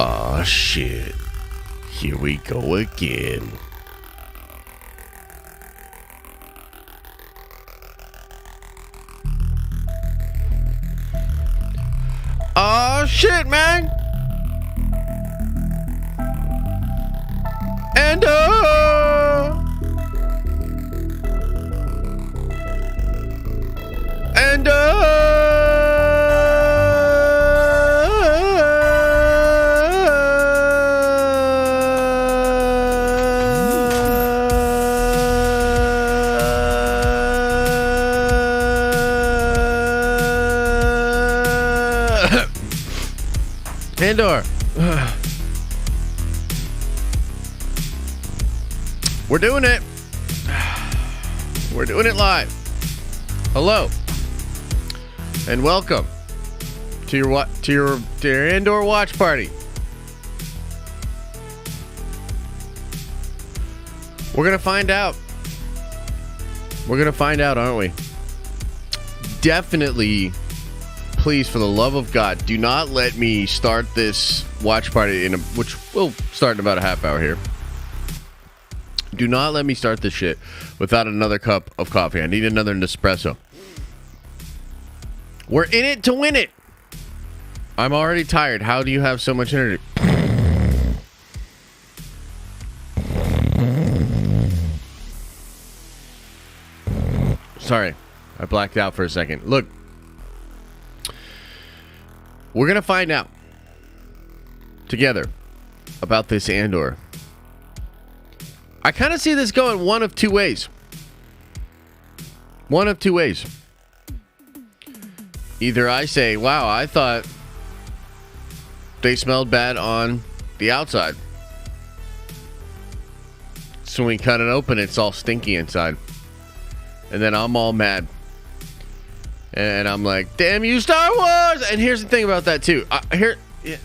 Aw, shit. Here we go again. Aw, shit, man. Andor. Andor. We're doing it. We're doing it live. Hello. And welcome to your Andor watch party. We're gonna find out. We're gonna find out, aren't we? Definitely, please, for the love of God, do not let me start this watch party which will start in about a half hour here. Do not let me start this shit without another cup of coffee. I need another Nespresso. We're in it to win it. I'm already tired. How do you have so much energy? Sorry, I blacked out for a second. Look, we're going to find out together about this Andor. I kind of see this going one of two ways. One of two ways. Either I say, wow, I thought they smelled bad on the outside. So when we cut it open, it's all stinky inside. And then I'm all mad. And I'm like, damn you, Star Wars! And here's the thing about that, too.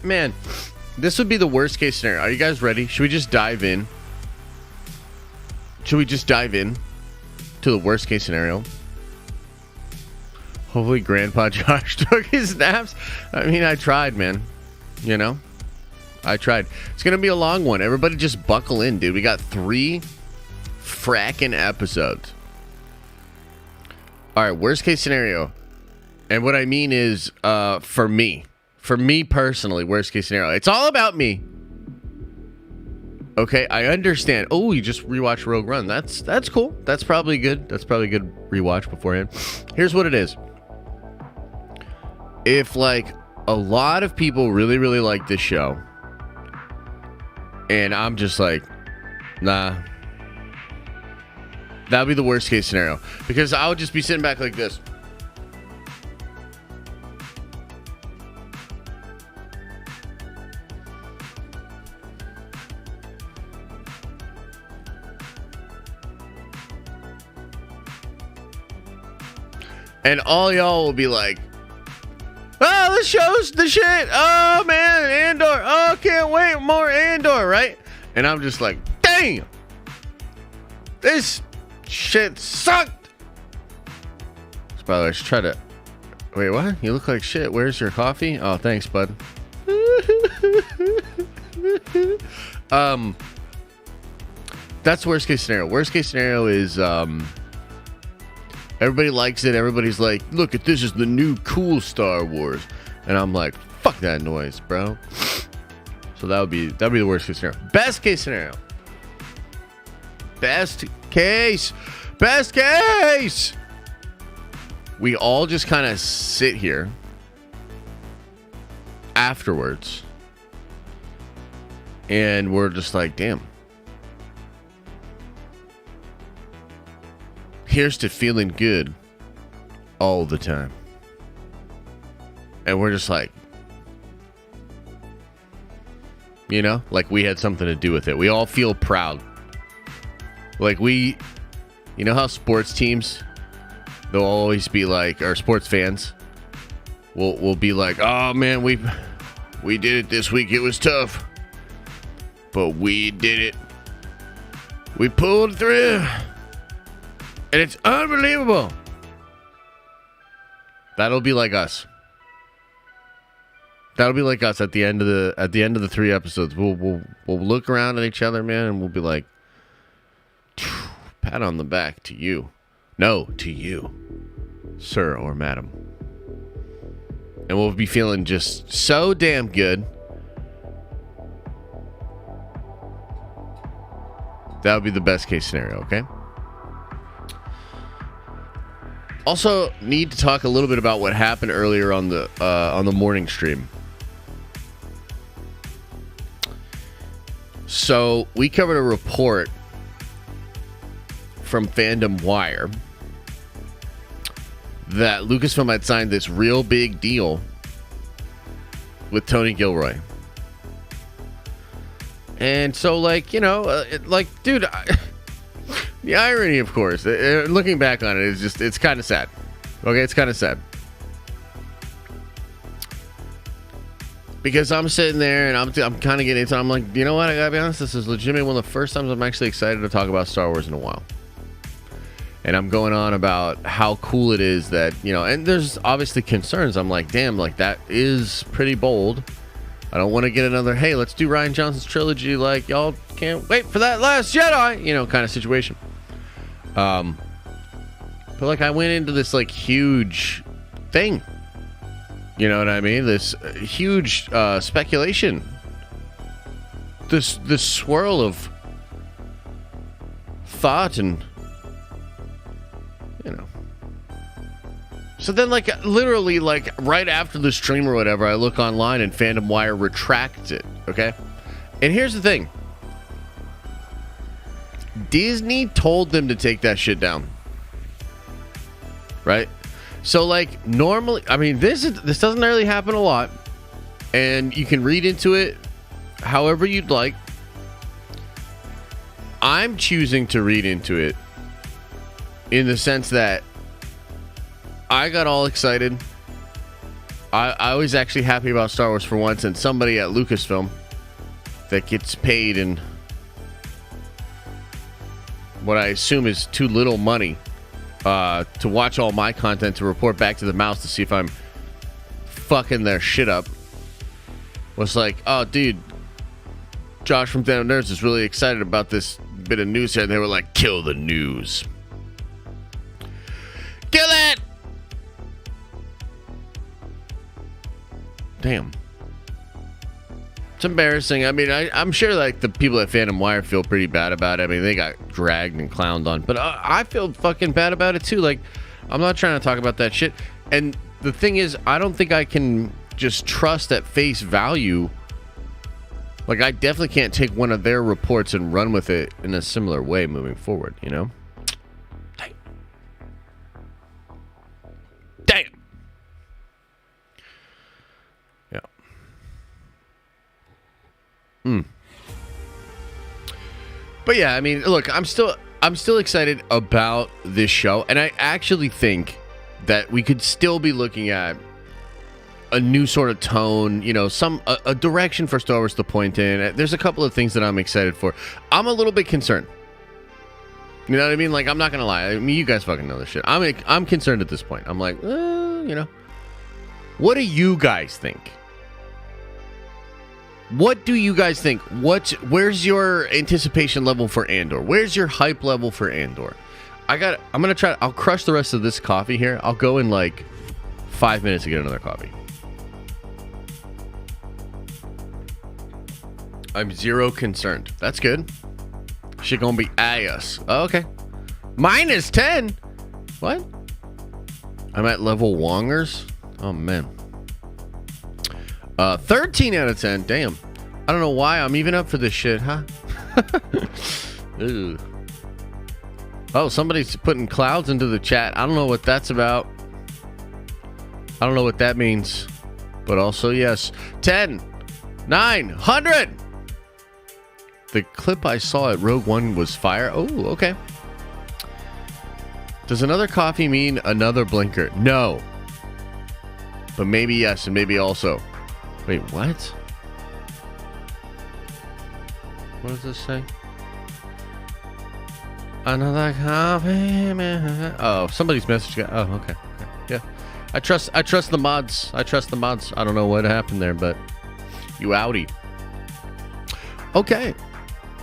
Man, this would be the worst case scenario. Are you guys ready? Should we just dive in? Should we just dive in to the worst case scenario? Hopefully Grandpa Josh took his naps. I mean, I tried, man. You know? I tried. It's going to be a long one. Everybody just buckle in, dude. We got 3 fracking episodes. All right, worst case scenario. And what I mean is, for me personally, worst case scenario. It's all about me. Okay, I understand. Oh, you just rewatched Rogue One. That's cool. That's probably good. That's probably a good rewatch beforehand. Here's what it is. If, like, a lot of people really, really like this show, and I'm just like, nah, that'd be the worst case scenario. Because I would just be sitting back like this. And all y'all will be like, oh, this show's the shit. Oh, man, Andor. Oh, can't wait. More Andor, right? And I'm just like, dang. This shit sucked. So, by the way, let's try to... Wait, what? You look like shit. Where's your coffee? Oh, thanks, bud. That's worst case scenario. Worst case scenario is... Everybody likes it. Everybody's like, look at this is the new cool Star Wars. And I'm like, fuck that noise, bro. So that'd be the worst case scenario. Best case scenario. Best case. We all just kind of sit here afterwards. And we're just like, damn. Here's to feeling good all the time. And we're just like, you know, like we had something to do with it. We all feel proud. Like you know how sports teams, they'll always be like, or sports fans will be like, oh man, we did it this week. It was tough, but we did it. We pulled through. And it's unbelievable. That'll be like us. That'll be like us at the end of the 3 episodes. We'll look around at each other, man, and we'll be like, pat on the back to you. No, to you, sir or madam. And we'll be feeling just so damn good. That would be the best case scenario, okay? Also, need to talk a little bit about what happened earlier on the morning stream. So we covered a report from Fandom Wire that Lucasfilm had signed this real big deal with Tony Gilroy. And so, like, you know, dude, the irony, of course, looking back on it, is just, it's kind of sad. Okay, it's kind of sad. Because I'm sitting there and I'm kind of getting into it. I'm like, you know what? I gotta be honest, this is legitimately one of the first times I'm actually excited to talk about Star Wars in a while. And I'm going on about how cool it is that, you know, and there's obviously concerns. I'm like, damn, like, that is pretty bold. I don't want to get another, hey, let's do Rian Johnson's trilogy, like, y'all can't wait for that Last Jedi, you know, kind of situation. But, like, I went into this, like, huge thing. You know what I mean? This huge speculation. This swirl of thought and, you know. So then, like, literally, like, right after the stream or whatever, I look online and Fandom Wire retracts it, okay? And here's the thing. Disney told them to take that shit down. Right? So, like, normally, I mean, this doesn't really happen a lot. And you can read into it however you'd like. I'm choosing to read into it in the sense that I got all excited. I was actually happy about Star Wars for once, and somebody at Lucasfilm that gets paid in what I assume is too little money to watch all my content, to report back to the mouse to see if I'm fucking their shit up, was like, oh, dude, Josh from Thanos Nerds is really excited about this bit of news here. And they were like, kill the news. Kill it! Damn. It's embarrassing. I mean, I'm sure, like, the people at Phantom Wire feel pretty bad about it. I mean, they got dragged and clowned on. But I feel fucking bad about it, too. Like, I'm not trying to talk about that shit. And the thing is, I don't think I can just trust at face value. Like, I definitely can't take one of their reports and run with it in a similar way moving forward, you know? Damn. Damn. Yeah. But yeah, I mean, look, I'm still excited about this show, and I actually think that we could still be looking at a new sort of tone, you know, a direction for Star Wars to point in. There's a couple of things that I'm excited for. I'm a little bit concerned. You know what I mean? Like, I'm not gonna lie. I mean, you guys fucking know this shit. I'm concerned at this point. I'm like, you know, what do you guys think? What do you guys think? Where's your anticipation level for Andor? Where's your hype level for Andor? I'm gonna try. I'll crush the rest of this coffee here. I'll go in like 5 minutes to get another coffee. I'm zero concerned. That's good. Shit gonna be ass. Oh, okay. Minus 10. What? I'm at level Wongers. Oh man. 13 out of 10. Damn. I don't know why I'm even up for this shit, huh? Ooh. Oh, somebody's putting clouds into the chat. I don't know what that's about. I don't know what that means. But also, yes. 10. 900. The clip I saw at Rogue One was fire. Oh, okay. Does another coffee mean another blinker? No. But maybe yes, and maybe also. Wait, what? What does this say? Another coffee, man. Oh, somebody's message got. Oh, okay. Yeah. I trust the mods. I trust the mods. I don't know what happened there, but you outie. Okay.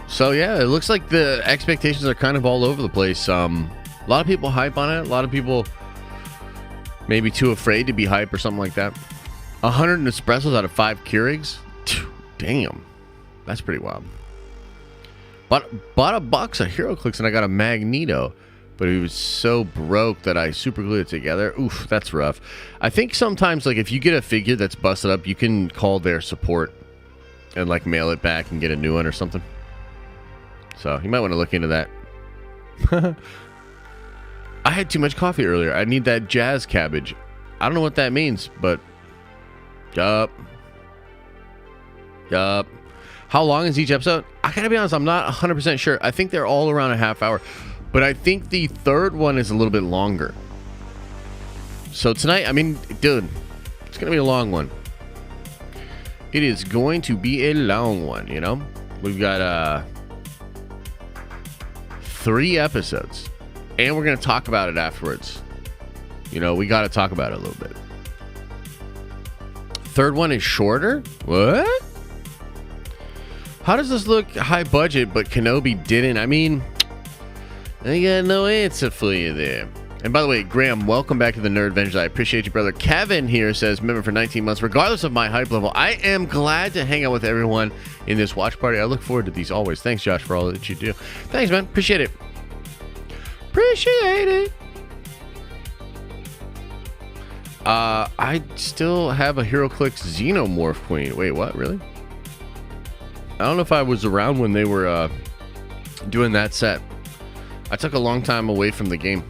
So yeah, it looks like the expectations are kind of all over the place. A lot of people hype on it. A lot of people maybe too afraid to be hype or something like that. 100 espressos out of 5 Keurigs. Damn, that's pretty wild. Bought a box of HeroClix and I got a Magneto, but he was so broke that I super glued it together. Oof, that's rough. I think sometimes, like, if you get a figure that's busted up, you can call their support and like mail it back and get a new one or something. So you might want to look into that. I had too much coffee earlier. I need that jazz cabbage. I don't know what that means, but yup. How long is each episode? I gotta be honest, I'm not 100% sure. I think they're all around a half hour, but I think the third one is a little bit longer. So tonight, I mean, dude, it's gonna be a long one. It is going to be a long one, you know? We've got 3 episodes, and we're gonna talk about it afterwards. You know, we gotta talk about it a little bit. Third one is shorter? What? How does this look high budget, but Kenobi didn't? I mean, I got no answer for you there. And by the way, Graham, welcome back to the Nerd Vengers. I appreciate you, brother. Kevin here says, member for 19 months. Regardless of my hype level, I am glad to hang out with everyone in this watch party. I look forward to these always. Thanks, Josh, for all that you do. Thanks, man. Appreciate it. Appreciate it. I still have a HeroClix Xenomorph Queen. Wait, what? Really? I don't know if I was around when they were doing that set. I took a long time away from the game.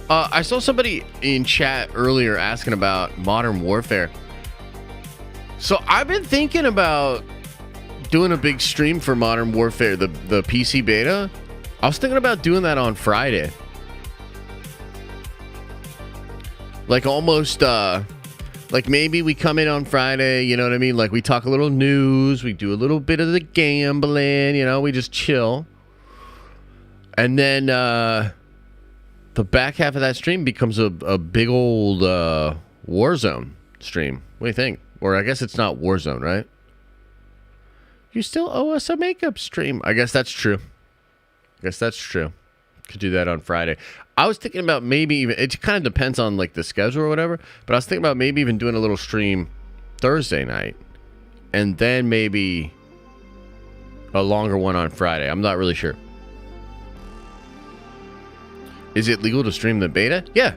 I saw somebody in chat earlier asking about Modern Warfare. So I've been thinking about doing a big stream for Modern Warfare, the PC beta. I was thinking about doing that on Friday. Like almost, like maybe we come in on Friday, you know what I mean? Like we talk a little news, we do a little bit of the gambling, you know, we just chill. And then the back half of that stream becomes a big old Warzone stream. What do you think? Or I guess it's not Warzone, right? You still owe us a makeup stream. I guess that's true. Could do that on Friday. I was thinking about maybe even, it kind of depends on like the schedule or whatever, but I was thinking about maybe even doing a little stream Thursday night and then maybe a longer one on Friday. I'm not really sure. Is it legal to stream the beta? Yeah,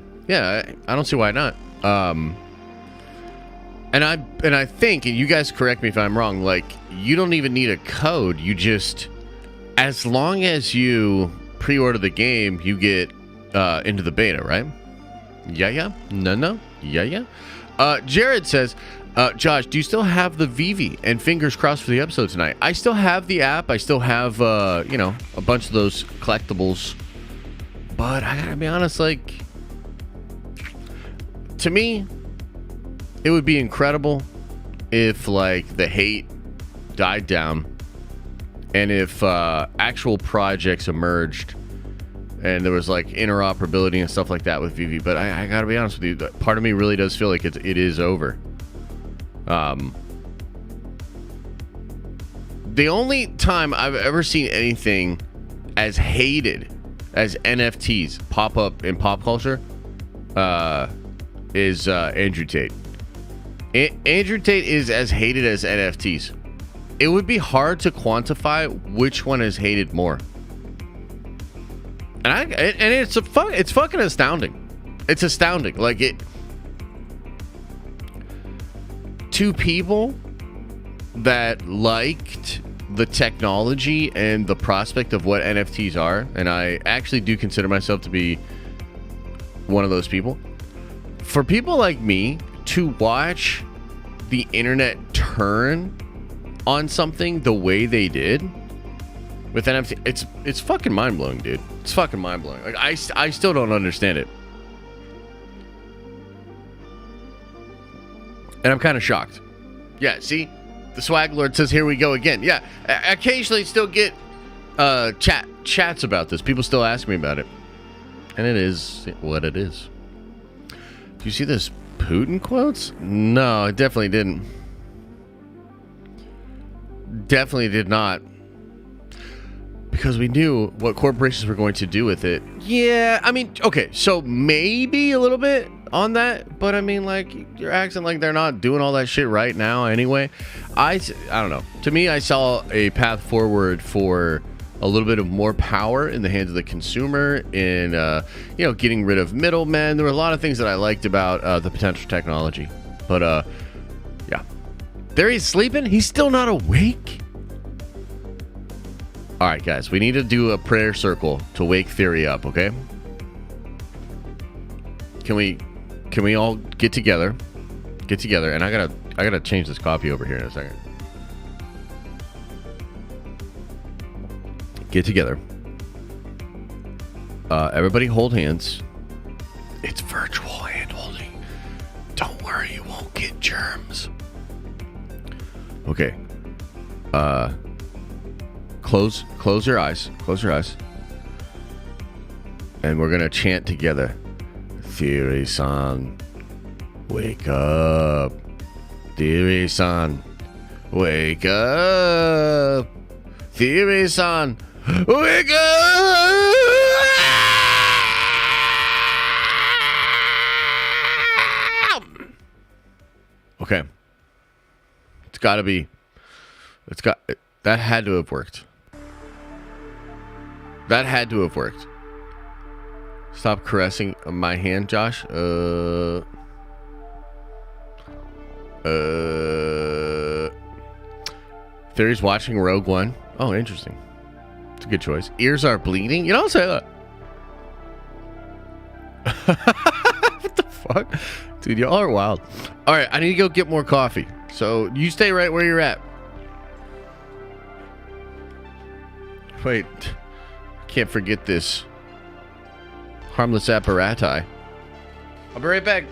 I don't see why not. And I think, and you guys correct me if I'm wrong, like you don't even need a code. You just, as long as you pre-order the game, you get into the beta, right? Yeah. No. Yeah. Jared says, Josh, do you still have the Vivi? And fingers crossed for the episode tonight. I still have the app. I still have, you know, a bunch of those collectibles. But I gotta be honest, like, to me, it would be incredible if, like, the hate died down and if actual projects emerged and there was, like, interoperability and stuff like that with Vivi. But I gotta be honest with you, part of me really does feel like it is over. The only time I've ever seen anything as hated as NFTs pop up in pop culture is Andrew Tate. Andrew Tate is as hated as NFTs. It would be hard to quantify which one is hated more. And it's fucking astounding. It's astounding. Like it, two people that liked the technology and the prospect of what NFTs are, and I actually do consider myself to be one of those people. For people like me to watch the internet turn on something the way they did with NFT, it's fucking mind-blowing, dude. It's fucking mind-blowing. Like I still don't understand it. And I'm kind of shocked. Yeah, see? The Swag Lord says, here we go again. Yeah, I occasionally still get chats about this. People still ask me about it. And it is what it is. Do you see this Putin quotes? No, I definitely didn't. Definitely did not. Because we knew what corporations were going to do with it. Yeah, I mean, okay, so maybe a little bit on that, but I mean, like, you're acting like they're not doing all that shit right now anyway. I don't know. To me, I saw a path forward for a little bit of more power in the hands of the consumer in, you know, getting rid of middlemen. There were a lot of things that I liked about the potential technology. But, yeah. There he's sleeping? He's still not awake? All right, guys, we need to do a prayer circle to wake Theory up, okay? Can we all get together? Get together, and I gotta change this copy over here in a second. Get together. Everybody hold hands. It's virtual hand holding. Don't worry, you won't get germs. Okay. Close your eyes. Close your eyes. And we're gonna chant together. Theory-san, wake up. Theory-san, wake up. Theory-san, wake up. Okay. It's gotta be. That had to have worked. That had to have worked. Stop caressing my hand, Josh. Theory's watching Rogue One. Oh, interesting. It's a good choice. Ears are bleeding. You don't say that. What the fuck? Dude, y'all are wild. All right, I need to go get more coffee. So you stay right where you're at. Wait. Can't forget this harmless apparati. I'll be right back.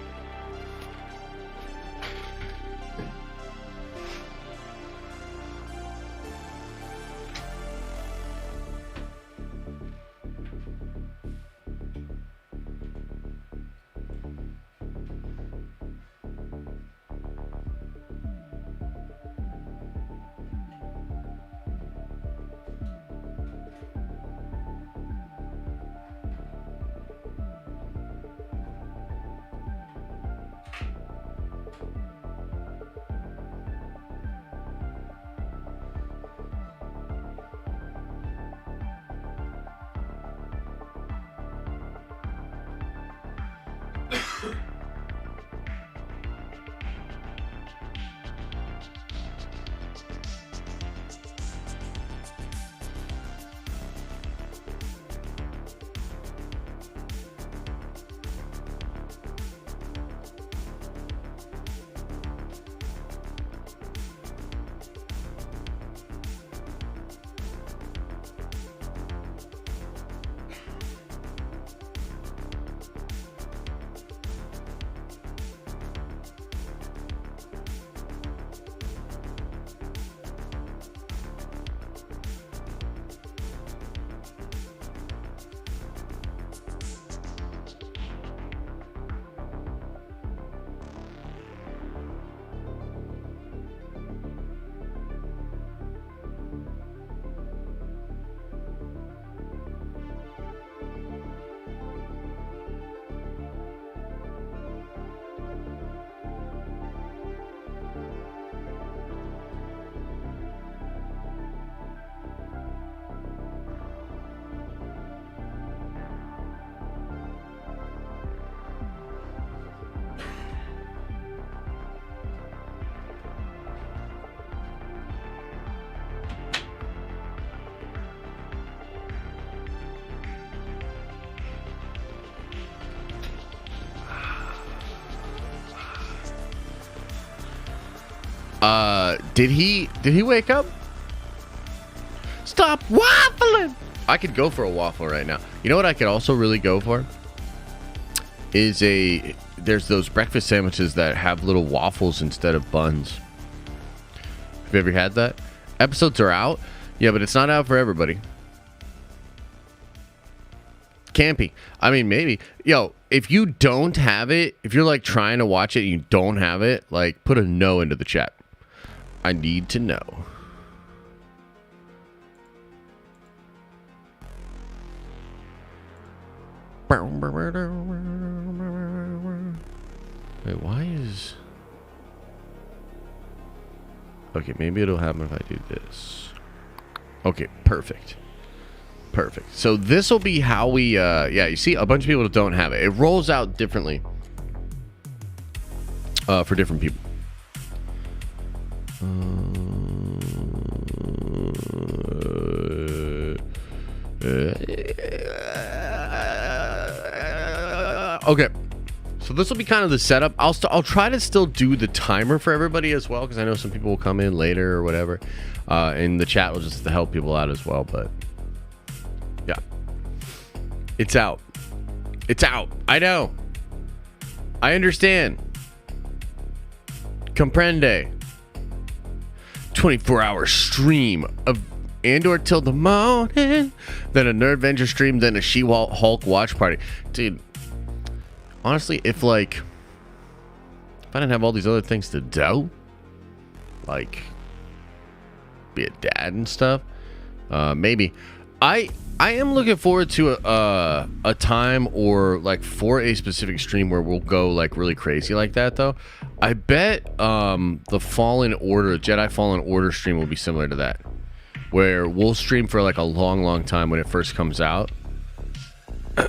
Did he wake up? Stop waffling. I could go for a waffle right now. You know what I could also really go for? There's those breakfast sandwiches that have little waffles instead of buns. Have you ever had that? Episodes are out. Yeah, but it's not out for everybody. Campy. I mean, maybe. Yo, if you don't have it, if you're like trying to watch it and you don't have it, like put a no into the chat. I need to know. Wait, why is... Okay, maybe it'll happen if I do this. Okay, perfect. Perfect. So this will be how we, yeah, you see a bunch of people that don't have it. It rolls out differently for different people. Okay. So this will be kind of the setup. I'll try to still do the timer for everybody as well, because I know some people will come in later or whatever. And the chat will just to help people out as well, but yeah. It's out. It's out. I know. I understand. Comprende. 24-hour stream of Andor till the morning, then a Nerd Venture stream, then a She-Hulk watch party. Dude, honestly, if I didn't have all these other things to do, like be a dad and stuff, maybe. I am looking forward to a time or like for a specific stream where we'll go like really crazy like that though. I bet the Fallen Order, Jedi Fallen Order stream will be similar to that, where we'll stream for like a long time when it first comes out.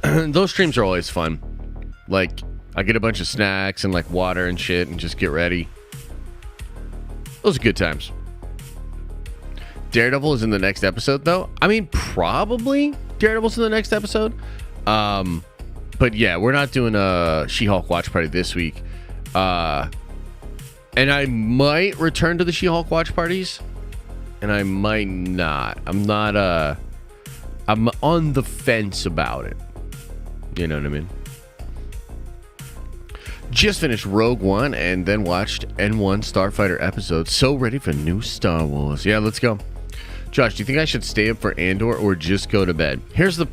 Those streams are always fun. Like, I get a bunch of snacks and like water and shit and just get ready. Those are good times. Daredevil is in the next episode though. I mean, probably Daredevil's in the next episode. But yeah, we're not doing a She-Hulk watch party this week. And I might return to the She-Hulk watch parties, and I might not. I'm on the fence about it. You know what I mean? Just finished Rogue One and then watched N1 Starfighter episode. So ready for new Star Wars. Yeah, let's go. Josh, do you think I should stay up for Andor or just go to bed? Here's the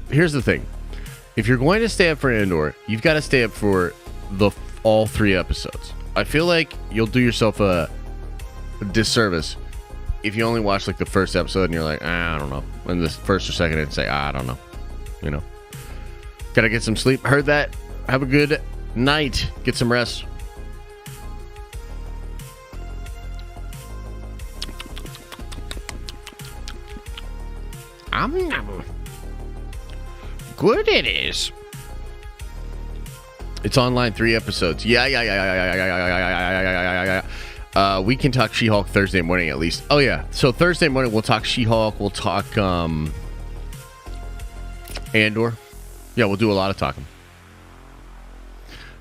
thing. If you're going to stay up for Andor, you've got to stay up for all 3 episodes. I feel like you'll do yourself a disservice if you only watch like the first episode and you're like, I don't know. And the first or second and say, I don't know. You know. Gotta get some sleep. Heard that. Have a good night. Get some rest. Good it is. It's online 3 episodes. Yeah. We can talk She-Hulk Thursday morning at least. Oh yeah. So Thursday morning we'll talk She-Hulk. We'll talk Andor. Yeah, we'll do a lot of talking.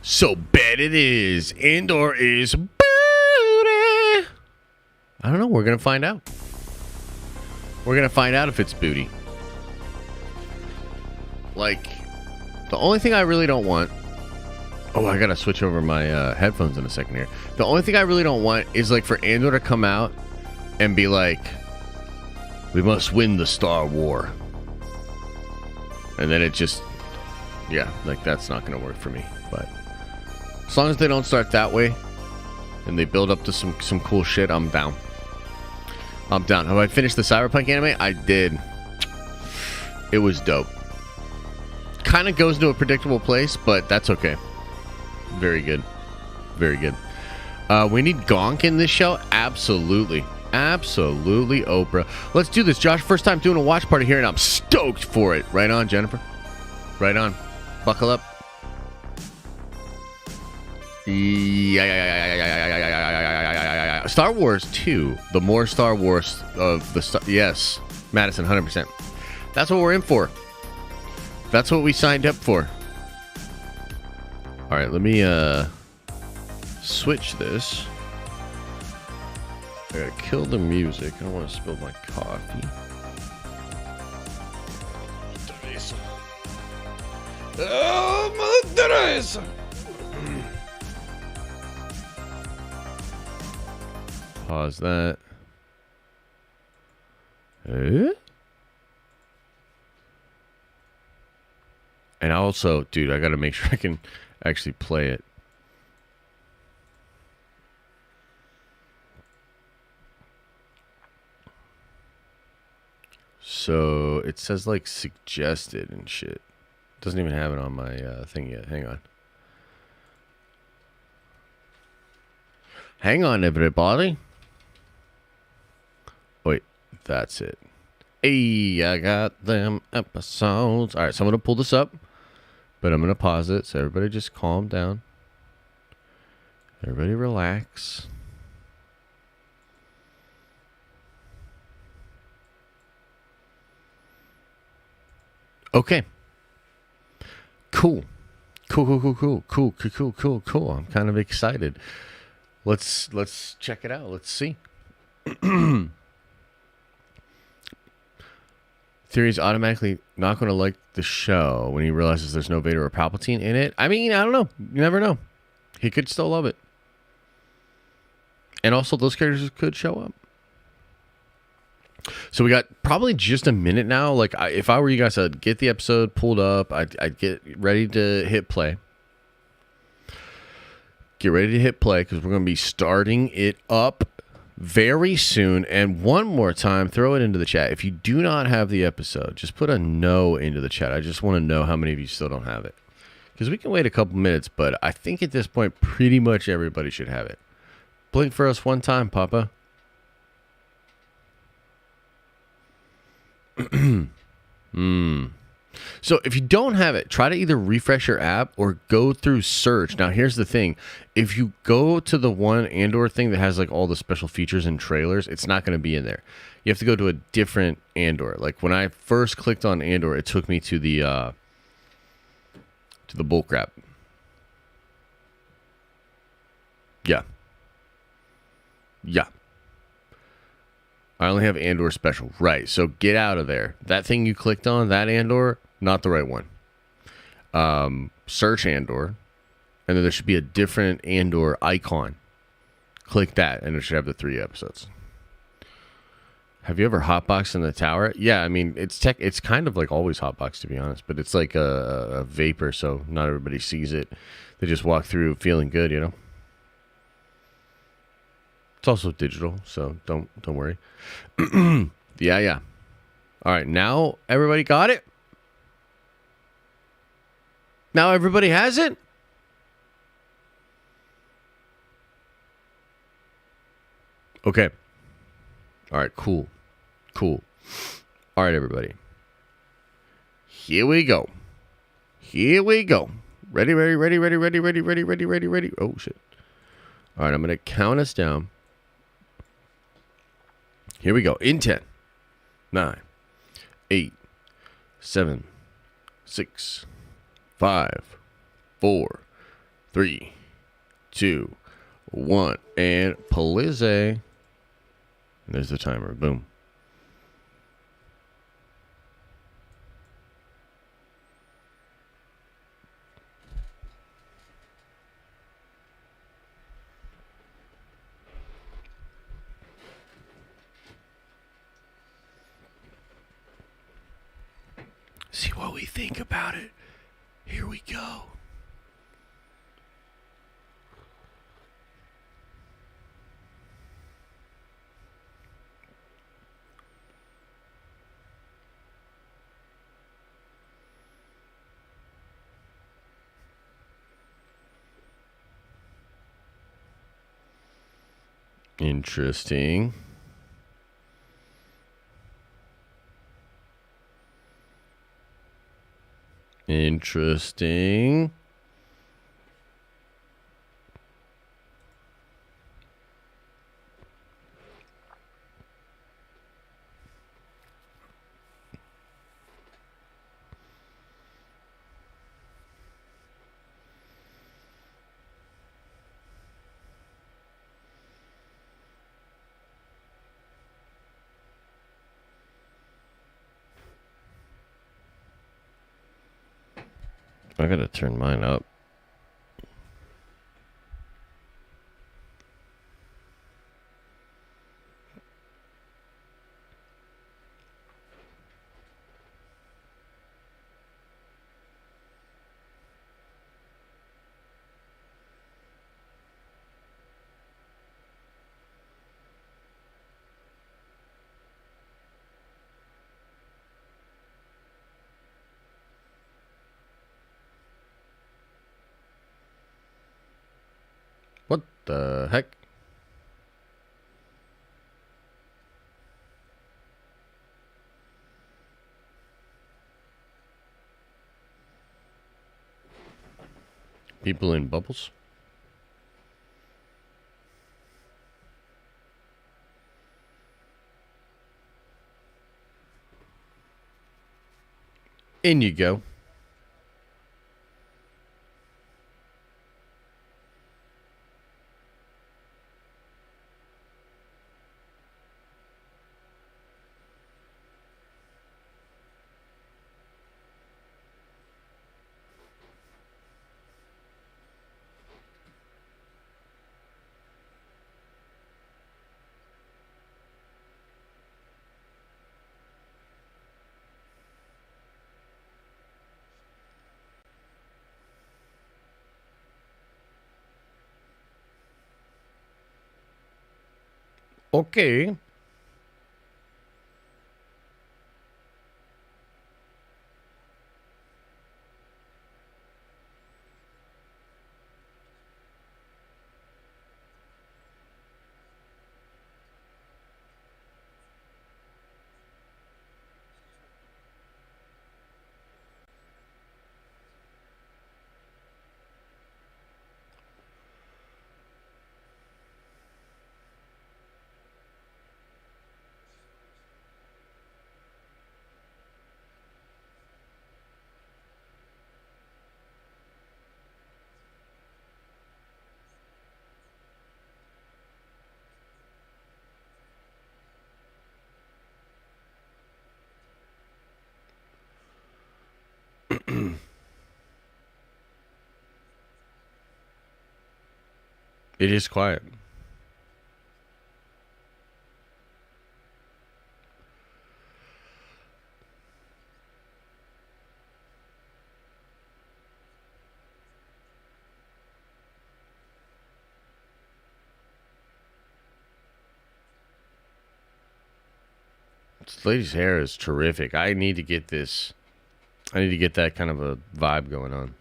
So bet it is. Andor is booty. I don't know. We're gonna find out. We're gonna find out if it's booty. Like, the only thing I really don't want... Oh, I gotta switch over my headphones in a second here. The only thing I really don't want is, like, for Andor to come out and be like, we must win the Star War. And then it just... Yeah, like, that's not gonna work for me. But as long as they don't start that way and they build up to some cool shit, I'm down. I'm down. Have I finished the Cyberpunk anime? I did. It was dope. Kind of goes into a predictable place, but that's okay. Very good. Very good. We need Gonk in this show? Absolutely. Absolutely, Oprah. Let's do this. Josh, first time doing a watch party here, and I'm stoked for it. Right on, Jennifer. Right on. Buckle up. Yeah. Star Wars 2. The more Star Wars of the... Yes. Madison, 100%. That's what we're in for. That's what we signed up for. All right, let me switch this. I gotta kill the music. I don't want to spill my coffee. Teresa. Oh, Mother Teresa. Pause that. And also, dude, I got to make sure I can actually play it. So it says like suggested and shit. Doesn't even have it on my thing yet. Hang on. Hang on, everybody. Wait, that's it. Hey, I got them episodes. All right, so I'm going to pull this up, but I'm going to pause it. So everybody just calm down. Everybody relax. Okay. Cool. Cool. I'm kind of excited. Let's check it out. Let's see. Theory's automatically not going to like the show when he realizes there's no Vader or Palpatine in it. I mean, I don't know. You never know. He could still love it. And also, those characters could show up. So we got probably just a minute now. Like, if I were you guys, I'd get the episode pulled up. I'd get ready to hit play. Get ready to hit play because we're going to be starting it up very soon. And one more time, throw it into the chat. If you do not have the episode, just put a no into the chat. I just want to know how many of you still don't have it. Because we can wait a couple minutes, but I think at this point, pretty much everybody should have it. Blink for us one time, Papa. So if you don't have it, try to either refresh your app or go through search. Now, here's the thing. If you go to the one Andor thing that has like all the special features and trailers, it's not going to be in there. You have to go to a different Andor. Like when I first clicked on Andor, it took me to the bullcrap. Yeah. I only have Andor special. Right. So get out of there. That thing you clicked on, that Andor, not the right one. Search Andor. And then there should be a different Andor icon. Click that, and it should have the 3 episodes. Have you ever hotboxed in the tower? Yeah, I mean, it's kind of like always hotbox, to be honest. But it's like a vapor, so not everybody sees it. They just walk through feeling good, you know? It's also digital, so don't worry. Yeah. All right, now everybody got it? Now everybody has it? Okay. All right, cool. All right, everybody. Here we go. Ready. Oh, shit. All right, I'm going to count us down. Here we go. In 10, 9, 8, 7, 6, 5, 4, 3, 2, 1. And Palizze. There's the timer. Boom. See what we think about it. Here we go. Interesting. I gotta turn mine up. What the heck? People in bubbles? In you go. Okay. It is quiet. This lady's hair is terrific. I need to get this. I need to get that kind of a vibe going on.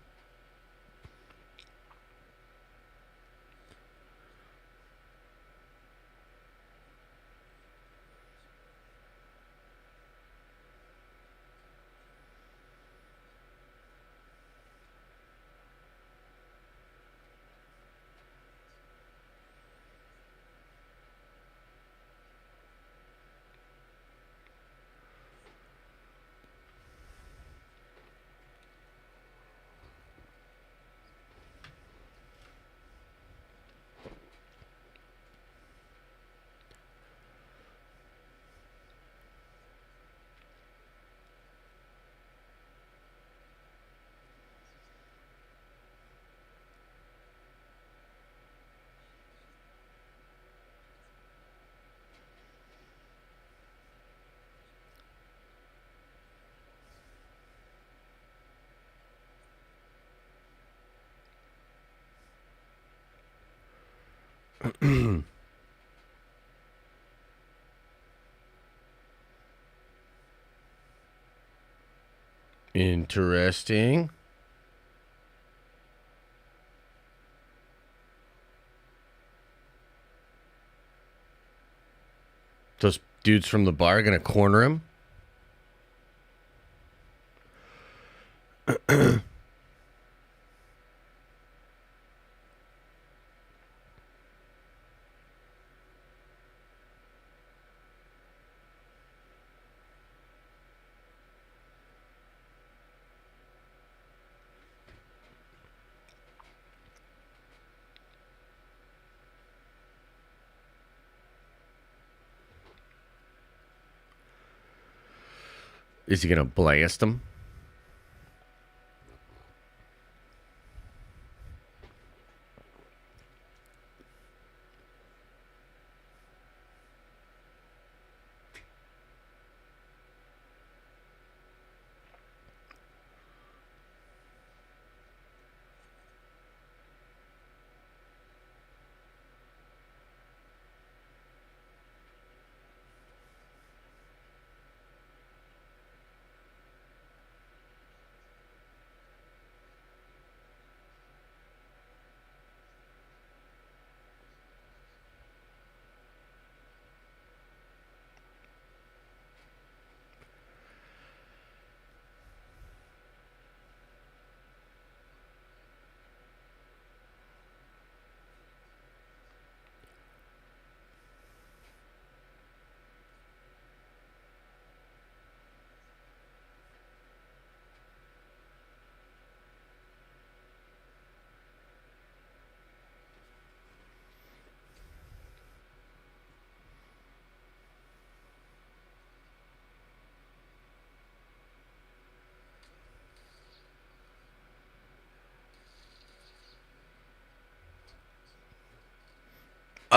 Interesting. Those dudes from the bar gonna corner him? Is he gonna blast him?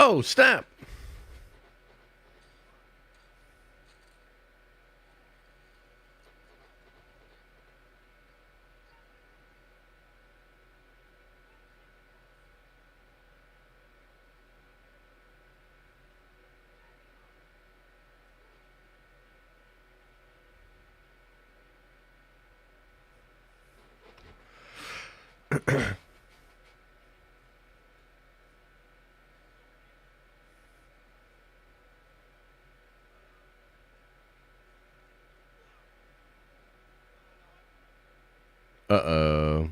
Oh, snap. Uh-oh.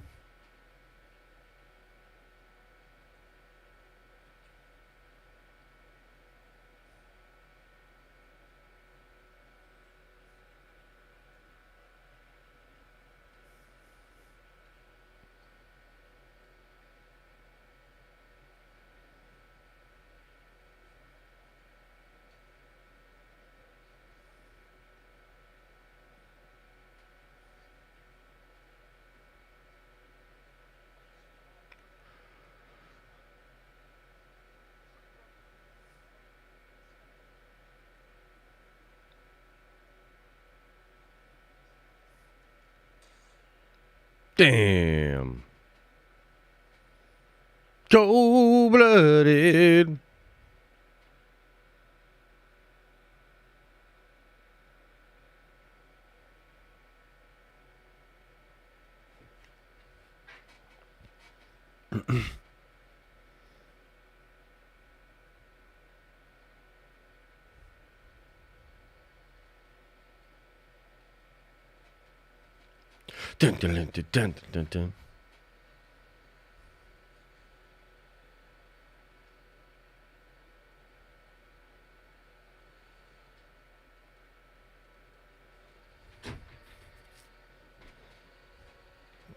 Damn. Cold-blooded. Dun, dun, dun, dun, dun, dun, dun.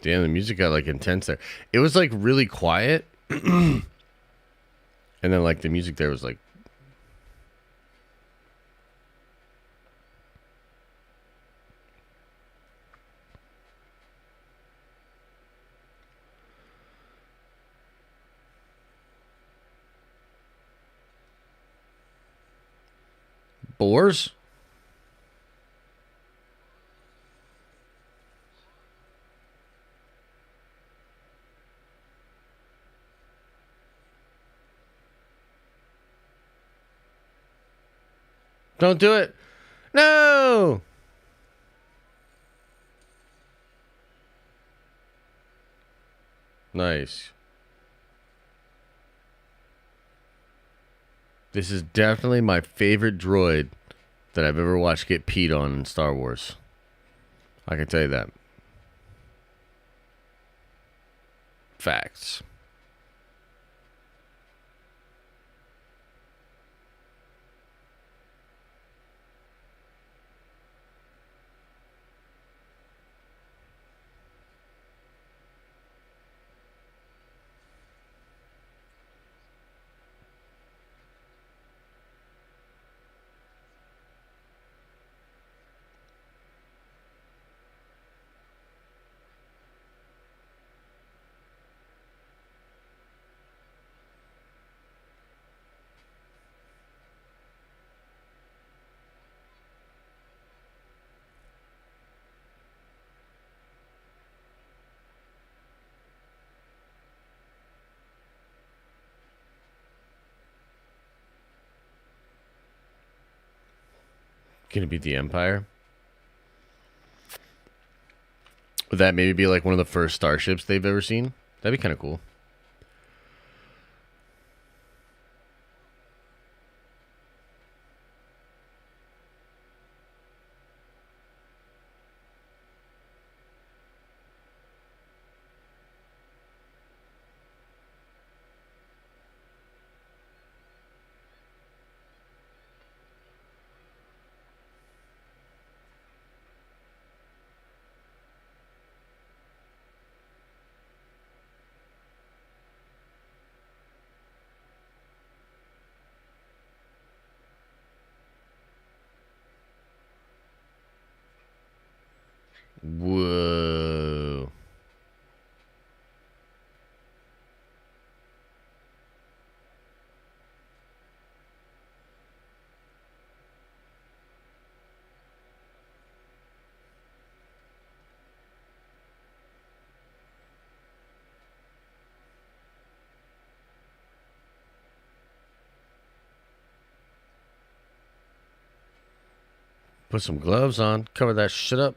Damn, the music got like intense there. It was like really quiet. And then like the music there was like boars. Don't do it. No. Nice. This is definitely my favorite droid that I've ever watched get peed on in Star Wars. I can tell you that. Facts. Gonna beat the Empire? Would that maybe be like one of the first starships they've ever seen? That'd be kind of cool. Whoa. Put some gloves on. Cover that shit up.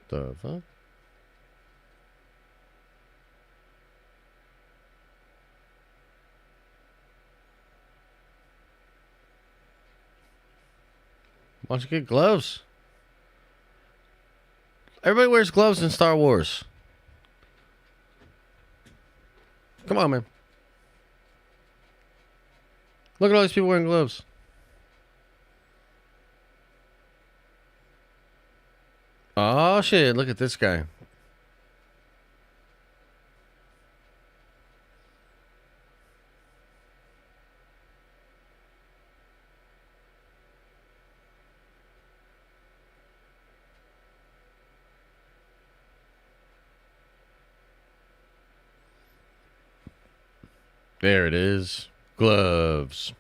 The fuck? Why don't you get gloves? Everybody wears gloves in Star Wars. Come on, man. Look at all these people wearing gloves. Oh, shit. Look at this guy. There it is. Gloves.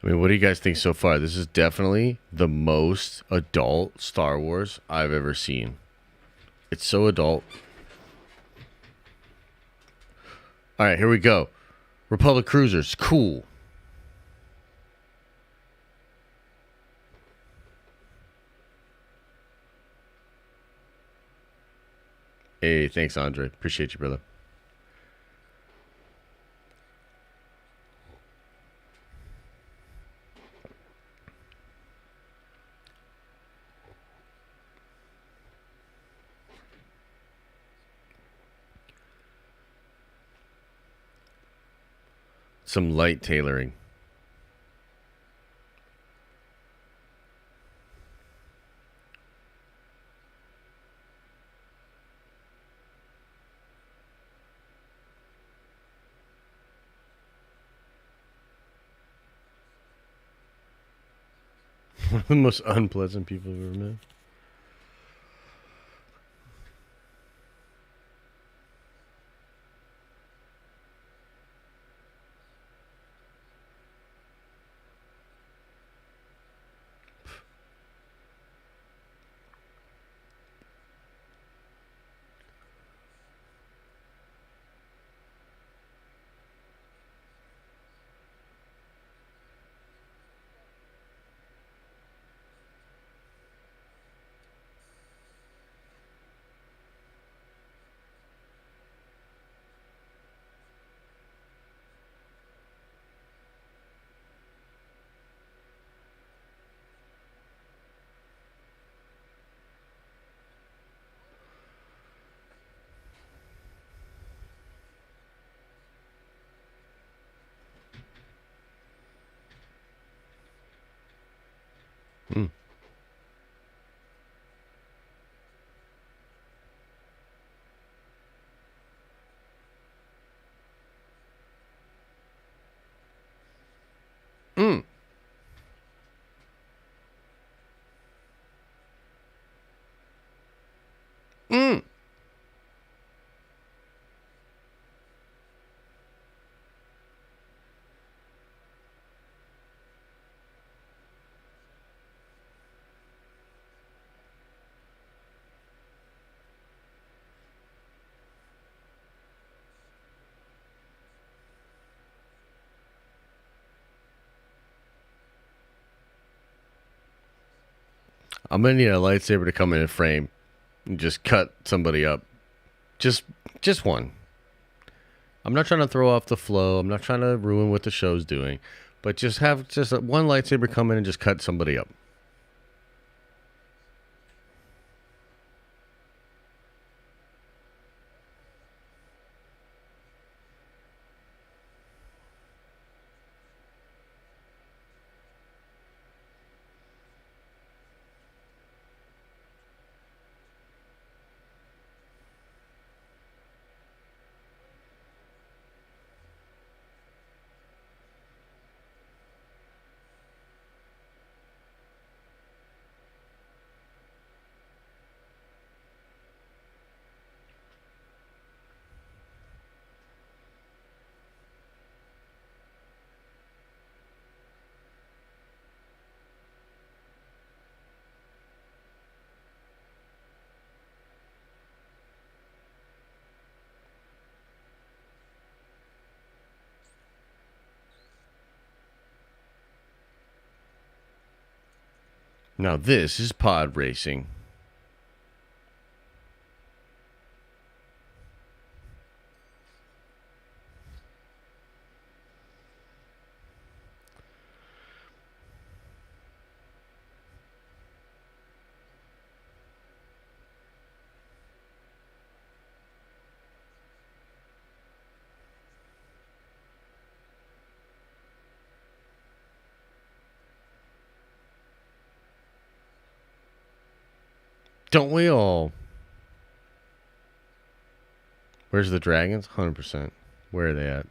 I mean, what do you guys think so far? This is definitely the most adult Star Wars I've ever seen. It's so adult. All right, here we go. Republic Cruisers, cool. Hey, thanks, Andre. Appreciate you, brother. Some light tailoring. One of the most unpleasant people I've ever met. Mm. Mm. Mm. I'm gonna need a lightsaber to come in a frame and just cut somebody up. Just one. I'm not trying to throw off the flow. I'm not trying to ruin what the show's doing, but just have one lightsaber come in and just cut somebody up. Now this is pod racing. Don't we all? Where's the dragons? 100%. Where are they at?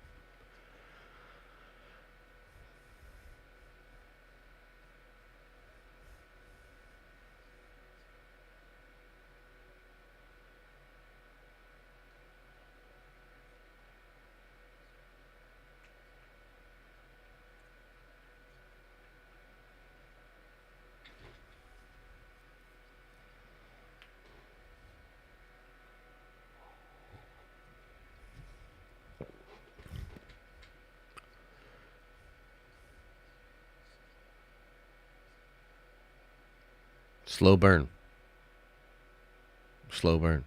Slow burn. Slow burn.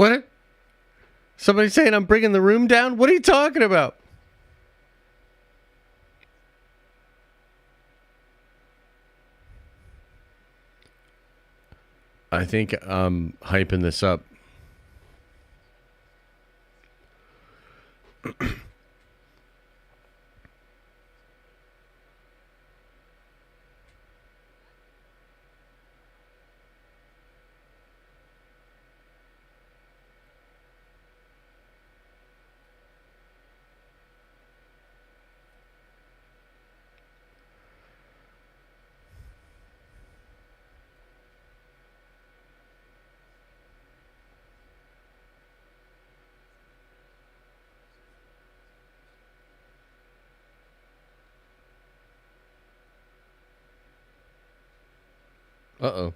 What? Somebody saying I'm bringing the room down? What are you talking about? I think I'm hyping this up. Uh-oh.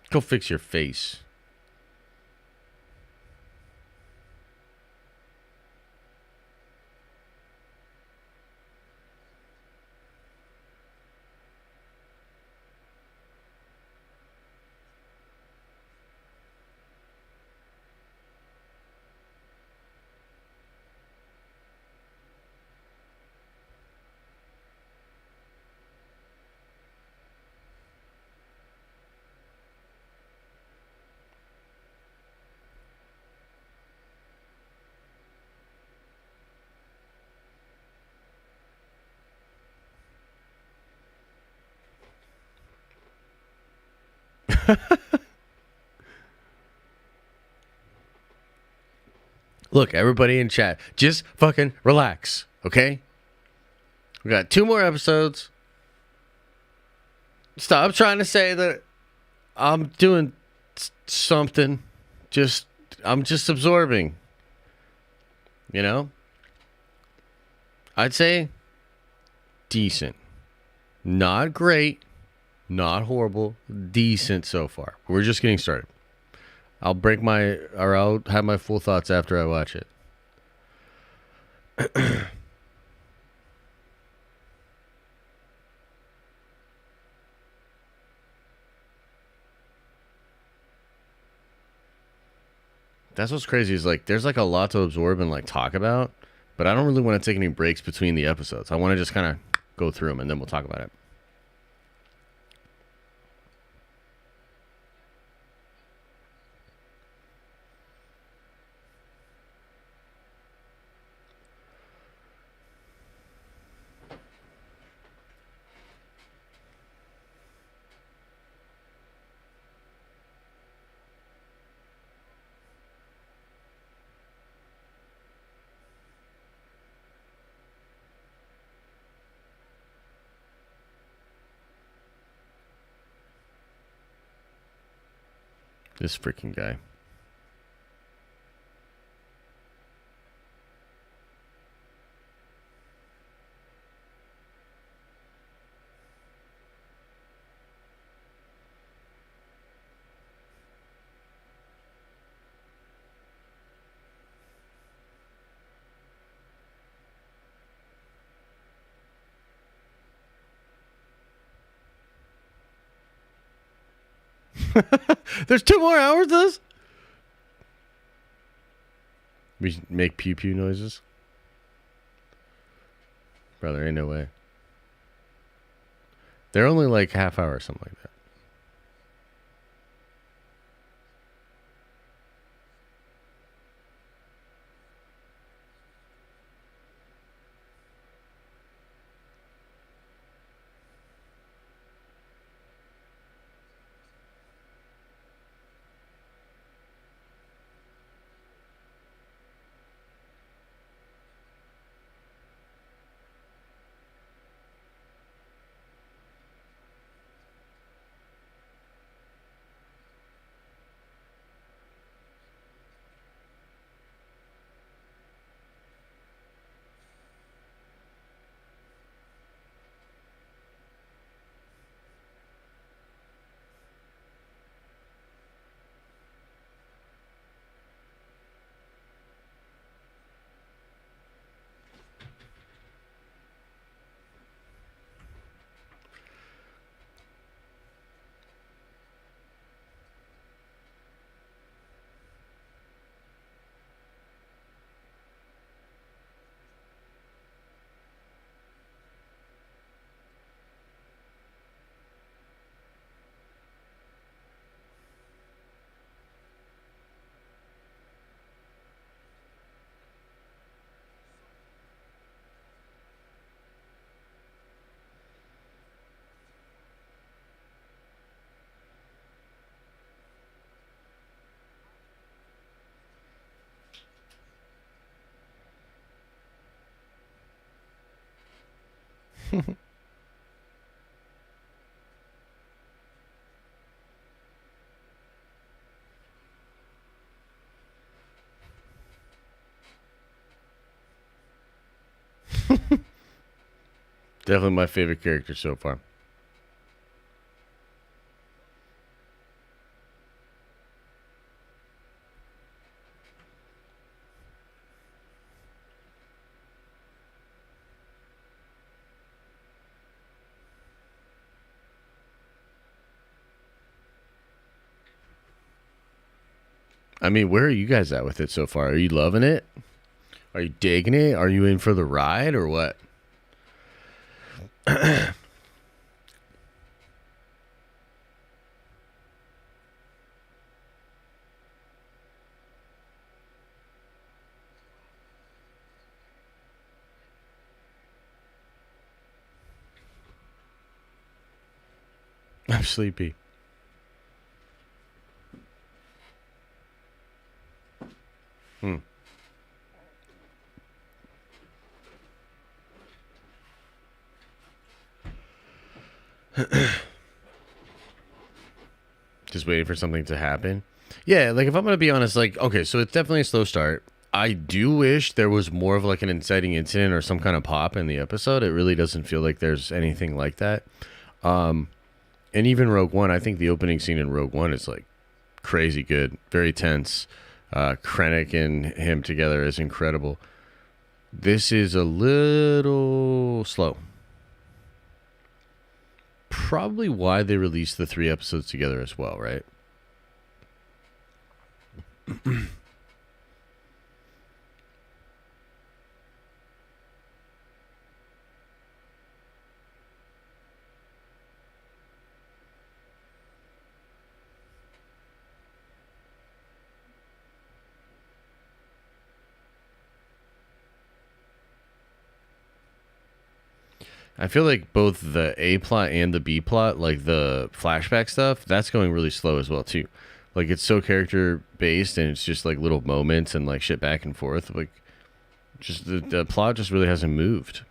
Go fix your face. Look, everybody in chat, just fucking relax, okay? We got 2 more episodes. Stop trying to say that I'm doing something. I'm just absorbing. You know? I'd say decent. Not great. Not horrible. Decent so far. We're just getting started. I'll have my full thoughts after I watch it. That's what's crazy is like there's like a lot to absorb and like talk about, but I don't really want to take any breaks between the episodes. I want to just kind of go through them and then we'll talk about it. This freaking guy. There's 2 more hours of this? We make pew pew noises? Brother, ain't no way. They're only like half hour or something like that. Definitely my favorite character so far. I mean, where are you guys at with it so far? Are you loving it? Are you digging it? Are you in for the ride or what? I'm sleepy. Hmm. Just waiting for something to happen. Yeah, like if I'm gonna be honest, like okay, so it's definitely a slow start. I do wish there was more of like an inciting incident or some kind of pop in the episode. It really doesn't feel like there's anything like that. And even Rogue One, I think the opening scene in Rogue One is like crazy good, very tense. Krennic and him together is incredible. This is a little slow. Probably why they released the 3 episodes together as well, right? I feel like both the A plot and the B plot, like the flashback stuff, that's going really slow as well too. Like it's so character based and it's just like little moments and like shit back and forth. Like just the plot just really hasn't moved.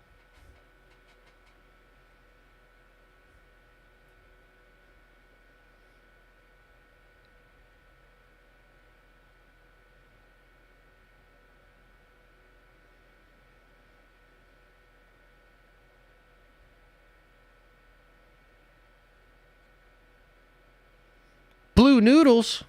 Blue noodles.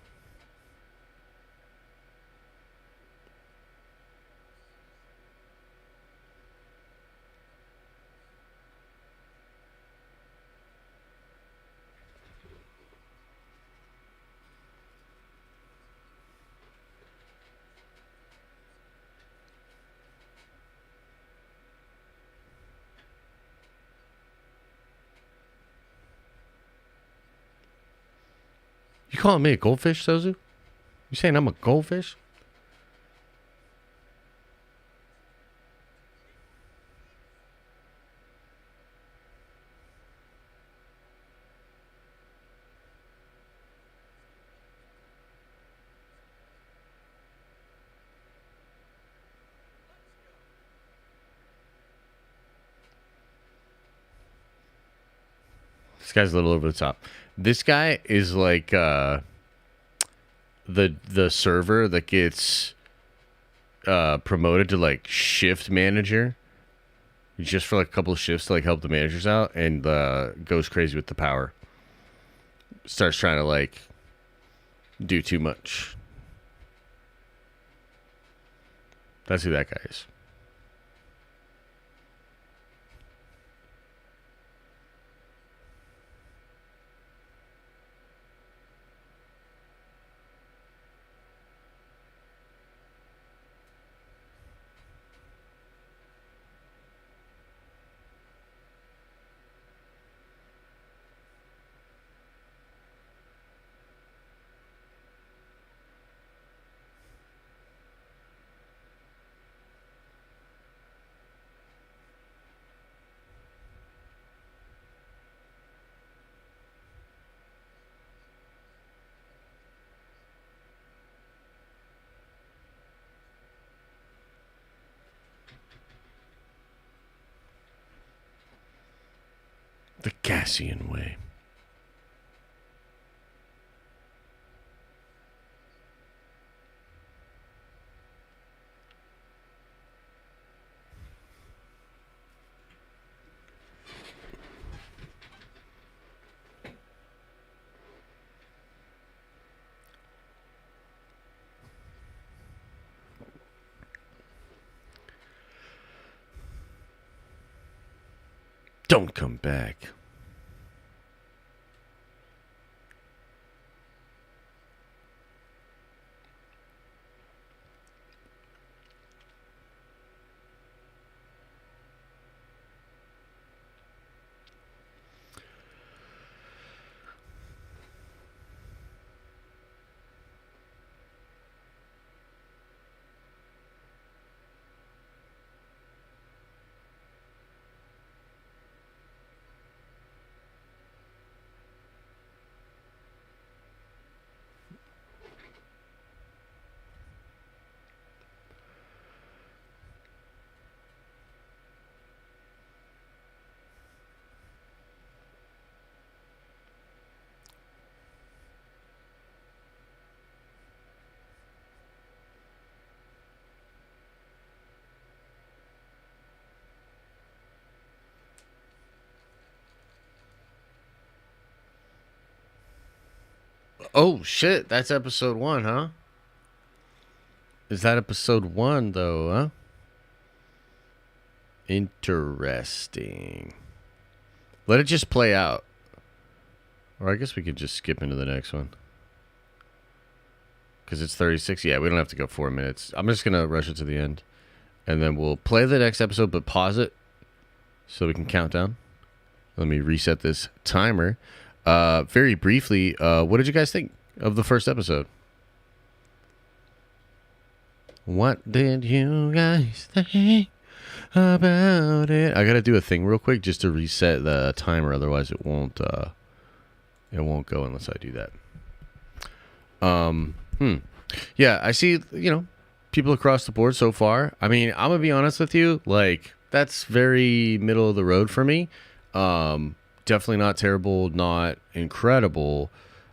You calling me a goldfish, Sozu? You saying I'm a goldfish? This guy's a little over the top. This guy is like the server that gets promoted to like shift manager just for like a couple of shifts to like help the managers out and goes crazy with the power. Starts trying to like do too much. That's who that guy is. Cassian way. Don't come back. Oh shit, that's episode 1, huh? Is that episode 1 though, huh? Interesting. Let it just play out. Or I guess we could just skip into the next one. Because it's 36. Yeah, we don't have to go 4 minutes. I'm just going to rush it to the end. And then we'll play the next episode, but pause it so we can count down. Let me reset this timer. Very briefly, what did you guys think of the first episode? What did you guys think about it? I got to do a thing real quick just to reset the timer. Otherwise, it won't go unless I do that. Yeah, I see, people across the board so far. I mean, I'm going to be honest with you. Like, that's very middle of the road for me. Definitely not terrible, not incredible.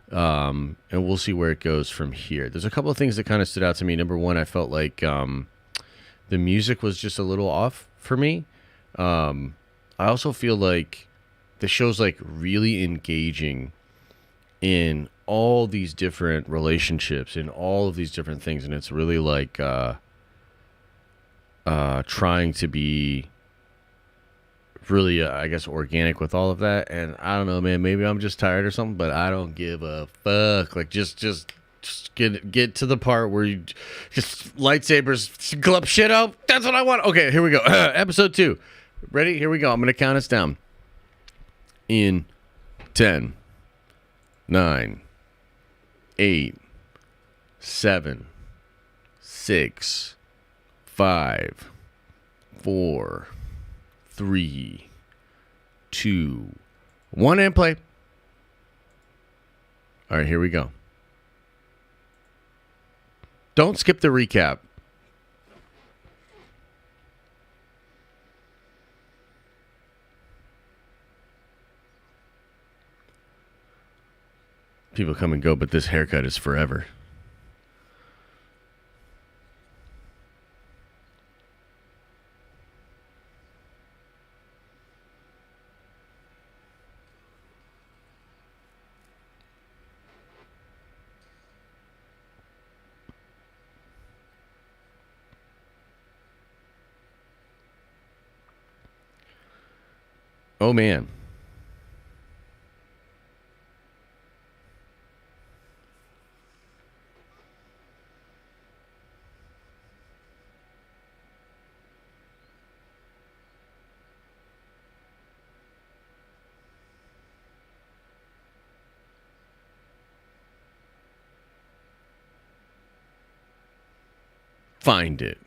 And we'll see where it goes from here. There's a couple of things that kind of stood out to me. Number one, I felt like the music was just a little off for me. I also feel like the show's like really engaging in all these different relationships and all of these different things, and it's really like trying to be really I guess organic with all of that. And I don't know, man, maybe I'm just tired or something, but I don't give a fuck. Like just get to the part where you just lightsabers glove shit up. That's what I want. Okay, here we go. Episode 2. Ready? Here we go. I'm gonna count us down in 10, 9, 8, 7, 6, 5, 4, 3, 2, 1, and play. All right, here we go. Don't skip the recap. People come and go, but this haircut is forever. Oh, man. Find it.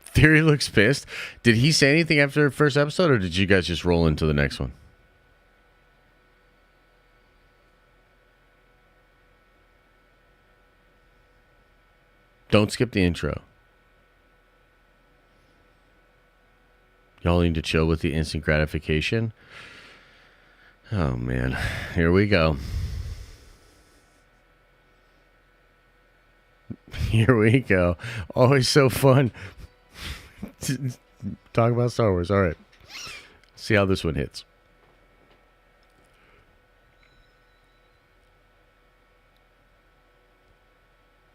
Theory looks pissed. Did he say anything after the first episode, or did you guys just roll into the next one? Don't skip the intro. Y'all need to chill with the instant gratification. Oh, man. Here we go. Here we go. Always so fun. Talk about Star Wars. All right. See how this one hits.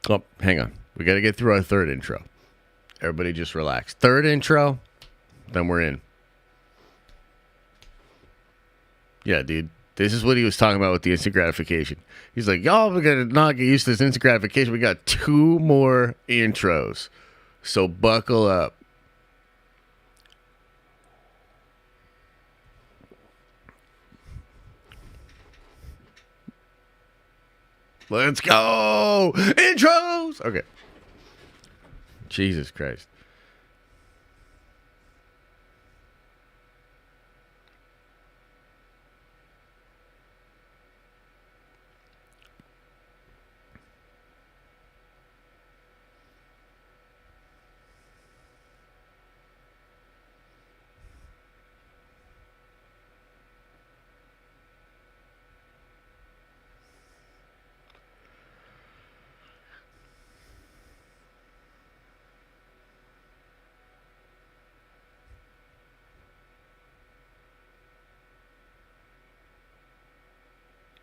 Oh, hang on. We got to get through our third intro. Everybody just relax. Third intro, then we're in. Yeah, dude. This is what he was talking about with the instant gratification. He's like, y'all, we're going to not get used to this instant gratification. We got 2 more intros. So buckle up. Let's go! Intros! Okay. Jesus Christ.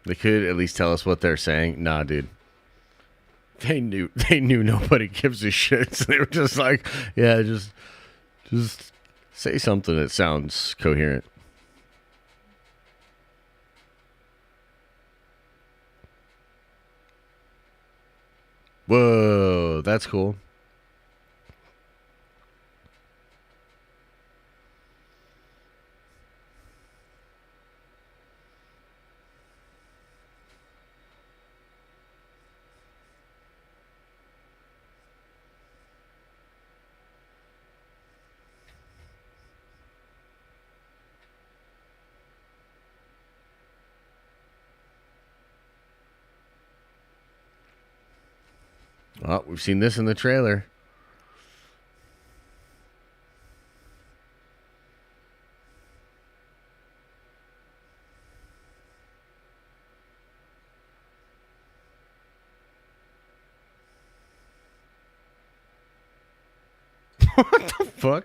They could at least tell us what they're saying. Nah, dude. They knew nobody gives a shit. So they were just like, yeah, just say something that sounds coherent. Whoa, that's cool. Well, we've seen this in the trailer. What the fuck?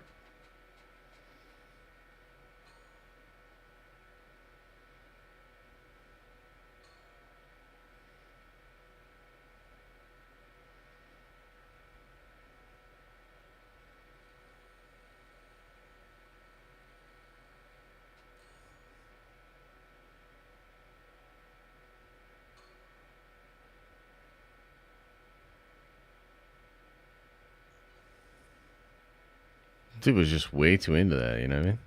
Dude was just way too into that, you know what I mean?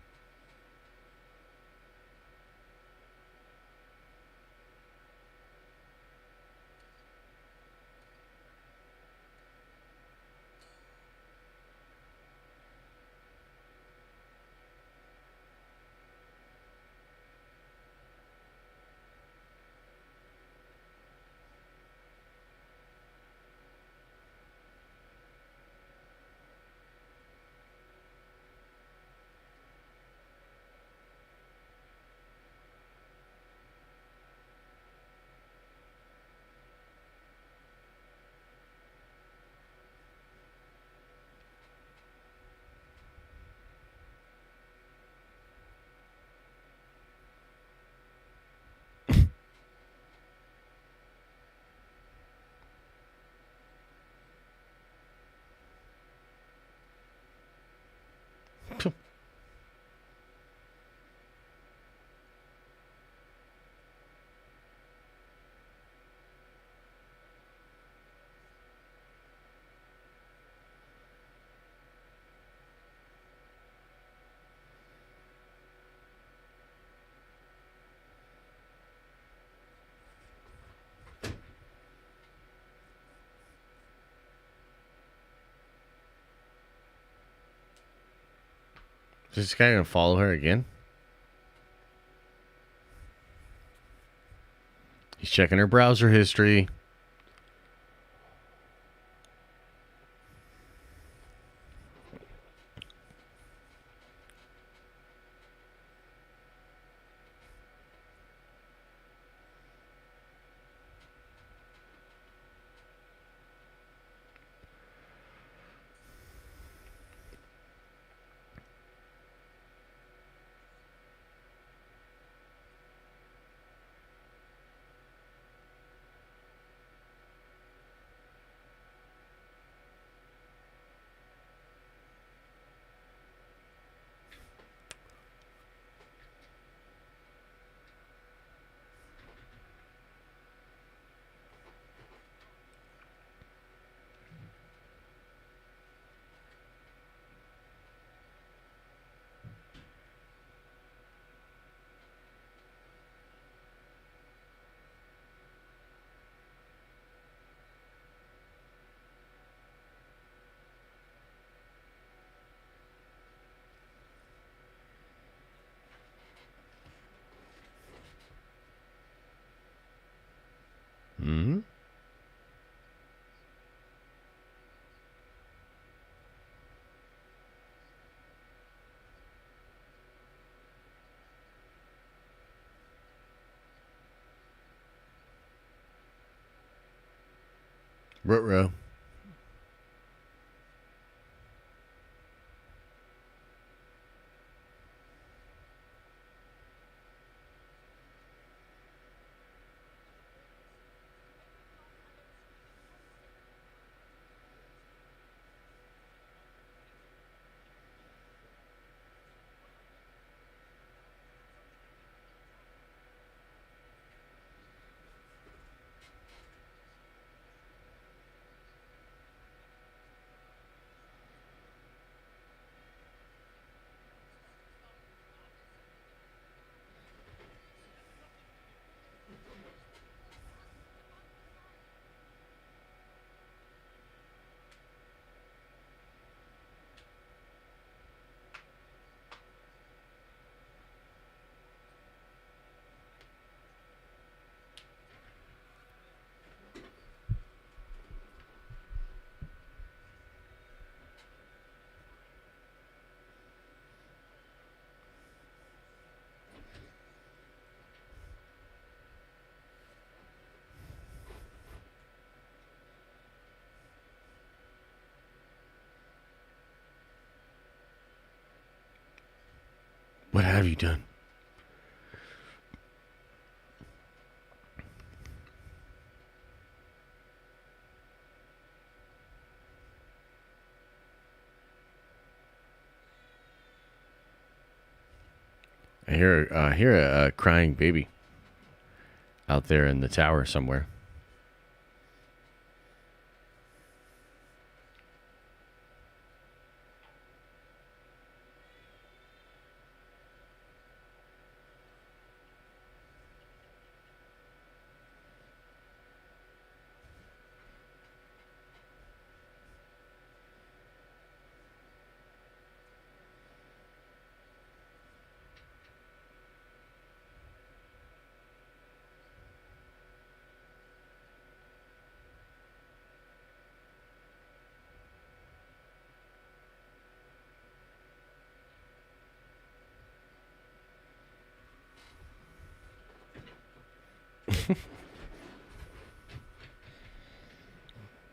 Is this guy gonna follow her again? He's checking her browser history. Ruh-roh. What have you done? I hear a crying baby out there in the tower somewhere.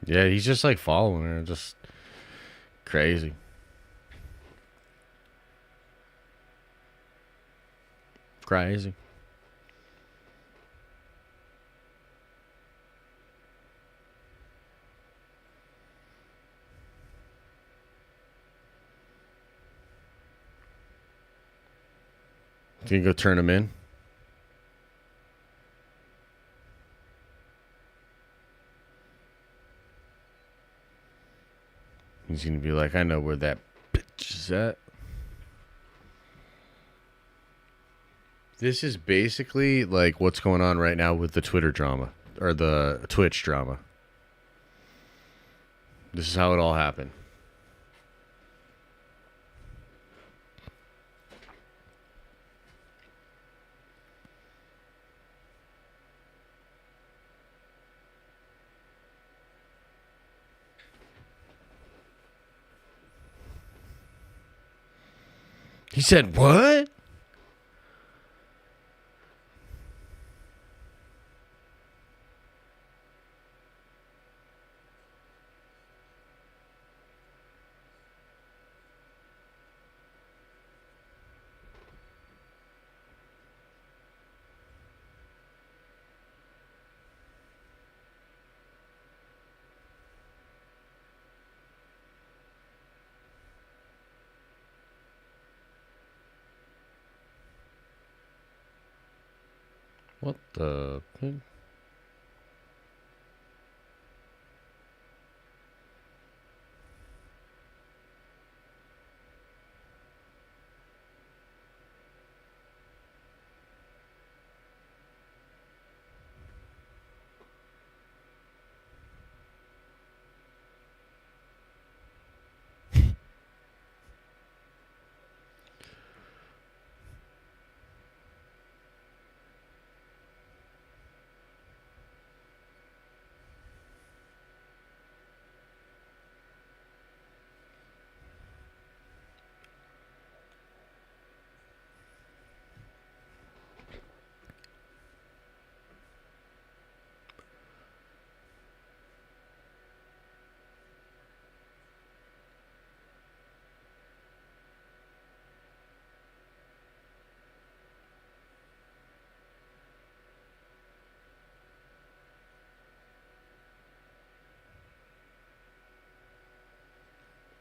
Yeah, he's just like following her, just crazy. Crazy. Can you go turn him in? He's gonna be like, I know where that bitch is at. This is basically like what's going on right now with the Twitter drama or the Twitch drama. This is how it all happened. He said, what? What the?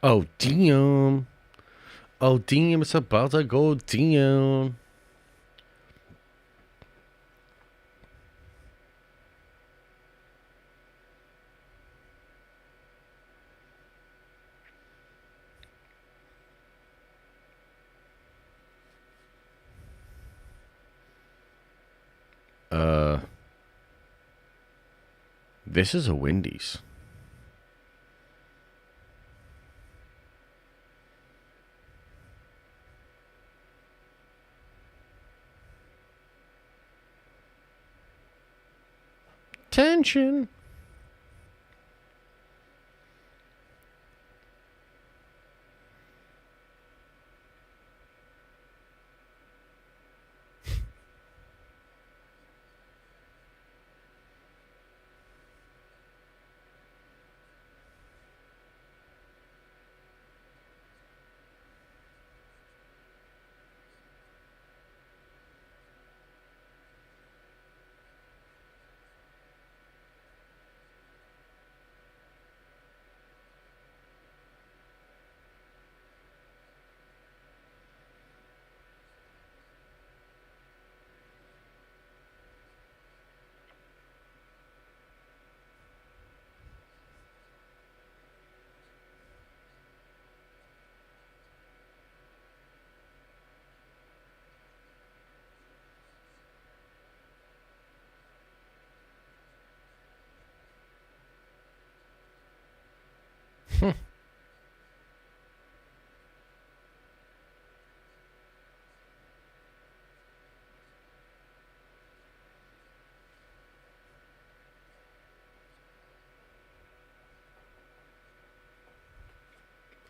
Oh, damn. Oh, damn. It's about to go down. Uh, this is a Wendy's. Tension.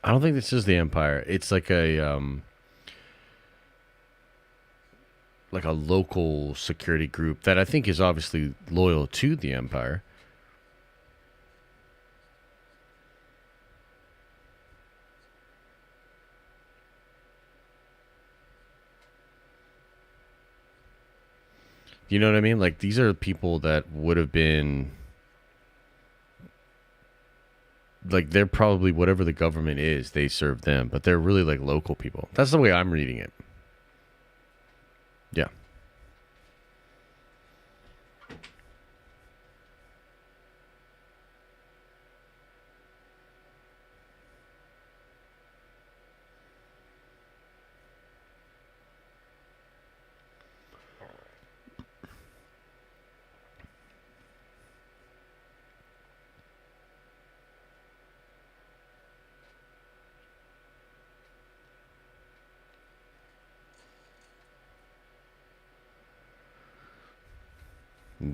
I don't think this is the Empire. It's like a local security group that I think is obviously loyal to the Empire. You know what I mean? Like these are people that would have been like they're probably whatever the government is, they serve them, but they're really like local people. That's the way I'm reading it. Yeah.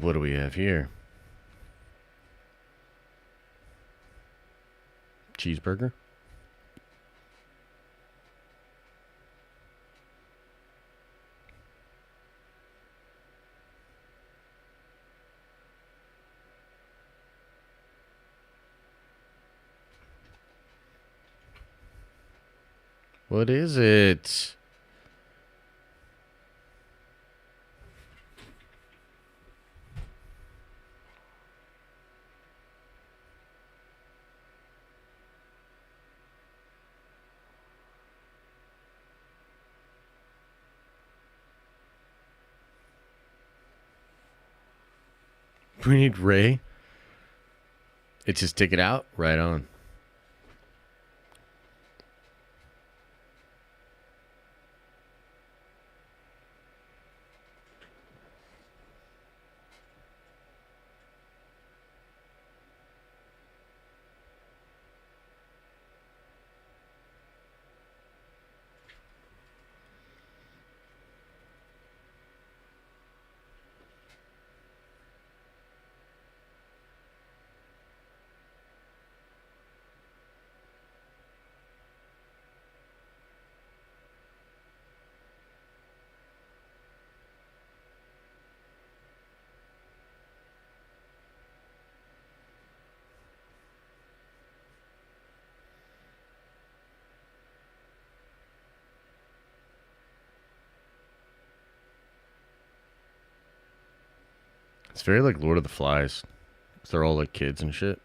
What do we have here? Cheeseburger? What is it? We need Ray. It's his ticket out? Right on. It's very like Lord of the Flies. 'Cause they're all like kids and shit.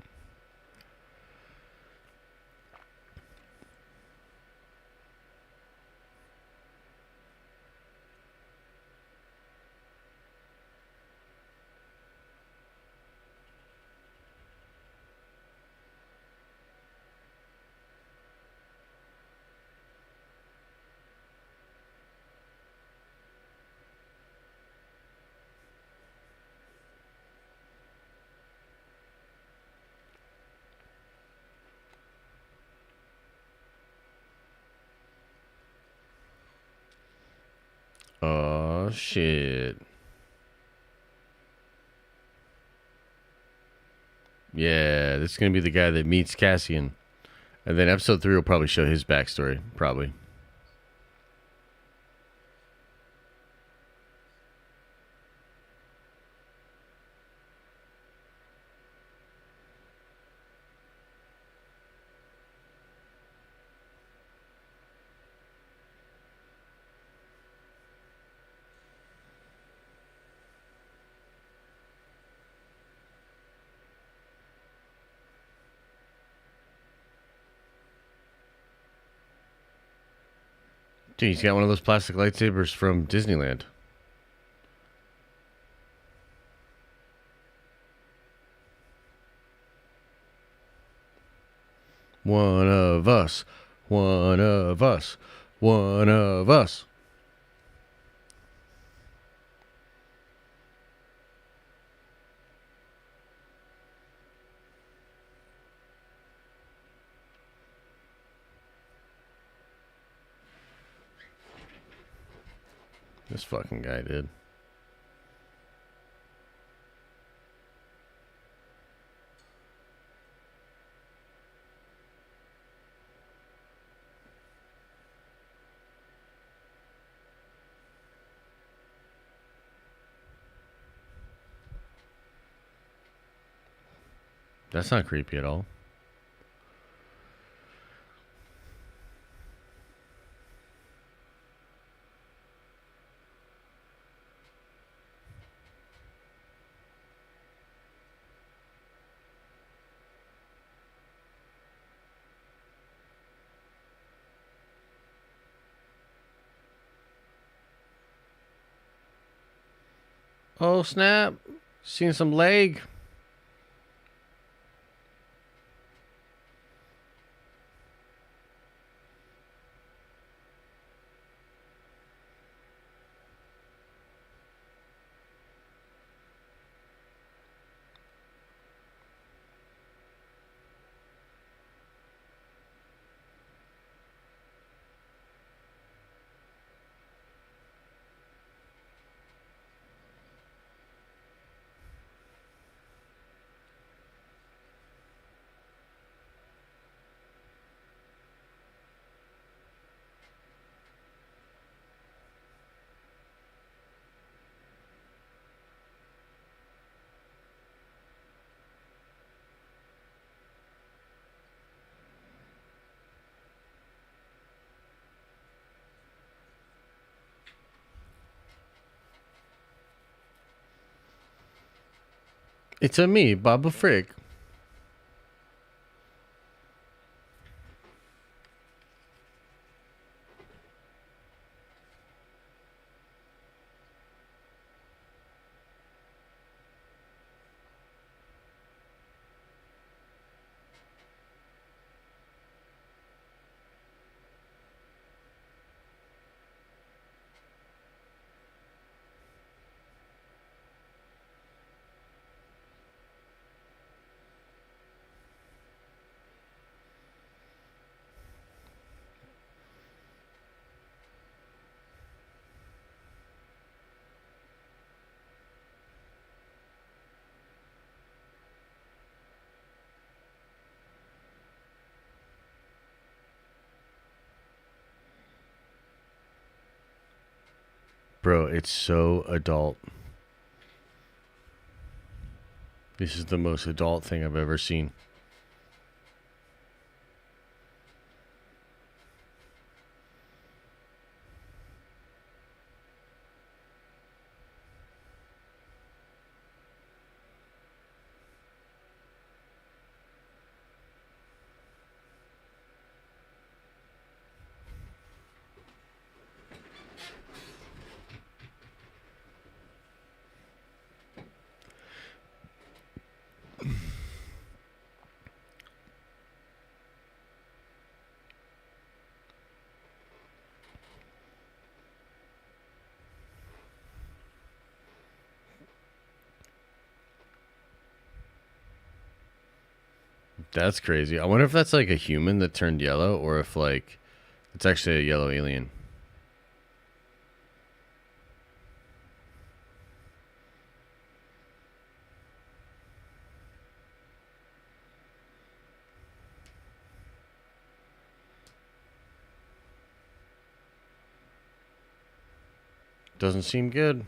Oh, shit. Yeah, this is going to be the guy that meets Cassian. And then episode 3 will probably show his backstory. Probably. Dude, he's got one of those plastic lightsabers from Disneyland. One of us. One of us. One of us. This fucking guy did. That's not creepy at all. Oh, snap. Seen some leg. It's a me, Baba Frick. Bro, it's so adult. This is the most adult thing I've ever seen. That's crazy. I wonder if that's like a human that turned yellow or if like it's actually a yellow alien. Doesn't seem good.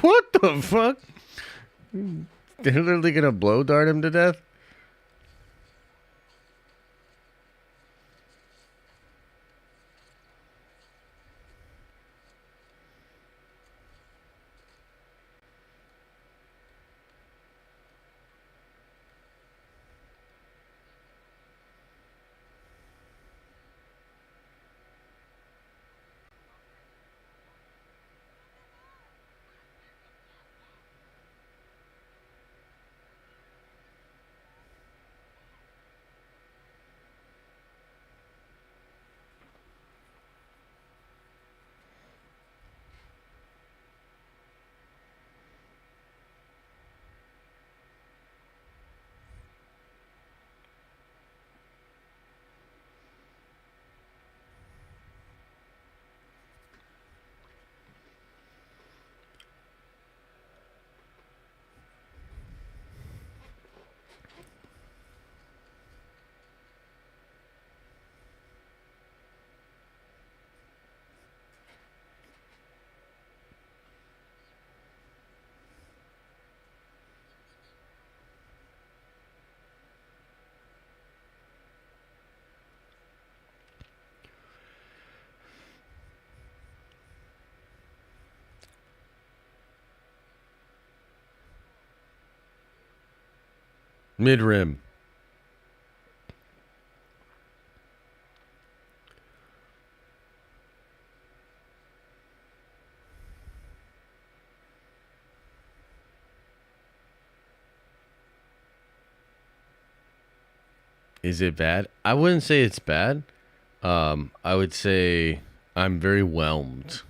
What the fuck? They're literally gonna blow dart him to death? Mid rim. Is it bad? I wouldn't say it's bad. I would say I'm very whelmed.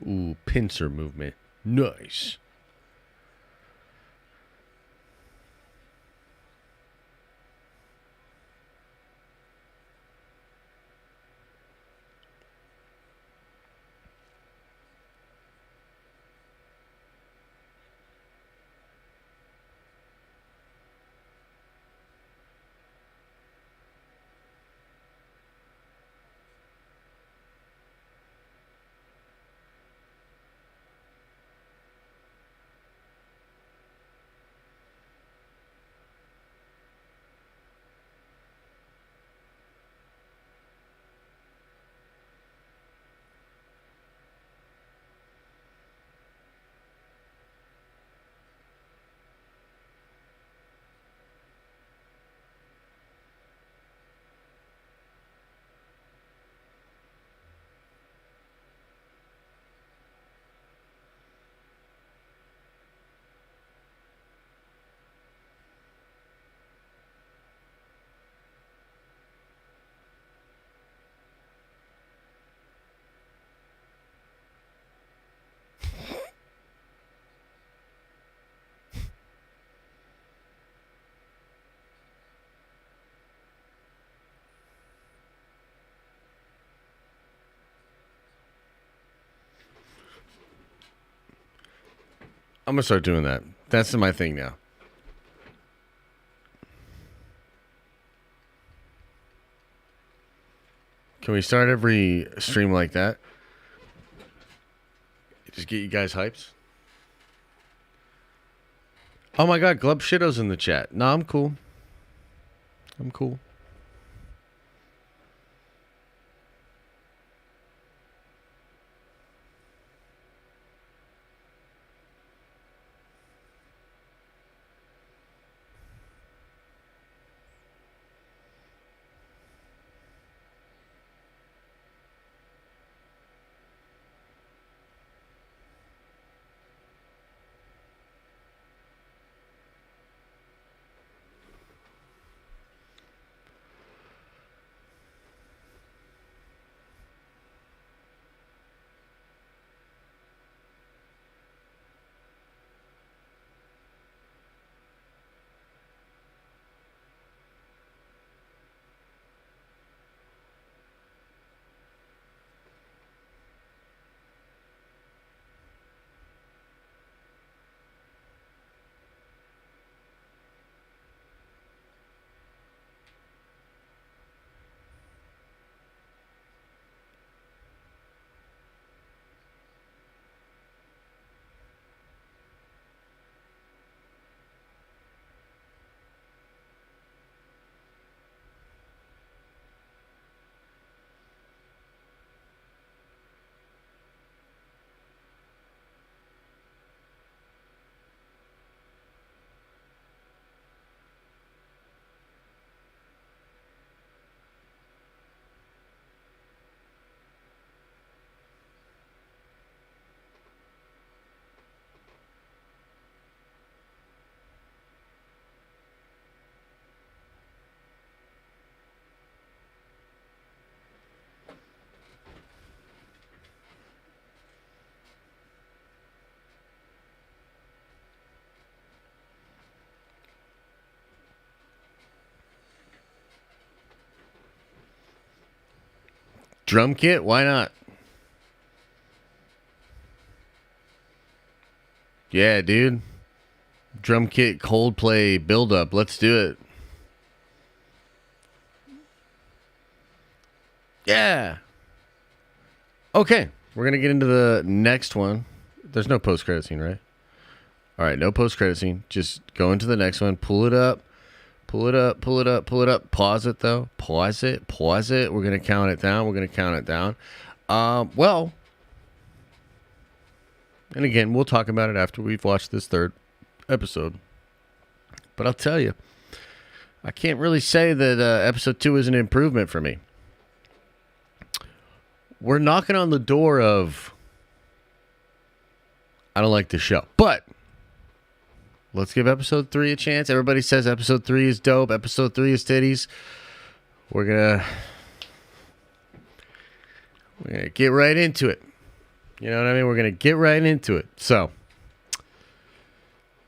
Ooh, pincer movement. Nice. I'm gonna start doing that. That's my thing now. Can we start every stream like that? Just get you guys hyped. Oh my god, Glub Shitto's in the chat. No, I'm cool. I'm cool. Drum kit? Why not? Yeah, dude. Drum kit Coldplay build up. Let's do it. Yeah. Okay. We're going to get into the next one. There's no post-credit scene, right? All right, no post-credit scene. Just go into the next one. Pull it up. Pull it up. Pull it up. Pull it up. Pause it, though. Pause it. Pause it. We're going to count it down. We're going to count it down. Well, and again, we'll talk about it after we've watched this third episode. But I'll tell you, I can't really say that episode 2 is an improvement for me. We're knocking on the door of I don't like the show. But let's give episode 3 a chance. Everybody says episode 3 is dope. Episode 3 is titties. We're gonna get right into it. You know what I mean? We're going to get right into it. So,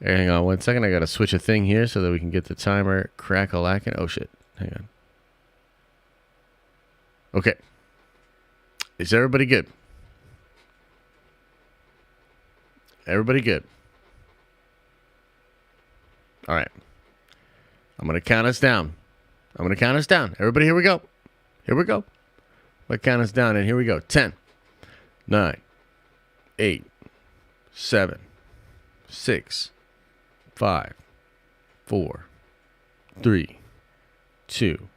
hang on one second. I got to switch a thing here so that we can get the timer crack-a-lacking. Oh, shit. Hang on. Okay. Is everybody good? Everybody good? All right. I'm going to count us down. Everybody, here we go. Here we go. I'm going to count us down, and here we go. 10, 9, 8, 7, 6, 5, 4, 3, 2,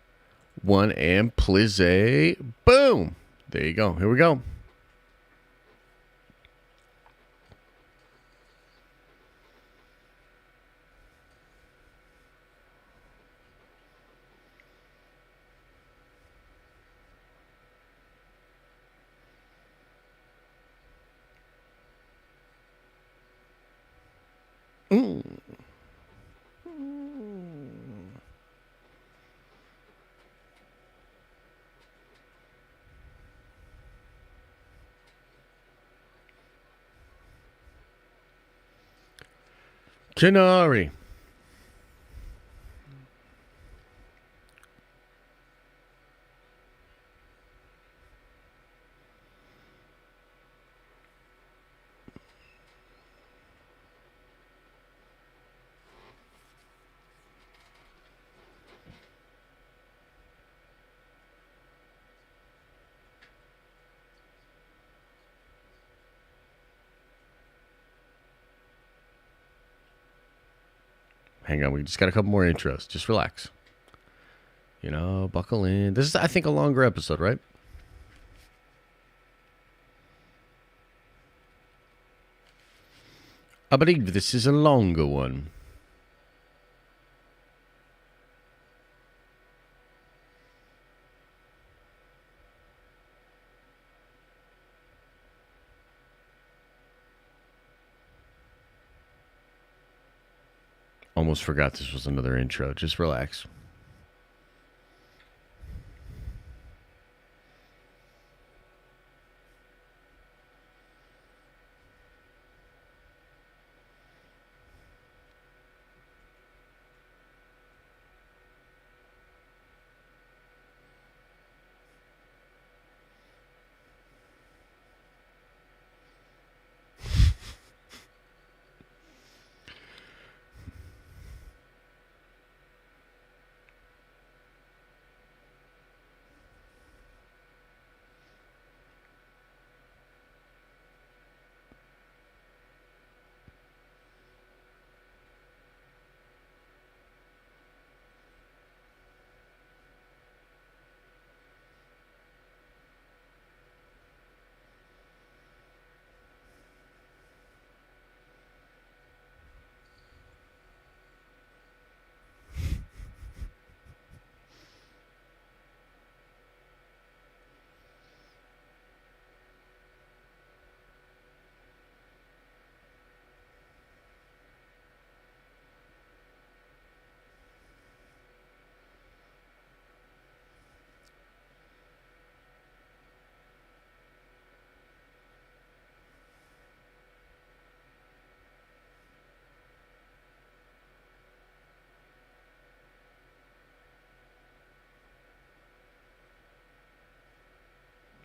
1, and plizzy. Boom. There you go. Here we go. Canary. Hang on, we just got a couple more intros. Just relax. You know, buckle in. This is, I think, a longer episode, right? I believe this is a longer one. Almost forgot this was another intro. Just relax.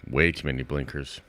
Way too many blinkers.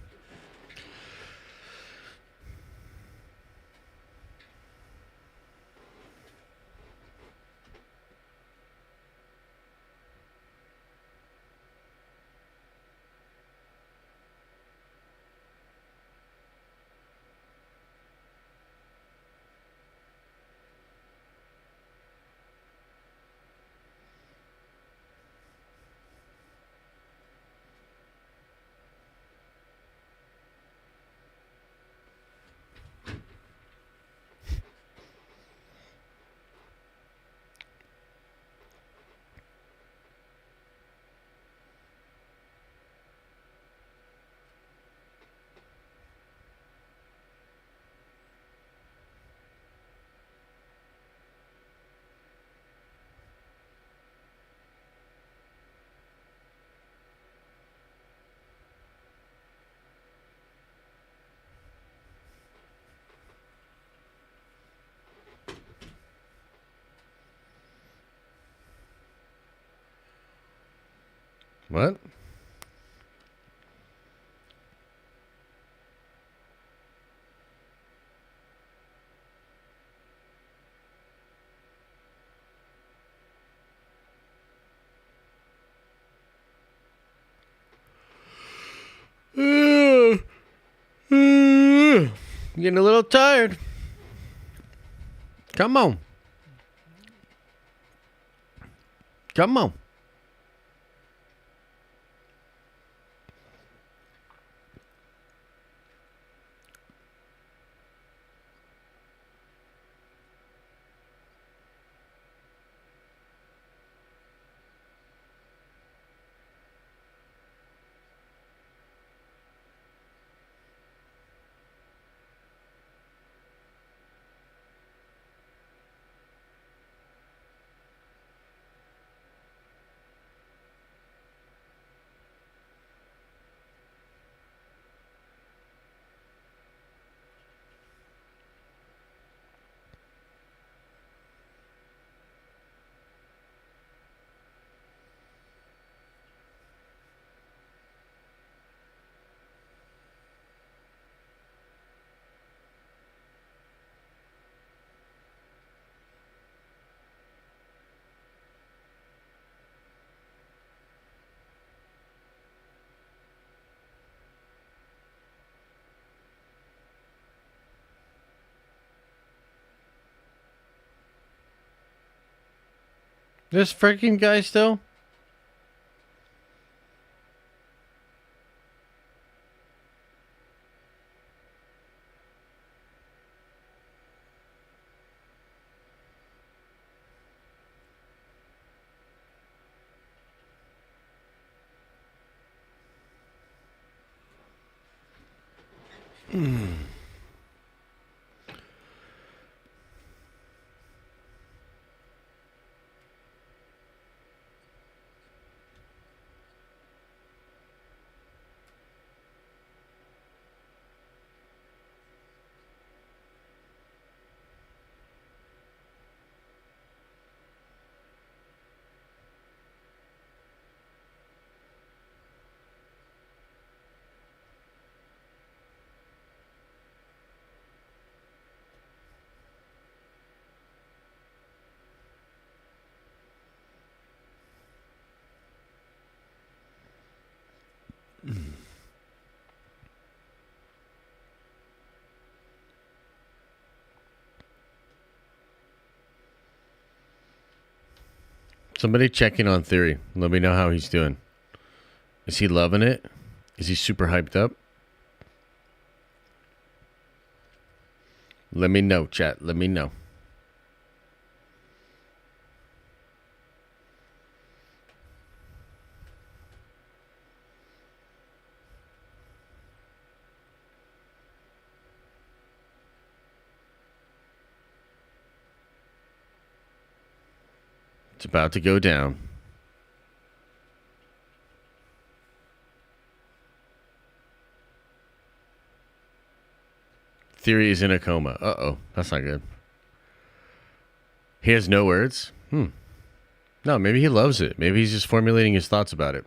What? Getting a little tired. Come on. Come on. This freaking guy still? Somebody check in on Theory. Let me know how he's doing. Is he loving it? Is he super hyped up? Let me know, chat. Let me know. It's about to go down. Theory is in a coma. Uh-oh. That's not good. He has no words? No, maybe he loves it. Maybe he's just formulating his thoughts about it.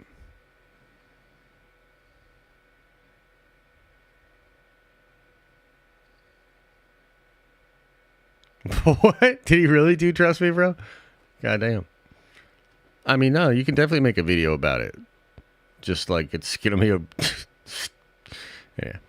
What? Did he really do Trust Me, bro? Goddamn. I mean, no, you can definitely make a video about it. Just like it's gonna be a... yeah.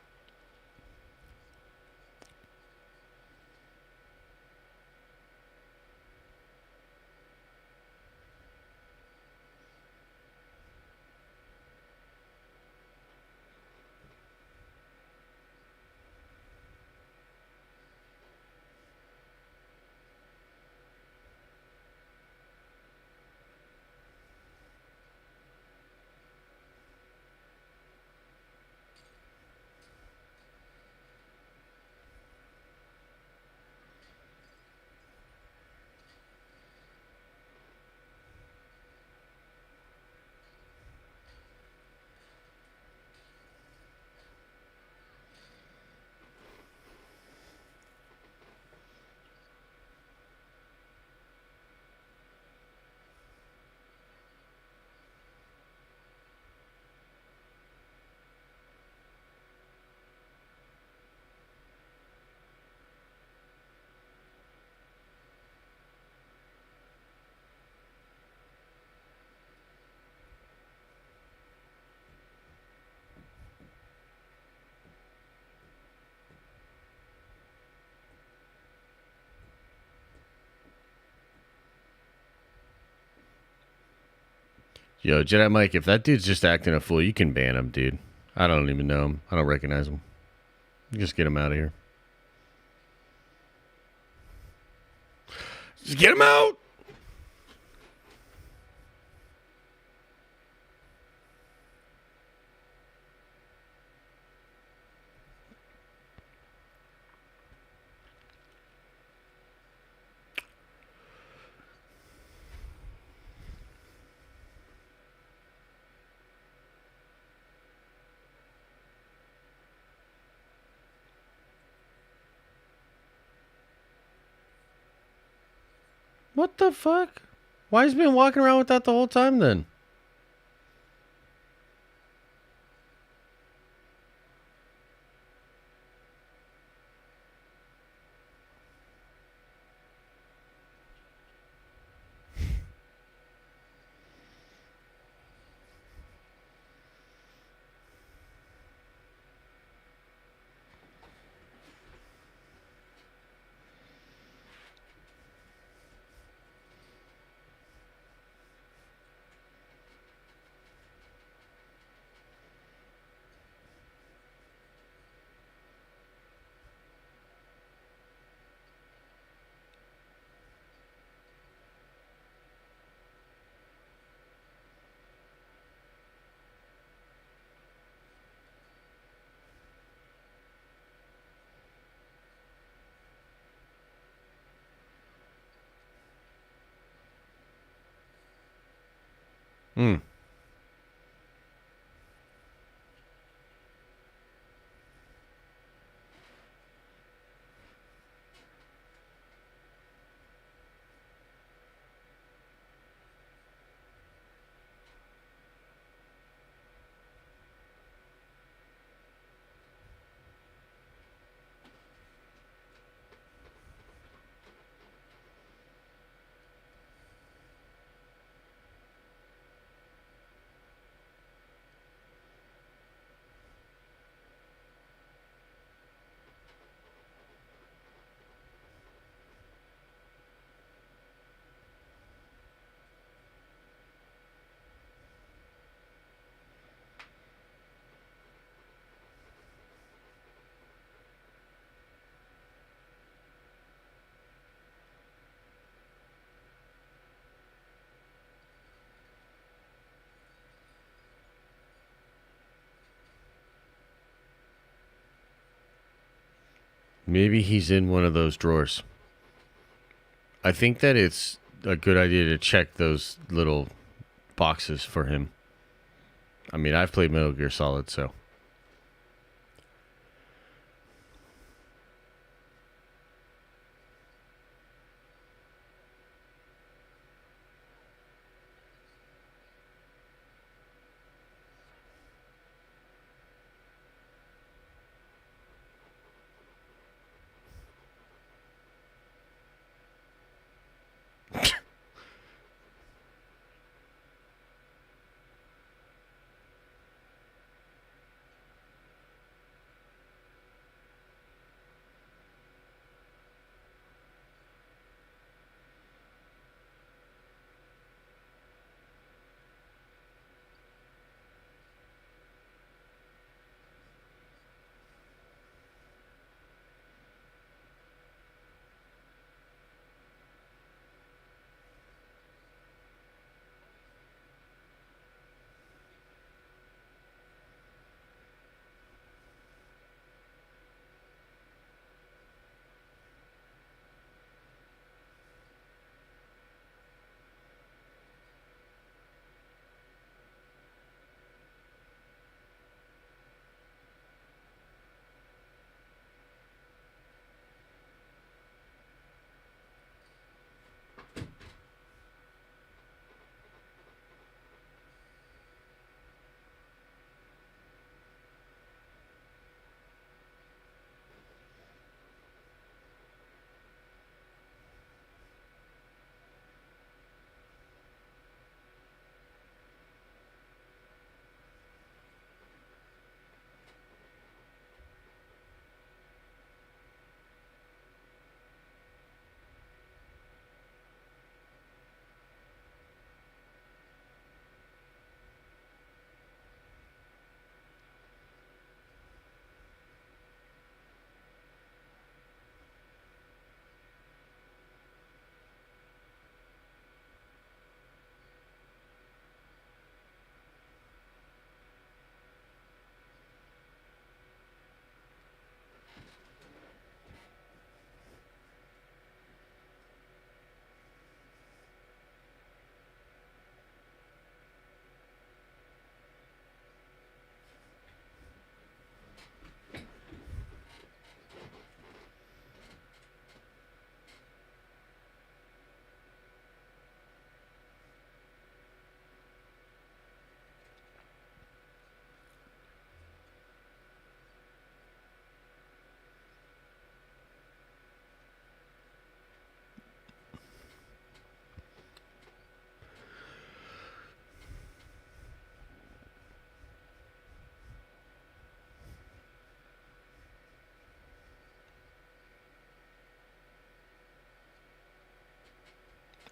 Yo, Jedi Mike, if that dude's just acting a fool, you can ban him, dude. I don't even know him. I don't recognize him. Just get him out of here. Just get him out! What the fuck? Why has he been walking around with that the whole time then? Hmm. Maybe he's in one of those drawers. I think that it's a good idea to check those little boxes for him. I mean, I've played Metal Gear Solid, so.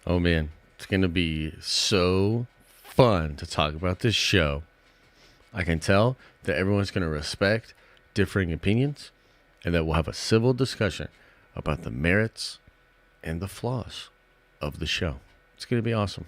Oh man, it's going to be so fun to talk about this show. I can tell that everyone's going to respect differing opinions and that we'll have a civil discussion about the merits and the flaws of the show. It's going to be awesome.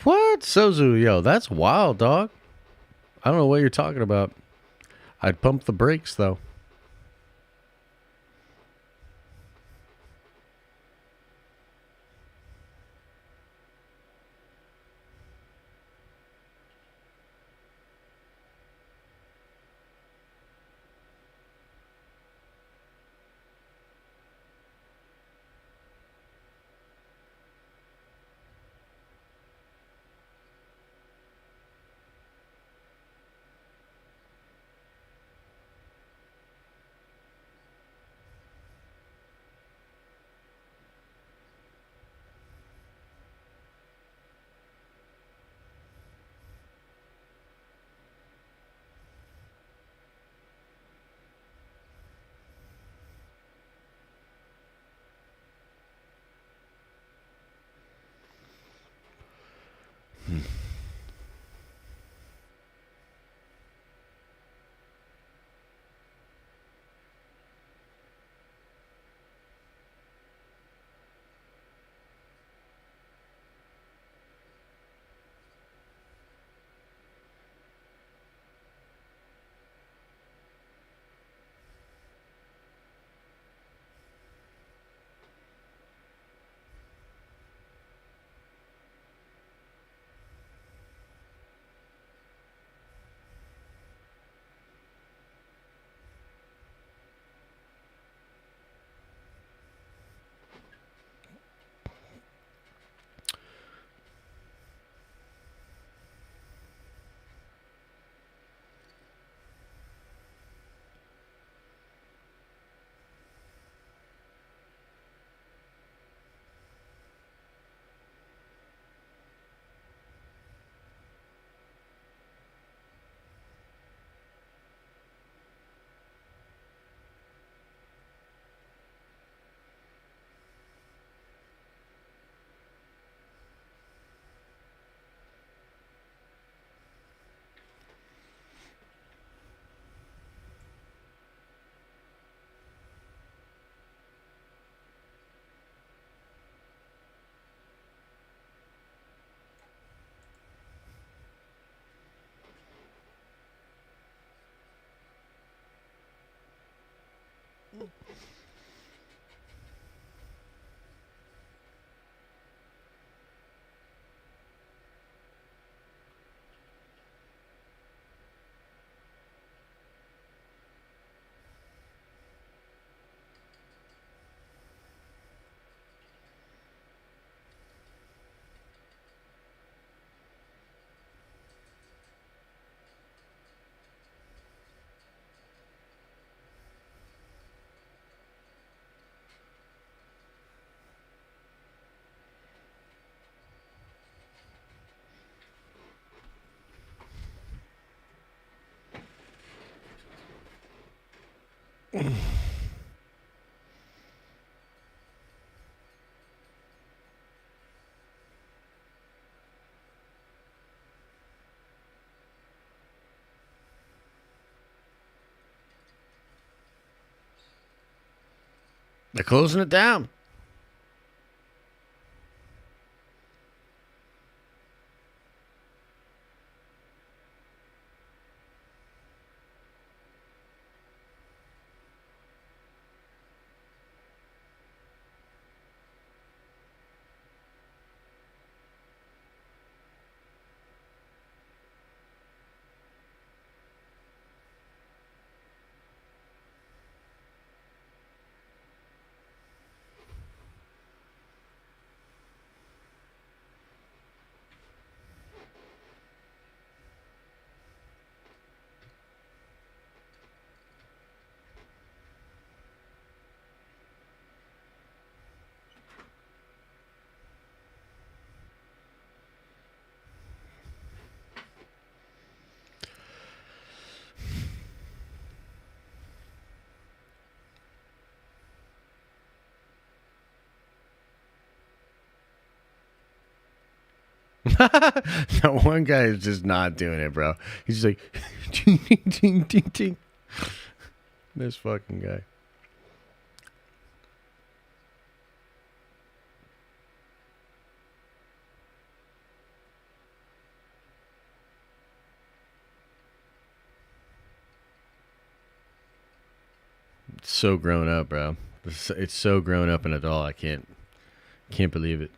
What? Sozu, yo, that's wild, dog. I don't know what you're talking about. I'd pump the brakes, though. They're closing it down. That one guy is just not doing it, bro. He's just like, ting, ting, ting, ting, ting. This fucking guy. so grown up, bro. It's so grown up and adult. I can't believe it.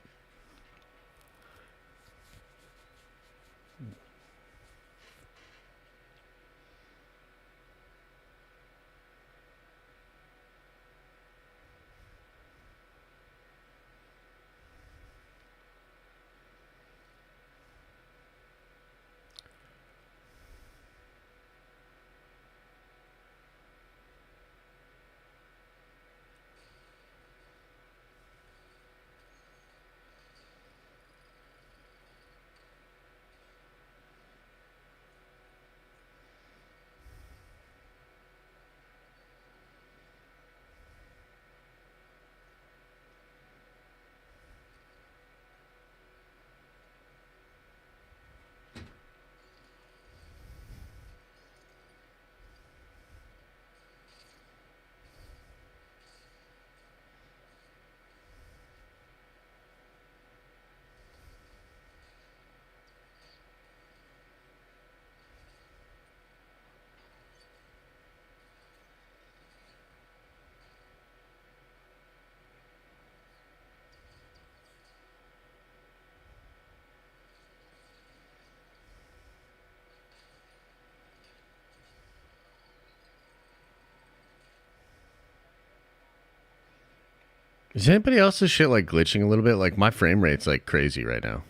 Is anybody else's shit like glitching a little bit? Like my frame rate's like crazy right now.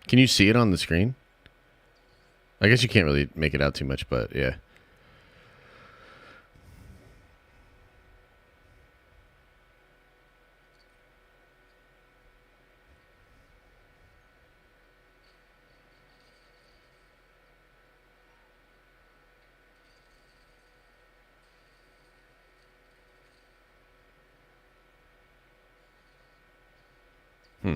Can you see it on the screen? I guess you can't really make it out too much, but yeah. Hmm.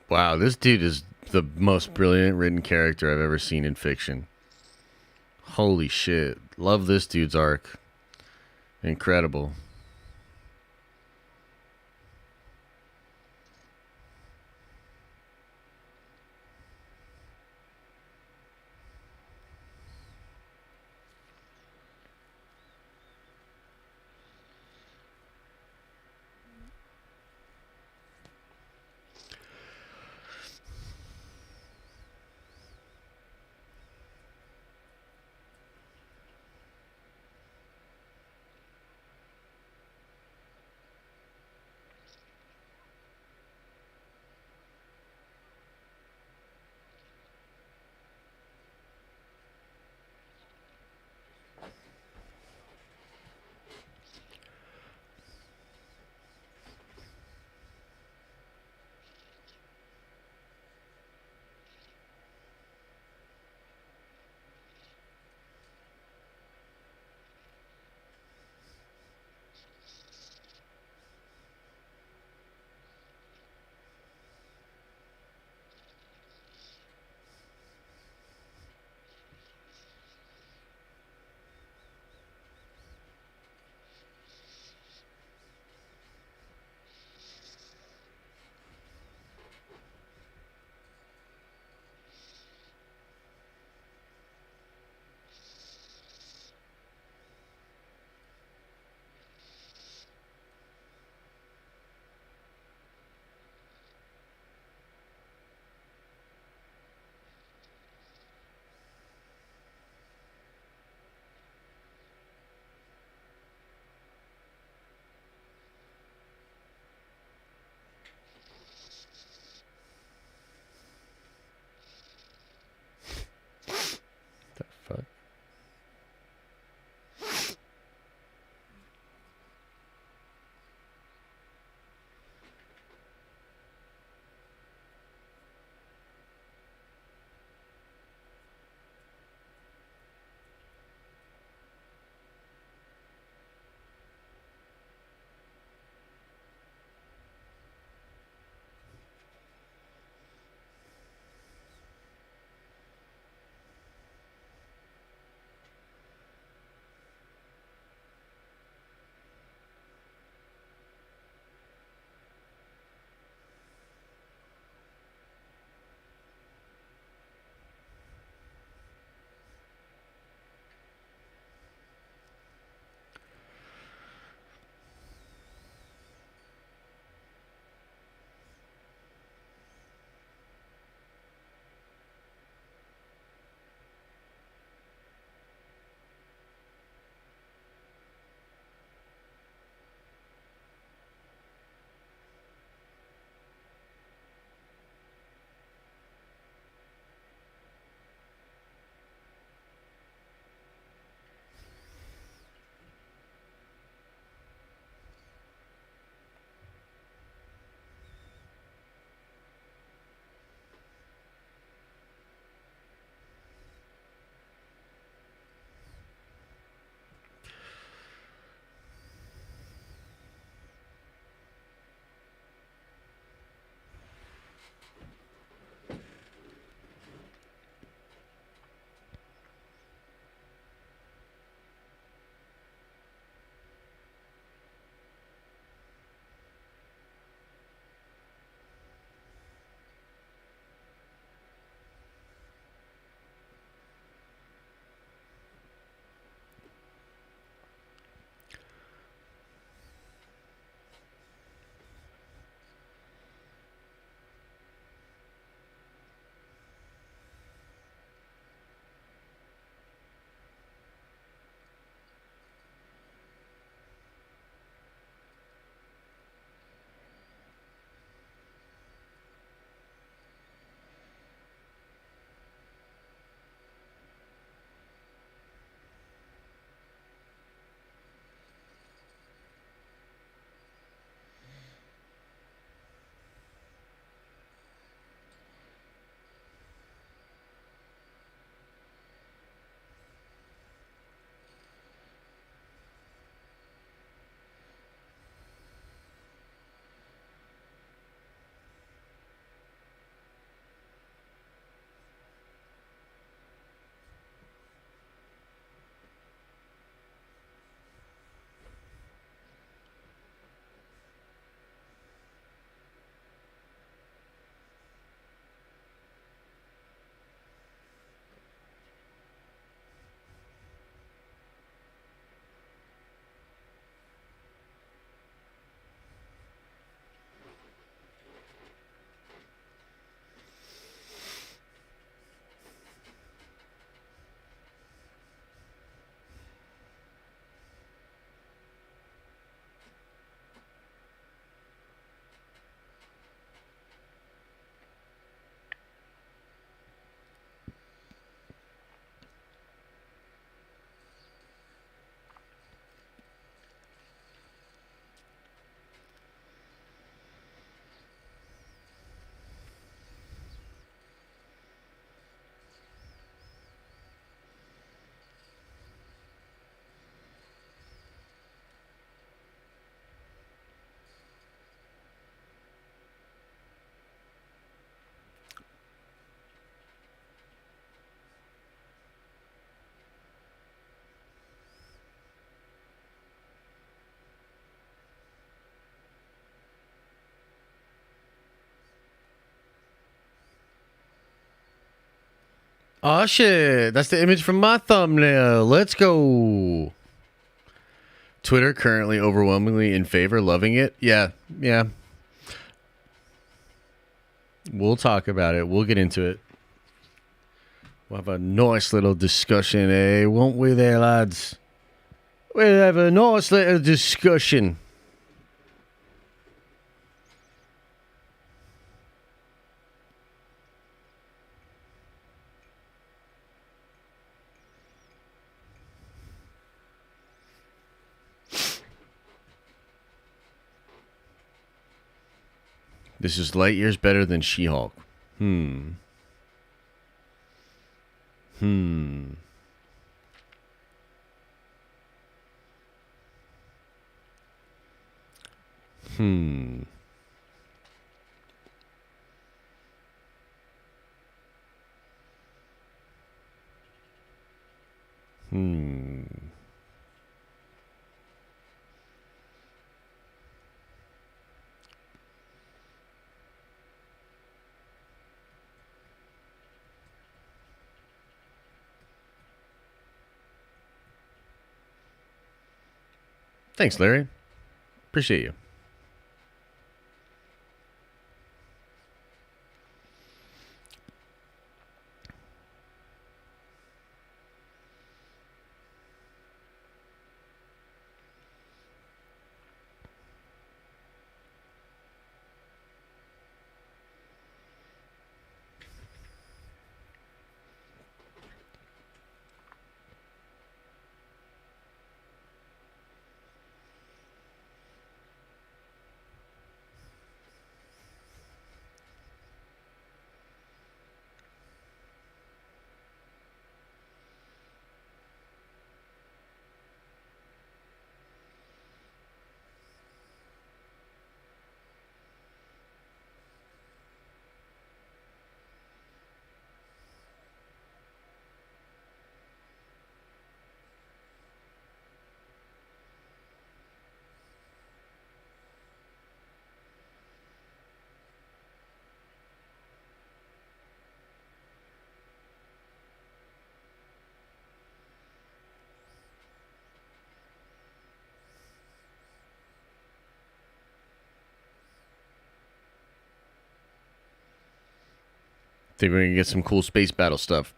Wow, this dude is the most brilliant written character I've ever seen in fiction. Holy shit. Love this dude's arc. Incredible. Oh shit, that's the image from my thumbnail. Let's go. Twitter currently overwhelmingly in favor, loving it. Yeah. We'll talk about it. We'll get into it. We'll have a nice little discussion, eh? Won't we there, lads? We'll have a nice little discussion. This is light years better than She-Hulk. Hmm. Thanks, Larry. Appreciate you. Think we're gonna get some cool space battle stuff.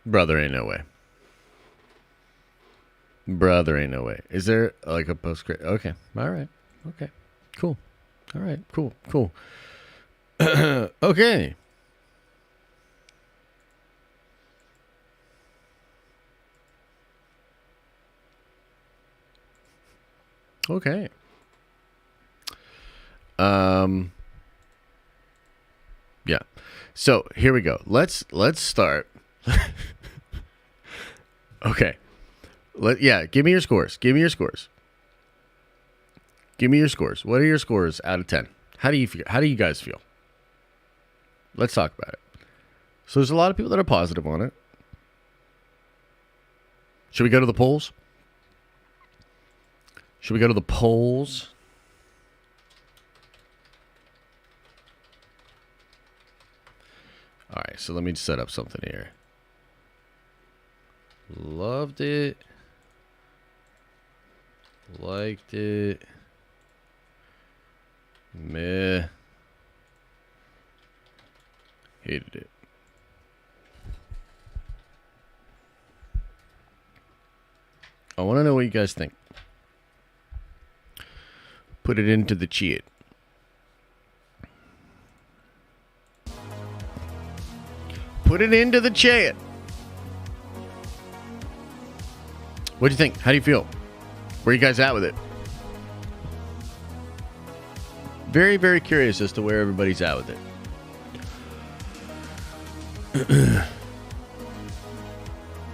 Brother, ain't no way. Brother, ain't no way. Is there like a post-credit? Okay. All right. Okay. Cool. All right. Cool. Okay. Okay. Yeah. So here we go. Let's start. Okay. Give me your scores. What are your scores out of 10? How do you feel? How do you guys feel? Let's talk about it. So there's a lot of people that are positive on it. Should we go to the polls? All right, so let me set up something here. Loved it. Liked it. Meh. Hated it. I want to know what you guys think. Put it into the chat. Put it into the chat. What do you think? How do you feel? Where are you guys at with it? Very, very curious as to where everybody's at with it.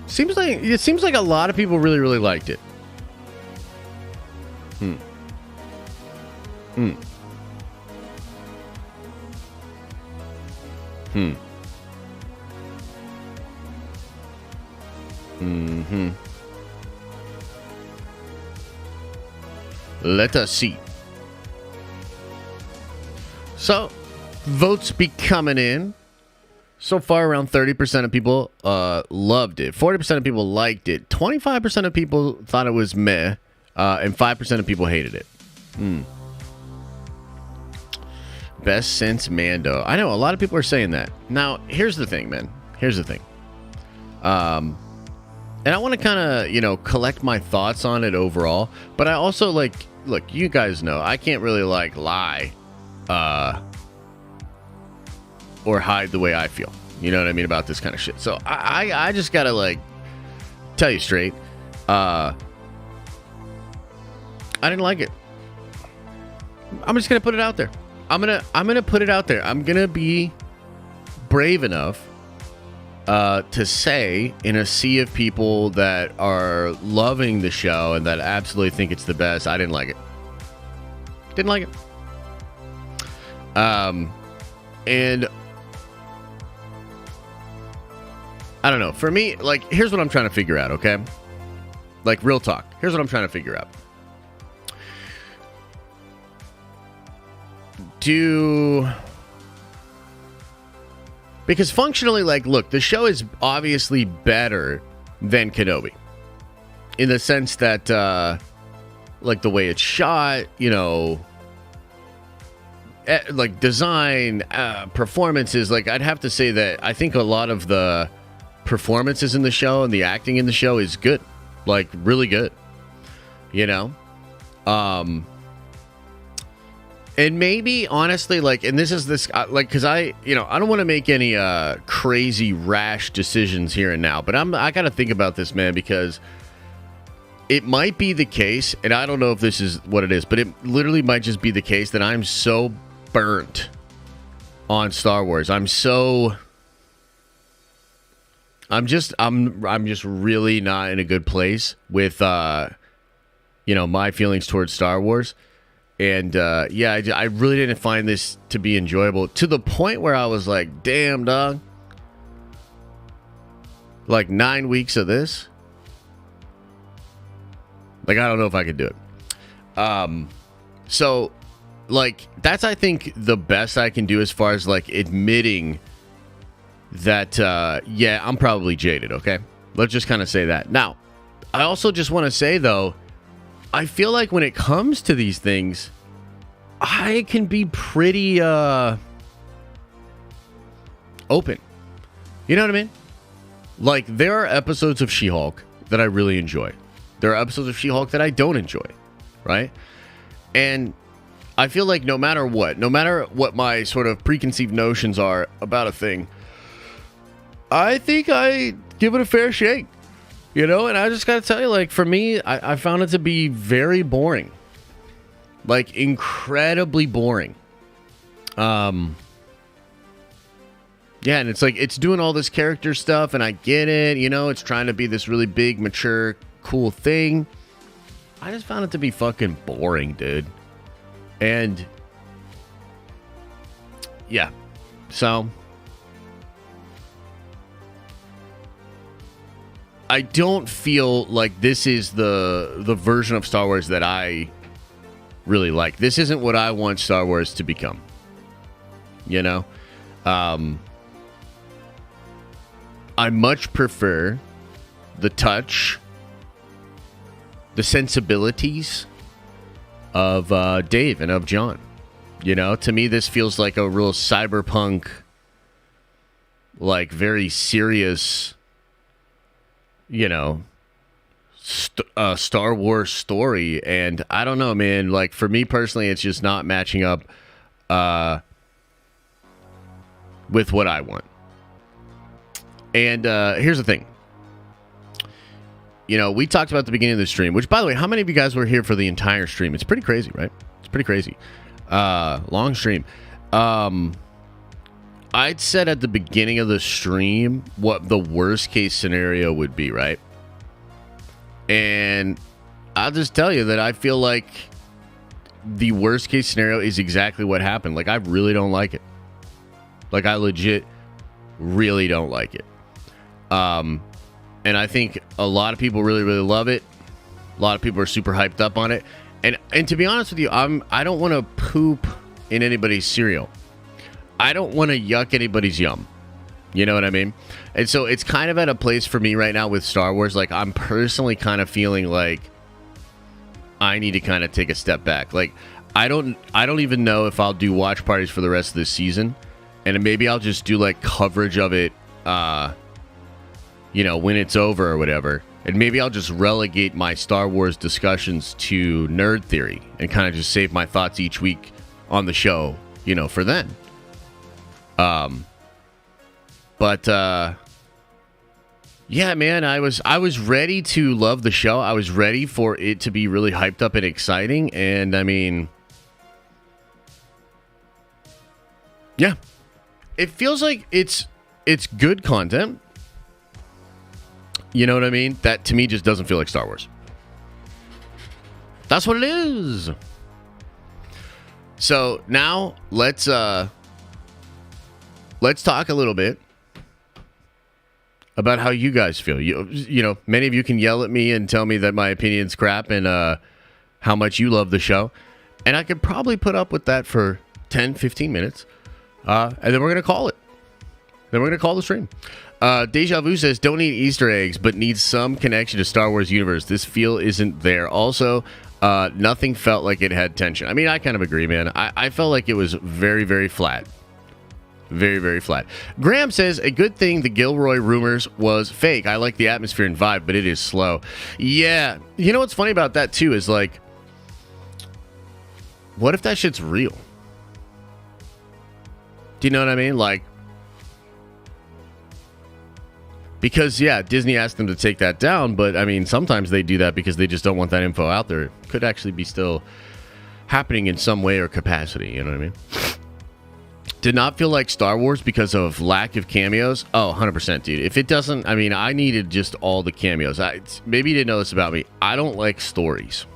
Seems like a lot of people really, really liked it. Let us see. So, votes be coming in. So far, around 30% of people loved it. 40% of people liked it. 25% of people thought it was meh. And 5% of people hated it. Best since Mando. I know, a lot of people are saying that. Now, here's the thing, man. Here's the thing. And I want to kind of, collect my thoughts on it overall. But I also, look, you guys know, I can't really, lie. Or hide the way I feel. You know what I mean about this kind of shit. So I just gotta tell you straight. I didn't like it. I'm just gonna put it out there. I'm gonna put it out there. I'm gonna be brave enough to say, in a sea of people that are loving the show and that absolutely think it's the best, I didn't like it. Didn't like it. And I don't know. For me, here's what I'm trying to figure out, okay? Real talk. Here's what I'm trying to figure out. Because functionally, look, the show is obviously better than Kenobi. In the sense that, the way it's shot, design, performances, I'd have to say that I think a lot of the performances in the show and the acting in the show is good. Really good. And maybe, honestly, and this is this, because I don't want to make any crazy rash decisions here and now, but I got to think about this, man, because it might be the case, and I don't know if this is what it is, but it literally might just be the case that I'm so burnt on Star Wars. I'm just really not in a good place with my feelings towards Star Wars. And I really didn't find this to be enjoyable, to the point where I was like, damn, dog. 9 weeks of this? I don't know if I could do it. So that's, I think, the best I can do as far as admitting that, I'm probably jaded, okay? Let's just kind of say that. Now, I also just want to say, though, I feel like when it comes to these things, I can be pretty open. You know what I mean? There are episodes of She-Hulk that I really enjoy. There are episodes of She-Hulk that I don't enjoy, right? And I feel like no matter what my sort of preconceived notions are about a thing, I think I give it a fair shake. And I just got to tell you, for me, I found it to be very boring. Incredibly boring. And it's it's doing all this character stuff, and I get it. It's trying to be this really big, mature, cool thing. I just found it to be fucking boring, dude. And, yeah. So I don't feel like this is the version of Star Wars that I really like. This isn't what I want Star Wars to become. I much prefer the touch, the sensibilities of Dave and of John. You know, to me, this feels like a real cyberpunk, like very serious, you know, Star Wars story. And I don't know, man, like for me personally, it's just not matching up with what I want. And here's the thing. You know, we talked about at the beginning of the stream, which, by the way, how many of you guys were here for the entire stream? It's pretty crazy, right? It's pretty crazy. Long stream. I'd said at the beginning of the stream what the worst case scenario would be, right? And I'll just tell you that I feel like the worst case scenario is exactly what happened. Like, I really don't like it. Like, I legit really don't like it. And I think a lot of people really, really love it. A lot of people are super hyped up on it. And to be honest with you, I don't want to poop in anybody's cereal. I don't want to yuck anybody's yum. You know what I mean? And so it's kind of at a place for me right now with Star Wars. Like, I'm personally kind of feeling like I need to kind of take a step back. Like, I don't even know if I'll do watch parties for the rest of this season. And maybe I'll just do like coverage of it, you know, when it's over or whatever. And maybe I'll just relegate my Star Wars discussions to Nerd Theory and kind of just save my thoughts each week on the show, you know, for then. But yeah, man, I was ready to love the show. I was ready for it to be really hyped up and exciting. And I mean, yeah, it feels like it's good content. You know what I mean? That to me just doesn't feel like Star Wars. That's what it is. So now let's talk a little bit about how you guys feel. You know, many of you can yell at me and tell me that my opinion's crap and how much you love the show. And I could probably put up with that for 10, 15 minutes. And then we're going to call it. Then we're going to call the stream. Deja Vu says, don't need Easter eggs, but needs some connection to Star Wars universe. This feel isn't there. Also, nothing felt like it had tension. I mean, I kind of agree, man. I felt like it was very, very flat. Very, very flat. Graham says, a good thing the Gilroy rumors was fake. I like the atmosphere and vibe, but it is slow. Yeah. You know what's funny about that, too, is like, what if that shit's real? Do you know what I mean? Like, because, yeah, Disney asked them to take that down, but, I mean, sometimes they do that because they just don't want that info out there. It could actually be still happening in some way or capacity, you know what I mean? Did not feel like Star Wars because of lack of cameos. Oh, 100%, dude. If it doesn't, I mean, I needed just all the cameos. Maybe you didn't know this about me. I don't like stories.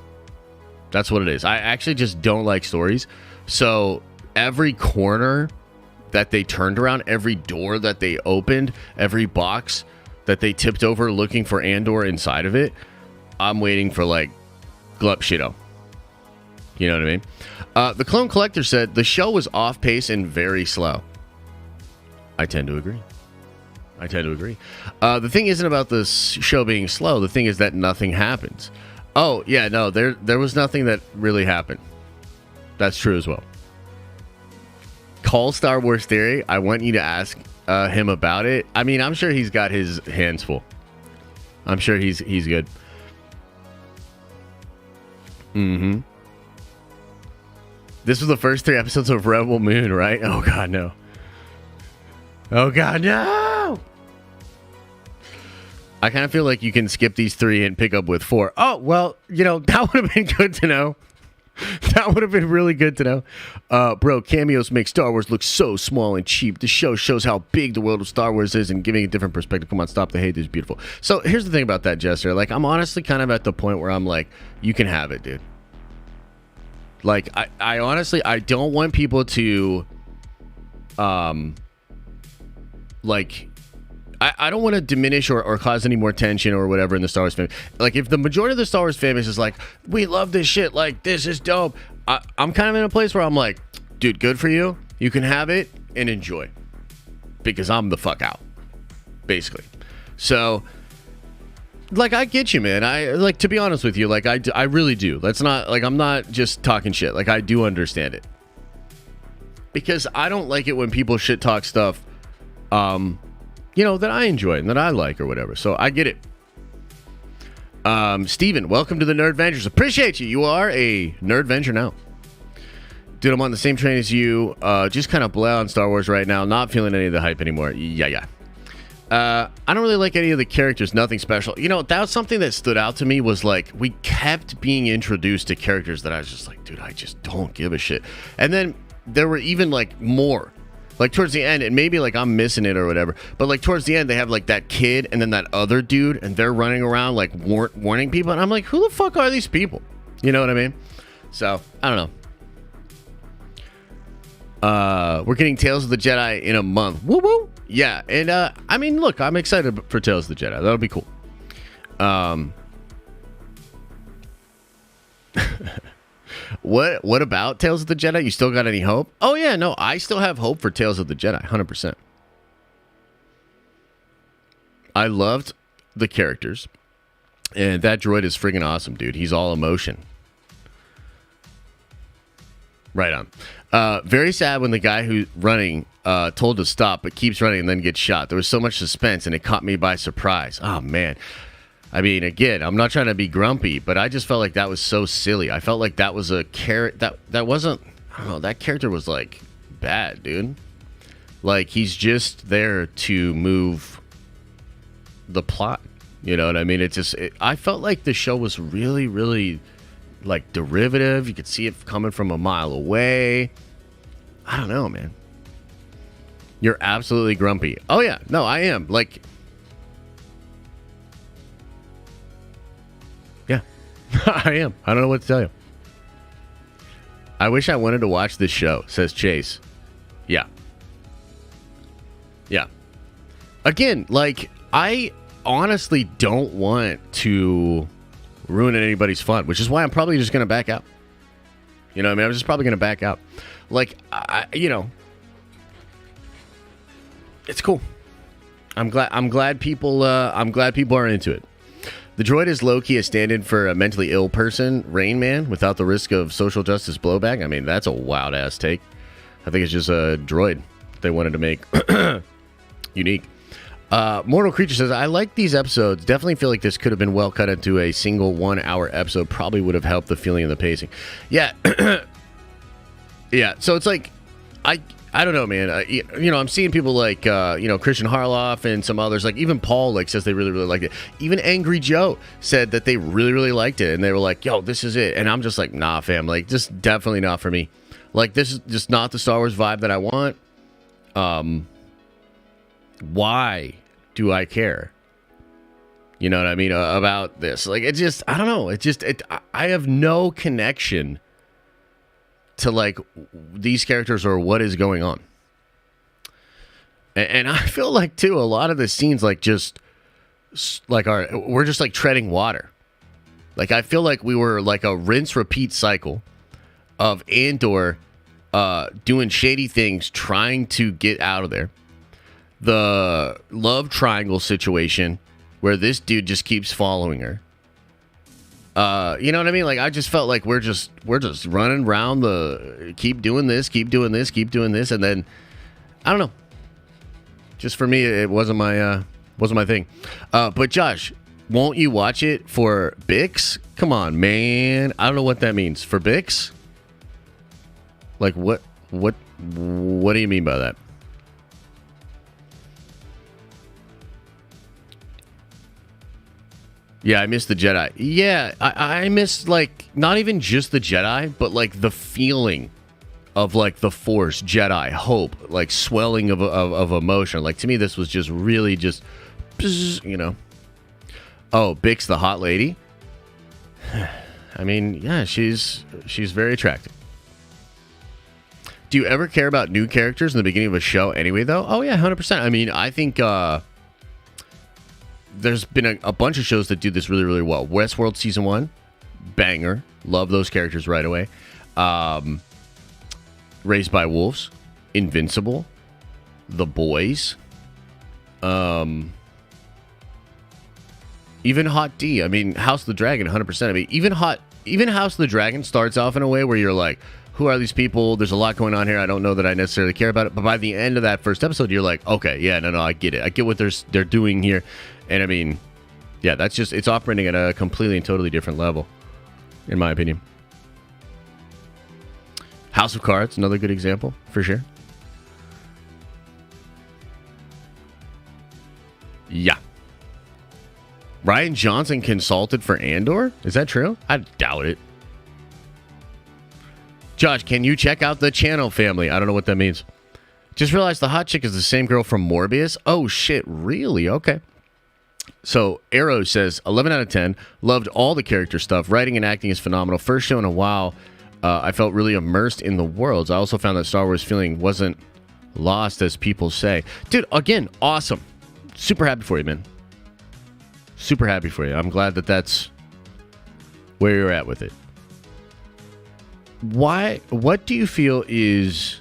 That's what it is. I actually just don't like stories. So every corner that they turned around, every door that they opened, every box that they tipped over looking for Andor inside of it, I'm waiting for, like, glup shitto. You know what I mean? The Clone Collector said, the show was off pace and very slow. I tend to agree. The thing isn't about the show being slow. The thing is that nothing happens. Oh, yeah, no, there was nothing that really happened. That's true as well. Call Star Wars Theory. I want you to ask him about it. I mean, I'm sure he's got his hands full. I'm sure he's good. Mm-hmm. This was the first 3 episodes of Rebel Moon, right? Oh, God, no. Oh, God, no! I kind of feel like you can skip these 3 and pick up with 4. Oh, well, you know, that would have been good to know. That would have been really good to know. Bro, cameos make Star Wars look so small and cheap. The show shows how big the world of Star Wars is and giving a different perspective. Come on, stop the hate. This is beautiful. So here's the thing about that, Jester. Like, I'm honestly kind of at the point where I'm like, you can have it, dude. Like, I honestly, I don't want people to, like, I don't want to diminish or cause any more tension or whatever in the Star Wars fandom. Like, if the majority of the Star Wars fandom is like, we love this shit, like, this is dope, I'm kind of in a place where I'm like, dude, good for you. You can have it and enjoy. Because I'm the fuck out. Basically. So, like, I get you, man. I, like, to be honest with you, like, I really do. Let's not, like, I'm not just talking shit. Like, I do understand it. because I don't like it when people shit talk stuff, that I enjoy and that I like or whatever. So I get it. Steven, welcome to the Nerd Vengers. Appreciate you. You are a Nerd Venger now. Dude, I'm on the same train as you. Just kind of blah on Star Wars right now. Not feeling any of the hype anymore. Yeah. I don't really like any of the characters. Nothing special. That was something that stood out to me was like we kept being introduced to characters that I was just like, dude, I just don't give a shit. And then there were even like more. Like towards the end, and maybe like I'm missing it or whatever, but like towards the end, they have like that kid and then that other dude, and they're running around like warning people, and I'm like, who the fuck are these people? You know what I mean? So I don't know. We're getting Tales of the Jedi in a month. Woo woo. Yeah, and I mean, look, I'm excited for Tales of the Jedi. That'll be cool. What about Tales of the Jedi? You still got any hope? Oh yeah, no, I still have hope for Tales of the Jedi, 100%. I loved the characters, and that droid is friggin' awesome, dude. He's all emotion. Right on. Very sad when the guy who's running told to stop, but keeps running and then gets shot. There was so much suspense, and it caught me by surprise. Oh man. I mean, again, I'm not trying to be grumpy, but I just felt like that was so silly. I felt like that was a character that wasn't, I don't know, that character was like bad, dude. Like he's just there to move the plot. You know what I mean? I felt like the show was really, really like derivative. You could see it coming from a mile away. I don't know, man. You're absolutely grumpy. Oh yeah, no, I am. Like, yeah, I am. I don't know what to tell you. I wish I wanted to watch this show, says Chase. Yeah. Yeah. Again, like, I honestly don't want to ruin anybody's fun, which is why I'm probably just going to back out. You know what I mean? I'm just probably going to back out. Like, it's cool. I'm glad people are into it. The droid is low-key a stand-in for a mentally ill person, Rain Man, without the risk of social justice blowback. I mean, that's a wild-ass take. I think it's just a droid they wanted to make unique. Mortal Creature says, I like these episodes. Definitely feel like this could have been well cut into a single 1 hour episode. Probably would have helped the feeling and the pacing. Yeah. Yeah. So it's like, I don't know, man. I'm seeing people like, Christian Harloff and some others. Like even Paul, like says they really, really liked it. Even Angry Joe said that they really, really liked it, and they were like, "Yo, this is it." And I'm just like, "Nah, fam. Like, just definitely not for me. Like, this is just not the Star Wars vibe that I want." Why do I care? You know what I mean about this? Like, it just, I don't know. I have no connection to like these characters or what is going on. And I feel like too, a lot of the scenes like just like we're just like treading water. Like I feel like we were like a rinse repeat cycle of Andor doing shady things, trying to get out of there. The love triangle situation where this dude just keeps following her. You know what I mean? Like I just felt like we're just running around keep doing this, and then I don't know. Just for me, it wasn't my thing. But Josh, won't you watch it for Bix? Come on, man. I don't know what that means for Bix. Like what do you mean by that? Yeah, I missed the Jedi. Yeah, I missed, like, not even just the Jedi, but, like, the feeling of, like, the Force, Jedi, hope, like, swelling of emotion. Like, to me, this was just really just, you know. Oh, Bix, the hot lady? I mean, yeah, she's very attractive. Do you ever care about new characters in the beginning of a show anyway, though? Oh, yeah, 100%. I mean, I think, there's been a bunch of shows that do this really, really well. Westworld Season 1, banger. Love those characters right away. Raised by Wolves, Invincible, The Boys, even Hot D. I mean, House of the Dragon, 100%. I mean, even House of the Dragon starts off in a way where you're like, who are these people? There's a lot going on here. I don't know that I necessarily care about it. But by the end of that first episode, you're like, okay, yeah, no, I get it. I get what they're doing here. And I mean, yeah, that's just, it's operating at a completely and totally different level, in my opinion. House of Cards, another good example, for sure. Yeah. Ryan Johnson consulted for Andor? Is that true? I doubt it. Josh, can you check out the channel family? I don't know what that means. Just realized the hot chick is the same girl from Morbius. Oh, shit. Really? Okay. So, Arrow says, 11 out of 10. Loved all the character stuff. Writing and acting is phenomenal. First show in a while, I felt really immersed in the worlds. I also found that Star Wars feeling wasn't lost, as people say. Dude, again, awesome. Super happy for you, man. Super happy for you. I'm glad that that's where you're at with it. What do you feel is...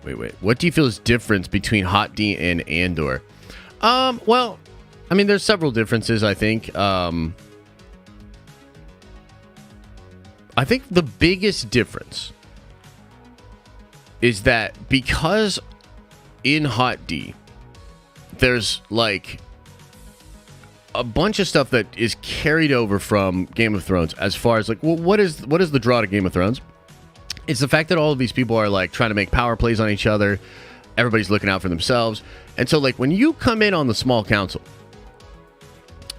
Wait. What do you feel is difference between Hot D and Andor? Well, I mean, there's several differences, I think. I think the biggest difference is that because in Hot D, there's like a bunch of stuff that is carried over from Game of Thrones as far as like, well, what is the draw to Game of Thrones? It's the fact that all of these people are like trying to make power plays on each other. Everybody's looking out for themselves. And so like when you come in on the small council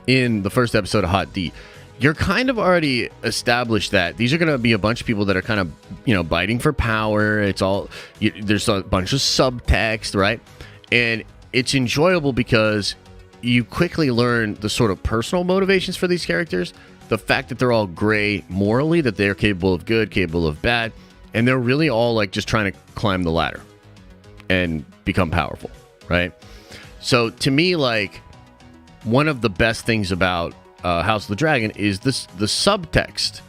in the first episode of Hot D, you're kind of already established that these are going to be a bunch of people that are kind of, you know, biting for power. It's all, there's a bunch of subtext, right? And it's enjoyable because you quickly learn the sort of personal motivations for these characters, the fact that they're all gray morally, that they're capable of good, capable of bad, and they're really all like just trying to climb the ladder and become powerful, right? So to me, like, one of the best things about House of the Dragon is the subtext,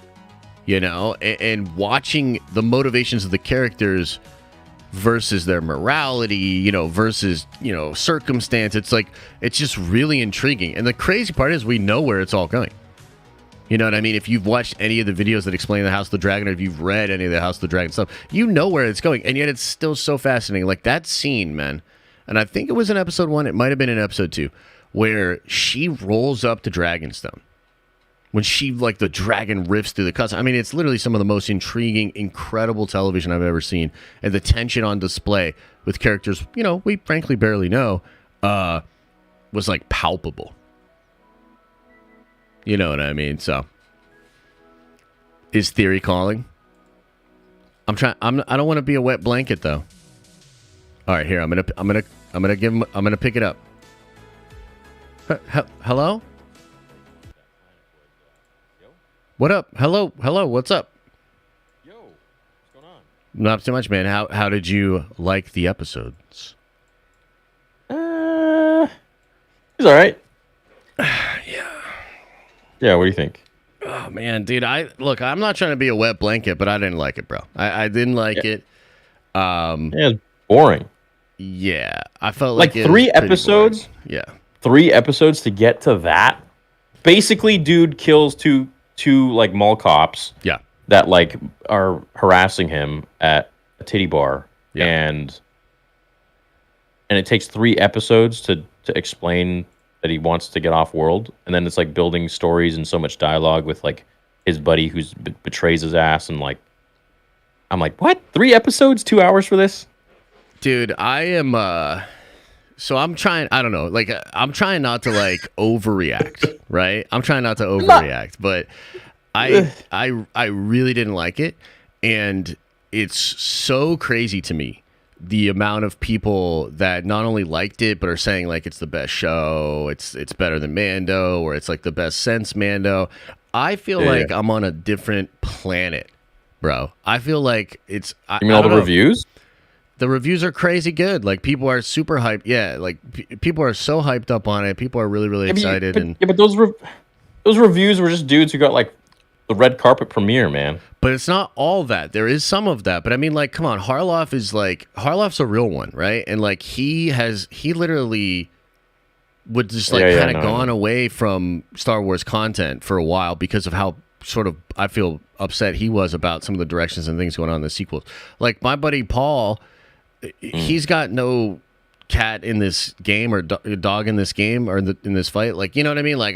you know, and watching the motivations of the characters versus their morality, you know, versus, you know, circumstance. It's like, it's just really intriguing. And the crazy part is we know where it's all going. You know what I mean? If you've watched any of the videos that explain the House of the Dragon, or if you've read any of the House of the Dragon stuff, you know where it's going. And yet it's still so fascinating. Like that scene, man. And I think it was in episode 1. It might have been in episode 2, where she rolls up to Dragonstone. When she, like, the dragon riffs through the cuts. I mean, it's literally some of the most intriguing, incredible television I've ever seen. And the tension on display with characters, you know, we frankly barely know, was, like, palpable. You know what I mean? So, is Theory calling? I don't want to be a wet blanket, though. All right, here, I'm gonna pick it up. Hello? What up? Hello, what's up? Yo, what's going on? Not too much, man. How did you like the episodes? It's all right. Yeah, what do you think? Oh, man, dude, I'm not trying to be a wet blanket, but I didn't like it, bro. I didn't like it. Yeah, it's boring. Yeah, I felt like it 3 episodes. Yeah. 3 episodes to get to that. Basically, dude kills two like mall cops. Yeah. That like are harassing him at a titty bar. Yeah. And it takes 3 episodes to explain that he wants to get off world, and then it's like building stories and so much dialogue with like his buddy who's betrays his ass, and like I'm like, what? 3 episodes, 2 hours for this? Dude, I am so I'm trying, I don't know, like I'm trying not to like overreact, right? I'm trying not to overreact, but I really didn't like it, and it's so crazy to me the amount of people that not only liked it but are saying like it's the best show, it's better than Mando, or it's like the best since Mando. I feel like I'm on a different planet, bro. I feel like it's You mean all the reviews? The reviews are crazy good. Like, people are super hyped. Yeah, like, people are so hyped up on it. People are really, really excited. But those reviews were just dudes who got, like, the red carpet premiere, man. But it's not all that. There is some of that. But, I mean, like, come on. Harloff's a real one, right? And, like, he literally would just, like, kind of gone away from Star Wars content for a while because of how sort of I feel upset he was about some of the directions and things going on in the sequels. Like my buddy Paul, he's got no cat in this game or dog in this game or in this fight. Like, you know what I mean? Like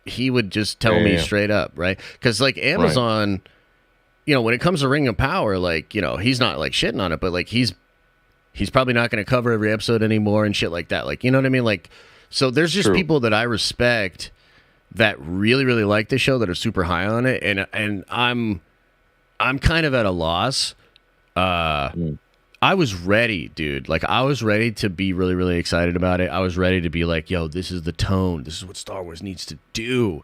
he would just tell me straight up, right? Because like Amazon, you know, when it comes to Ring of Power, like, you know, he's not like shitting on it, but like he's probably not going to cover every episode anymore and shit like that. Like, you know what I mean? Like, so there's just people that I respect that really, really like the show that are super high on it, and I'm kind of at a loss. I was ready, dude. Like, I was ready to be really, really excited about it. I was ready to be like, yo, this is the tone. This is what Star Wars needs to do.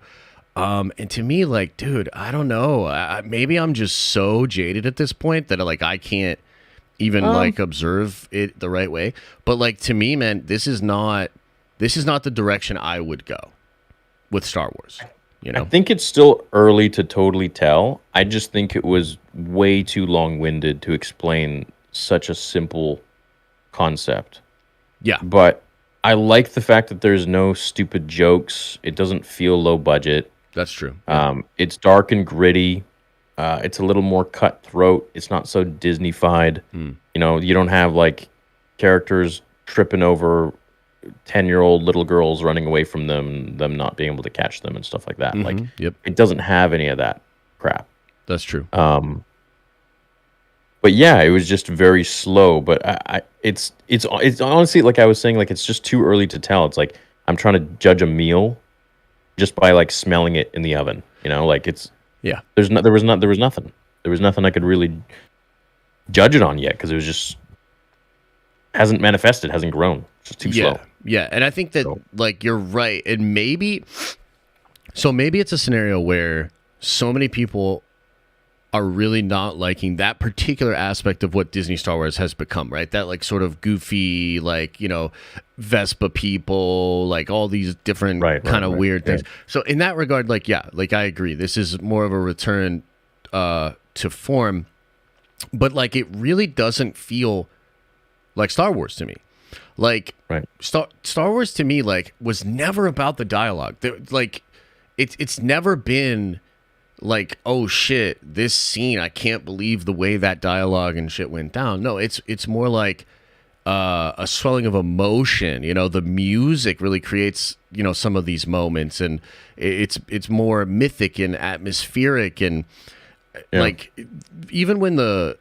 And to me, like, dude, I don't know. Maybe I'm just so jaded at this point that like I can't even like observe it the right way. But like to me, man, this is not the direction I would go with Star Wars. You know? I think it's still early to totally tell. I just think it was way too long-winded to explain such a simple concept. Yeah. But I like the fact that there's no stupid jokes. It doesn't feel low budget. That's true. It's dark and gritty. It's a little more cutthroat. It's not so Disney-fied. You know, you don't have like characters tripping over 10-year-old little girls running away from them not being able to catch them and stuff like that. Like, it doesn't have any of that crap. That's true. But yeah, it was just very slow. But it's honestly, like I was saying, like it's just too early to tell. It's like I'm trying to judge a meal just by like smelling it in the oven. You know, like it's there was nothing. There was nothing I could really judge it on yet because it was just hasn't manifested, hasn't grown. It's just too slow. Yeah, and I think that like you're right, and maybe it's a scenario where so many people are really not liking that particular aspect of what Disney Star Wars has become, right? That like sort of goofy, like, you know, Vespa people, like all these different kind of weird things. So in that regard, like, yeah, like I agree. This is more of a return to form, but like it really doesn't feel like Star Wars to me. Like Star Wars to me, like, was never about the dialogue. Like it's never been like, oh shit, this scene, I can't believe the way that dialogue and shit went down. No, it's more like a swelling of emotion. You know, the music really creates, you know, some of these moments, and it's more mythic and atmospheric, and like even when the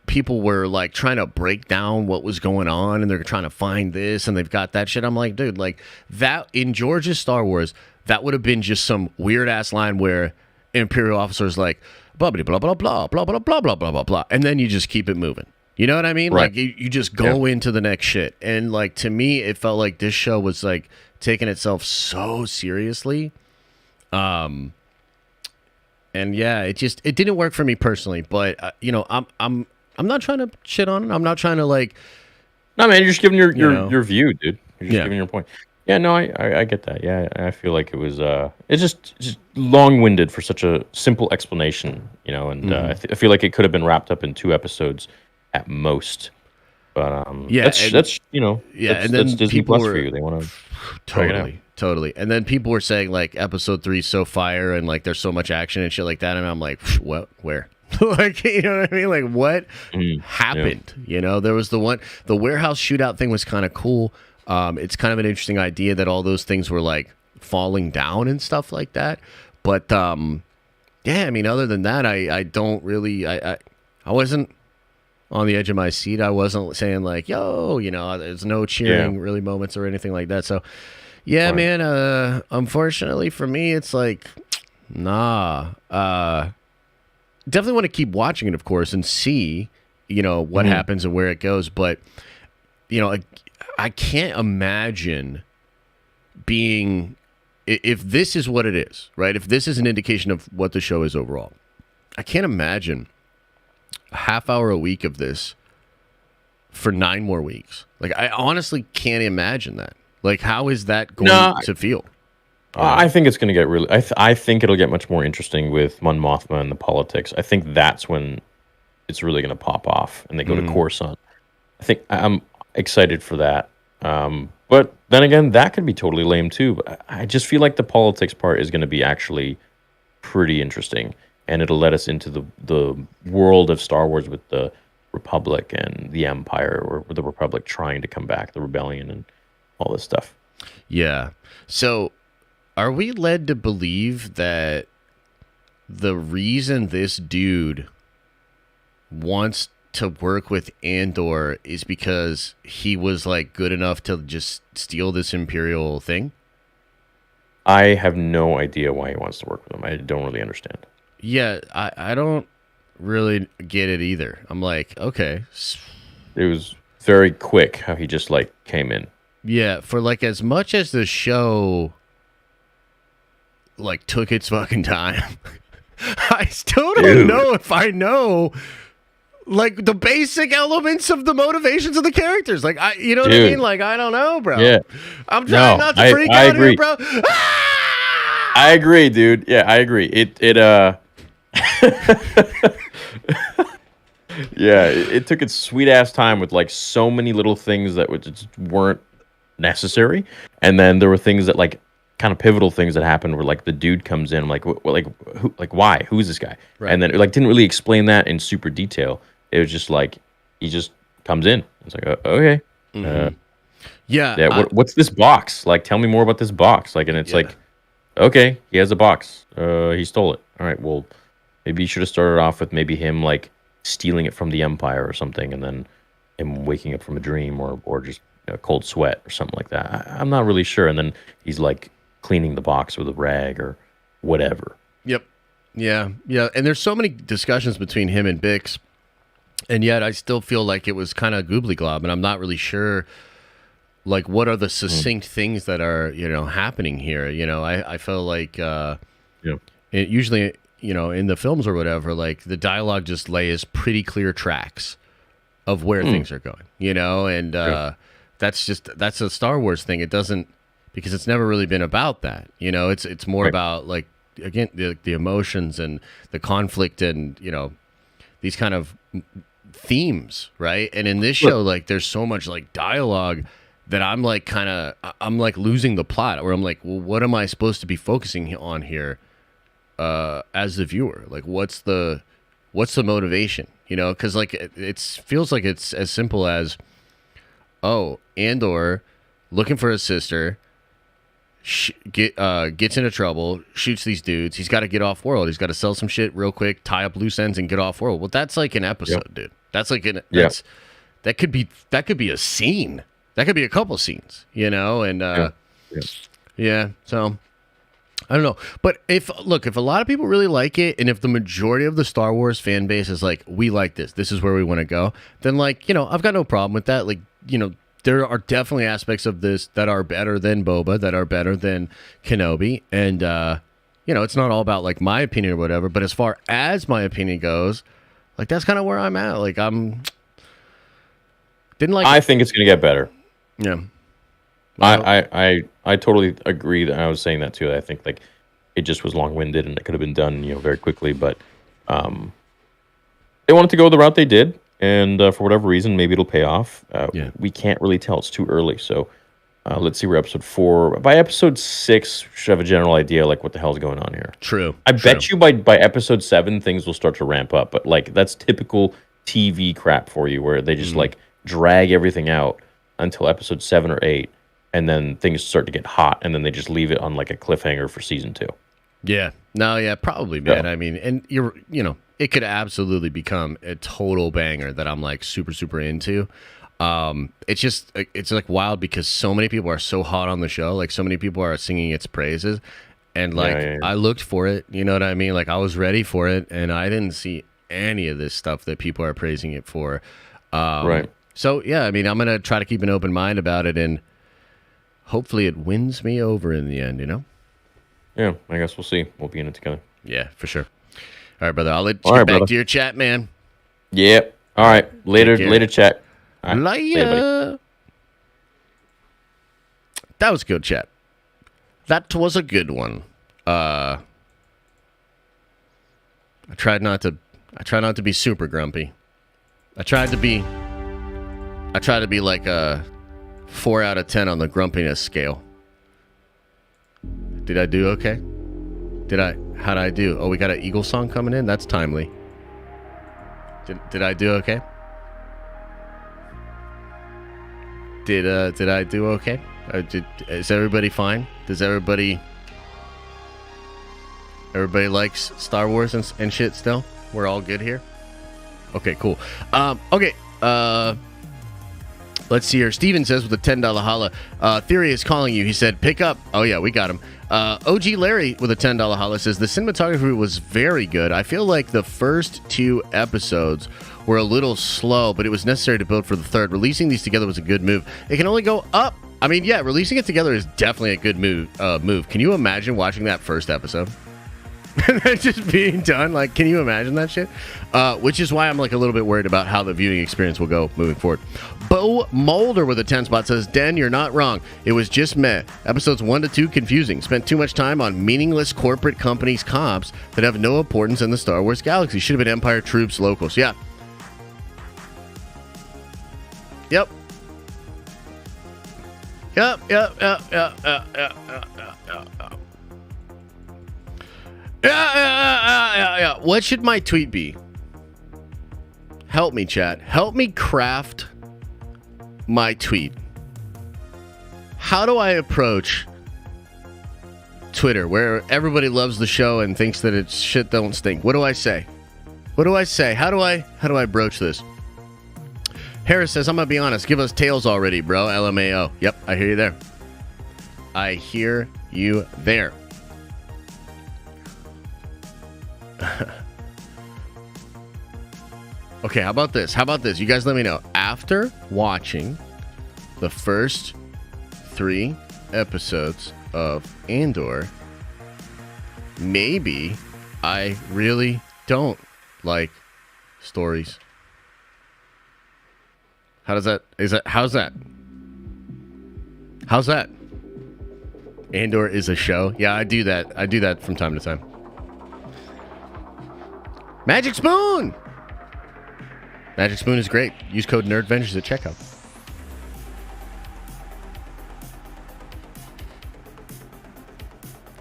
people were like trying to break down what was going on and they're trying to find this and they've got that shit, I'm like, dude, like that in George's Star Wars, that would have been just some weird ass line where Imperial officers like blah blah blah blah blah blah blah blah blah blah blah blah, and then you just keep it moving. You know what I mean? Like you just go into the next shit. And like to me, it felt like this show was like taking itself so seriously. And yeah, it didn't work for me personally. But you know, I'm not trying to shit on it. I'm not trying to like. No, man, you're just giving your view, dude. You're just giving your point. Yeah, no, I get that. Yeah, I feel like it was it's just long-winded for such a simple explanation, you know, and I feel like it could have been wrapped up in 2 episodes at most. But that's you know, and then that's Disney Plus for you. They want to totally. And then people were saying like episode 3 is so fire and like there's so much action and shit like that, and I'm like, what? Where? Like, you know what I mean? Like, what happened? You know, there was the warehouse shootout thing was kind of cool. It's kind of an interesting idea that all those things were like falling down and stuff like that. But yeah, I mean, other than that, I don't really, I wasn't on the edge of my seat. I wasn't saying like, yo, you know, there's no cheering really moments or anything like that. So yeah, man, unfortunately for me, it's like, nah, definitely want to keep watching it, of course, and see, you know, what happens and where it goes. But, you know, I can't imagine being, if this is what it is, right? If this is an indication of what the show is overall, I can't imagine a half hour a week of this for 9 more weeks. Like, I honestly can't imagine that. Like, how is that going to feel? I think it's going to get really. I think it'll get much more interesting with Mon Mothma and the politics. I think that's when it's really going to pop off, and they go to Coruscant. I think I'm excited for that. But then again, that could be totally lame too. But I just feel like the politics part is going to be actually pretty interesting, and it'll let us into the world of Star Wars with the Republic and the Empire, or the Republic trying to come back, the rebellion, and all this stuff. Yeah. So, are we led to believe that the reason this dude wants to work with Andor is because he was like good enough to just steal this Imperial thing? I have no idea why he wants to work with him. I don't really understand. Yeah, I don't really get it either. I'm like, okay. It was very quick how he just like came in. Yeah, for like as much as the show like took its fucking time, I still don't know if I know like the basic elements of the motivations of the characters. Like you know what I mean? Like I don't know, bro. Yeah. I'm trying not to freak out agree. here, bro. Ah! I agree, dude. Yeah, I agree. Yeah, it took its sweet ass time with like so many little things that just weren't necessary, and then there were things that like kind of pivotal things that happened where like the dude comes in like who, like why, who's this guy, right. And then it like didn't really explain that in super detail. It was just like he just comes in. It's like okay, yeah. What's this box? Like tell me more about this box. Like, and it's like okay, he has a box. He stole it. All right, well maybe you should have started off with maybe him like stealing it from the Empire or something, and then him waking up from a dream or just a cold sweat or something like that. I'm not really sure. And then he's like cleaning the box with a rag or whatever. Yep. Yeah. And there's so many discussions between him and Bix, and yet I still feel like it was kind of goobly glob, and I'm not really sure like what are the succinct things that are happening here. I feel like it usually in the films or whatever, like the dialogue just lays pretty clear tracks of where things are going, and that's a Star Wars thing. It doesn't, because it's never really been about that. It's more about like, again, the emotions and the conflict and, these kind of themes. Right. And in this show, like there's so much like dialogue that I'm like I'm like losing the plot, where I'm like, well, what am I supposed to be focusing on here? As the viewer, like what's the motivation, because like it feels like it's as simple as, oh, Andor looking for his sister gets into trouble, shoots these dudes, he's got to get off world, he's got to sell some shit real quick, tie up loose ends and get off world. Well, that's like an episode, dude. That's like that could be a scene, that could be a couple scenes, and so I don't know. But if a lot of people really like it, and if the majority of the Star Wars fan base is like, we like this is where we want to go, then like, I've got no problem with that. Like, there are definitely aspects of this that are better than Boba, that are better than Kenobi. And, it's not all about like my opinion or whatever, but as far as my opinion goes, like that's kind of where I'm at. Like I think it's going to get better. Yeah. I totally agree that I was saying that too. I think like it just was long-winded and it could have been done, very quickly, but they wanted to go the route they did, and for whatever reason, maybe it'll pay off. We can't really tell. It's too early. So let's see where episode 4, by episode 6, we should have a general idea like what the hell's going on here. True. I bet you by episode 7 things will start to ramp up, but like that's typical TV crap for you, where they just like drag everything out until episode 7 or 8. And then things start to get hot, and then they just leave it on like a cliffhanger for season 2. Yeah. No, yeah, probably, man. I mean, and it could absolutely become a total banger that I'm like super, super into. It's like wild because so many people are so hot on the show. Like so many people are singing its praises, and like I looked for it. You know what I mean? Like I was ready for it, and I didn't see any of this stuff that people are praising it for. Right. So yeah, I mean, I'm gonna try to keep an open mind about it, and hopefully it wins me over in the end, Yeah, I guess we'll see. We'll be in it together. Yeah, for sure. All right, brother. I'll let you get back to your chat, man. Yep. All right. Later chat. All right. Later. That was good, chat. That was a good one. I tried not to be super grumpy. I tried to be like a 4 out of 10 on the grumpiness scale. Did I do okay? How'd I do? Oh, we got an Eagle song coming in. That's timely. Did I do okay? Did I do okay? Is everybody fine? Does everybody likes Star Wars and shit still? We're all good here? Okay, cool. Okay. Let's see here. Steven says with a $10 holla, Theory is calling you. He said, pick up. Oh, yeah, we got him. OG Larry with a $10 holla says, the cinematography was very good. I feel like the first 2 episodes were a little slow, but it was necessary to build for the third. Releasing these together was a good move. It can only go up. I mean, yeah, releasing it together is definitely a good move. Can you imagine watching that first episode? And then just being done? Like, can you imagine that shit? Which is why I'm like a little bit worried about how the viewing experience will go moving forward. Bo Mulder with a 10 spot says, Den, you're not wrong. It was just meh. Episodes 1 to 2 confusing. Spent too much time on meaningless corporate companies comps that have no importance in the Star Wars galaxy. Should have been Empire troops locals. Yeah. Yep. Yeah. What should my tweet be? Help me, chat. Help me craft my tweet. How do I approach Twitter, where everybody loves the show and thinks that it's shit don't stink? What do I say? How do I broach this? Harris says, I'm gonna be honest. Give us tails already, bro. LMAO. Yep, I hear you there. I hear you there. Okay, how about this? You guys let me know. After watching the first 3 episodes of Andor, maybe I really don't like stories. How's that? Andor is a show. Yeah, I do that from time to time. Magic Spoon! Magic Spoon is great. Use code NERDVENGERS at checkout.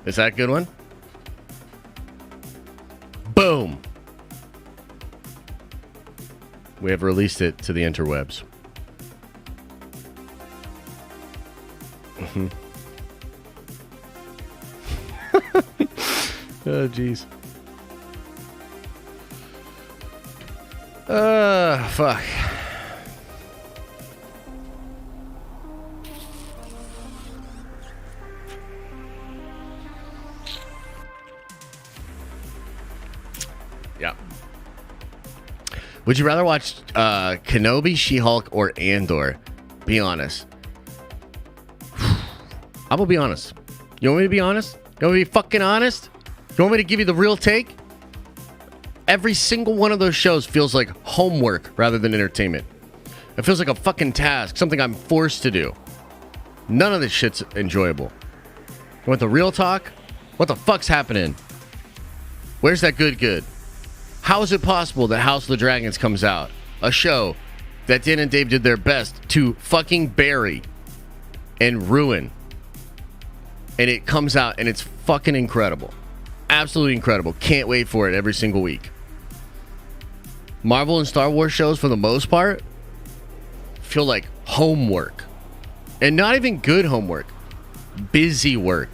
Is that a good one? Boom! We have released it to the interwebs. Oh, jeez. Fuck. Yeah. Would you rather watch Kenobi, She-Hulk, or Andor? Be honest. I'm gonna be honest. You want me to be honest? You want me to be fucking honest? You want me to give you the real take? Every single one of those shows feels like homework rather than entertainment. It feels like a fucking task, something I'm forced to do. None of this shit's enjoyable. You want the real talk? What the fuck's happening? Where's that good? How is it possible that House of the Dragons comes out? A show that Dan and Dave did their best to fucking bury and ruin. And it comes out and it's fucking incredible. Absolutely incredible. Can't wait for it every single week. Marvel and Star Wars shows, for the most part, feel like homework. And not even good homework. Busy work.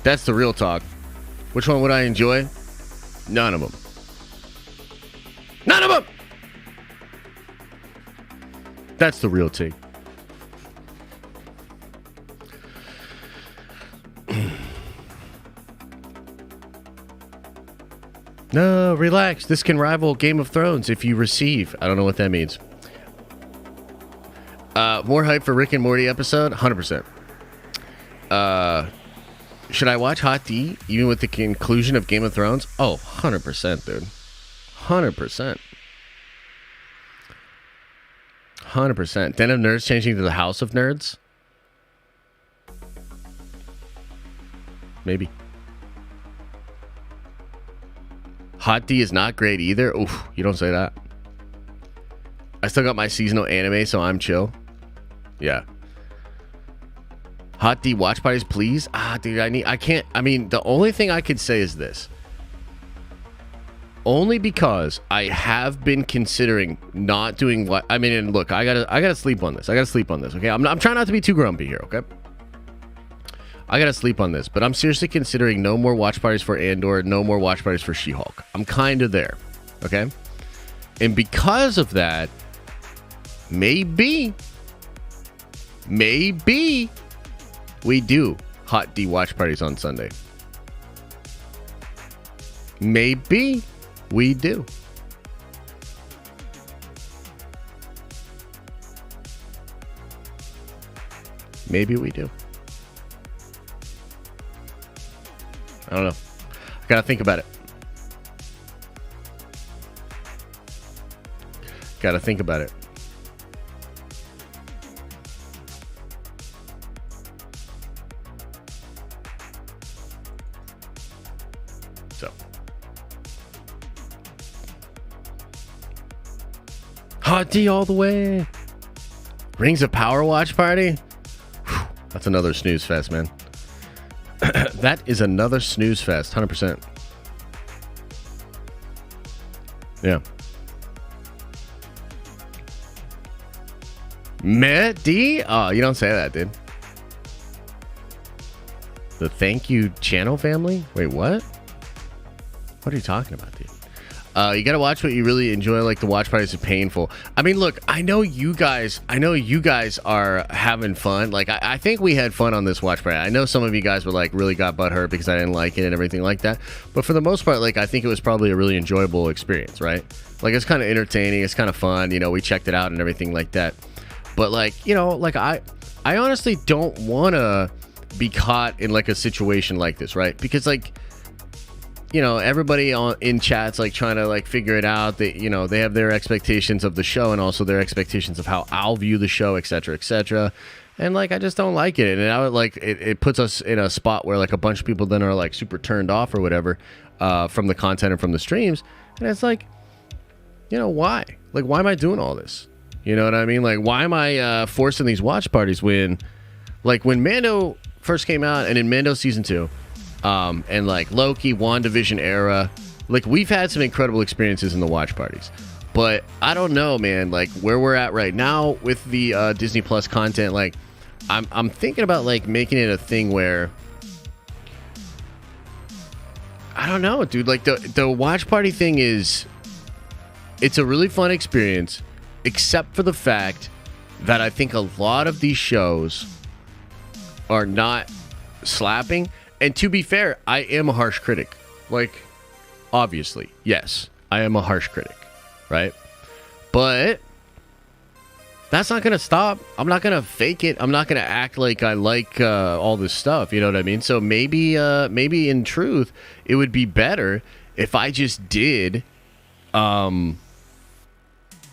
That's the real talk. Which one would I enjoy? None of them. None of them! That's the real take. No, relax. This can rival Game of Thrones if you receive. I don't know what that means. More hype for Rick and Morty episode? 100%. Should I watch Hot D even with the conclusion of Game of Thrones? Oh, 100%, dude. 100%. 100%. Den of Nerds changing to the House of Nerds? Maybe. Hot D is not great either. Oof, you don't say that. I still got my seasonal anime, so I'm chill. Yeah. Hot D watch parties, please. Dude, I can't. I mean, the only thing I could say is this. Only because I have been considering not doing what I mean. And look, I gotta sleep on this. Okay, I'm trying not to be too grumpy here. Okay, I gotta sleep on this, but I'm seriously considering no more watch parties for Andor, no more watch parties for She-Hulk. I'm kind of there. Okay, and because of that, maybe we do Hot D watch parties on Sunday. Maybe we do. Maybe we do. I don't know. I gotta think about it. Gotta think about it. So. Hot D all the way. Rings of Power watch party. Whew, that's another snooze fest, man. That is another snooze fest, 100%. Yeah. Meh, D? Oh, you don't say that, dude. The Thank You channel family? Wait, what? What are you talking about, dude? You gotta watch what you really enjoy, like the watch parties are painful. I mean, look, I know you guys are having fun. Like, I think we had fun on this watch party. I know some of you guys were like really got butthurt because I didn't like it and everything like that. But for the most part, like, I think it was probably a really enjoyable experience, right? Like, it's kind of entertaining, it's kind of fun, you know, we checked it out and everything like that. But like, you know, like I honestly don't wanna be caught in like a situation like this, right? Because like, you know, everybody in chats like trying to like figure it out. That, you know, they have their expectations of the show and also their expectations of how I'll view the show, etc., etc. And like, I just don't like it. And I would like it puts us in a spot where like a bunch of people then are like super turned off or whatever from the content and from the streams. And it's like, you know, why? Like, why am I doing all this? You know what I mean? Like, why am I forcing these watch parties when Mando first came out and in Mando season 2. And like Loki, WandaVision era, like we've had some incredible experiences in the watch parties. But I don't know, man, like where we're at right now with the Disney Plus content, like I'm thinking about like making it a thing where I don't know, dude, like the watch party thing it's a really fun experience, except for the fact that I think a lot of these shows are not slapping. And to be fair, I am a harsh critic. Like, obviously, yes, I am a harsh critic, right? But that's not going to stop. I'm not going to fake it. I'm not going to act like I like all this stuff. You know what I mean? So maybe in truth, it would be better if I just did, you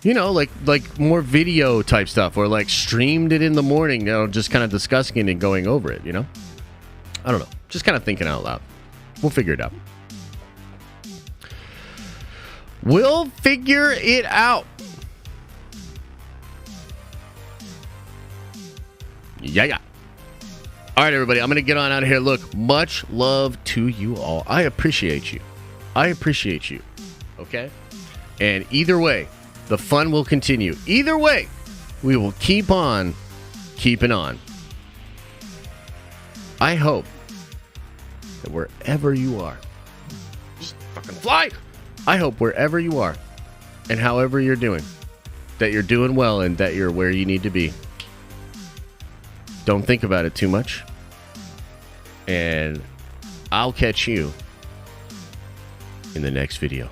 know, like more video type stuff, or like streamed it in the morning, you know, just kind of discussing it and going over it, you know? I don't know. Just kind of thinking out loud. We'll figure it out. We'll figure it out. Yeah. All right, everybody. I'm going to get on out of here. Look, much love to you all. I appreciate you. Okay? And either way, the fun will continue. Either way, we will keep on keeping on. I hope that wherever you are, just fucking fly. I hope wherever you are and however you're doing, that you're doing well and that you're where you need to be. Don't think about it too much. And I'll catch you in the next video.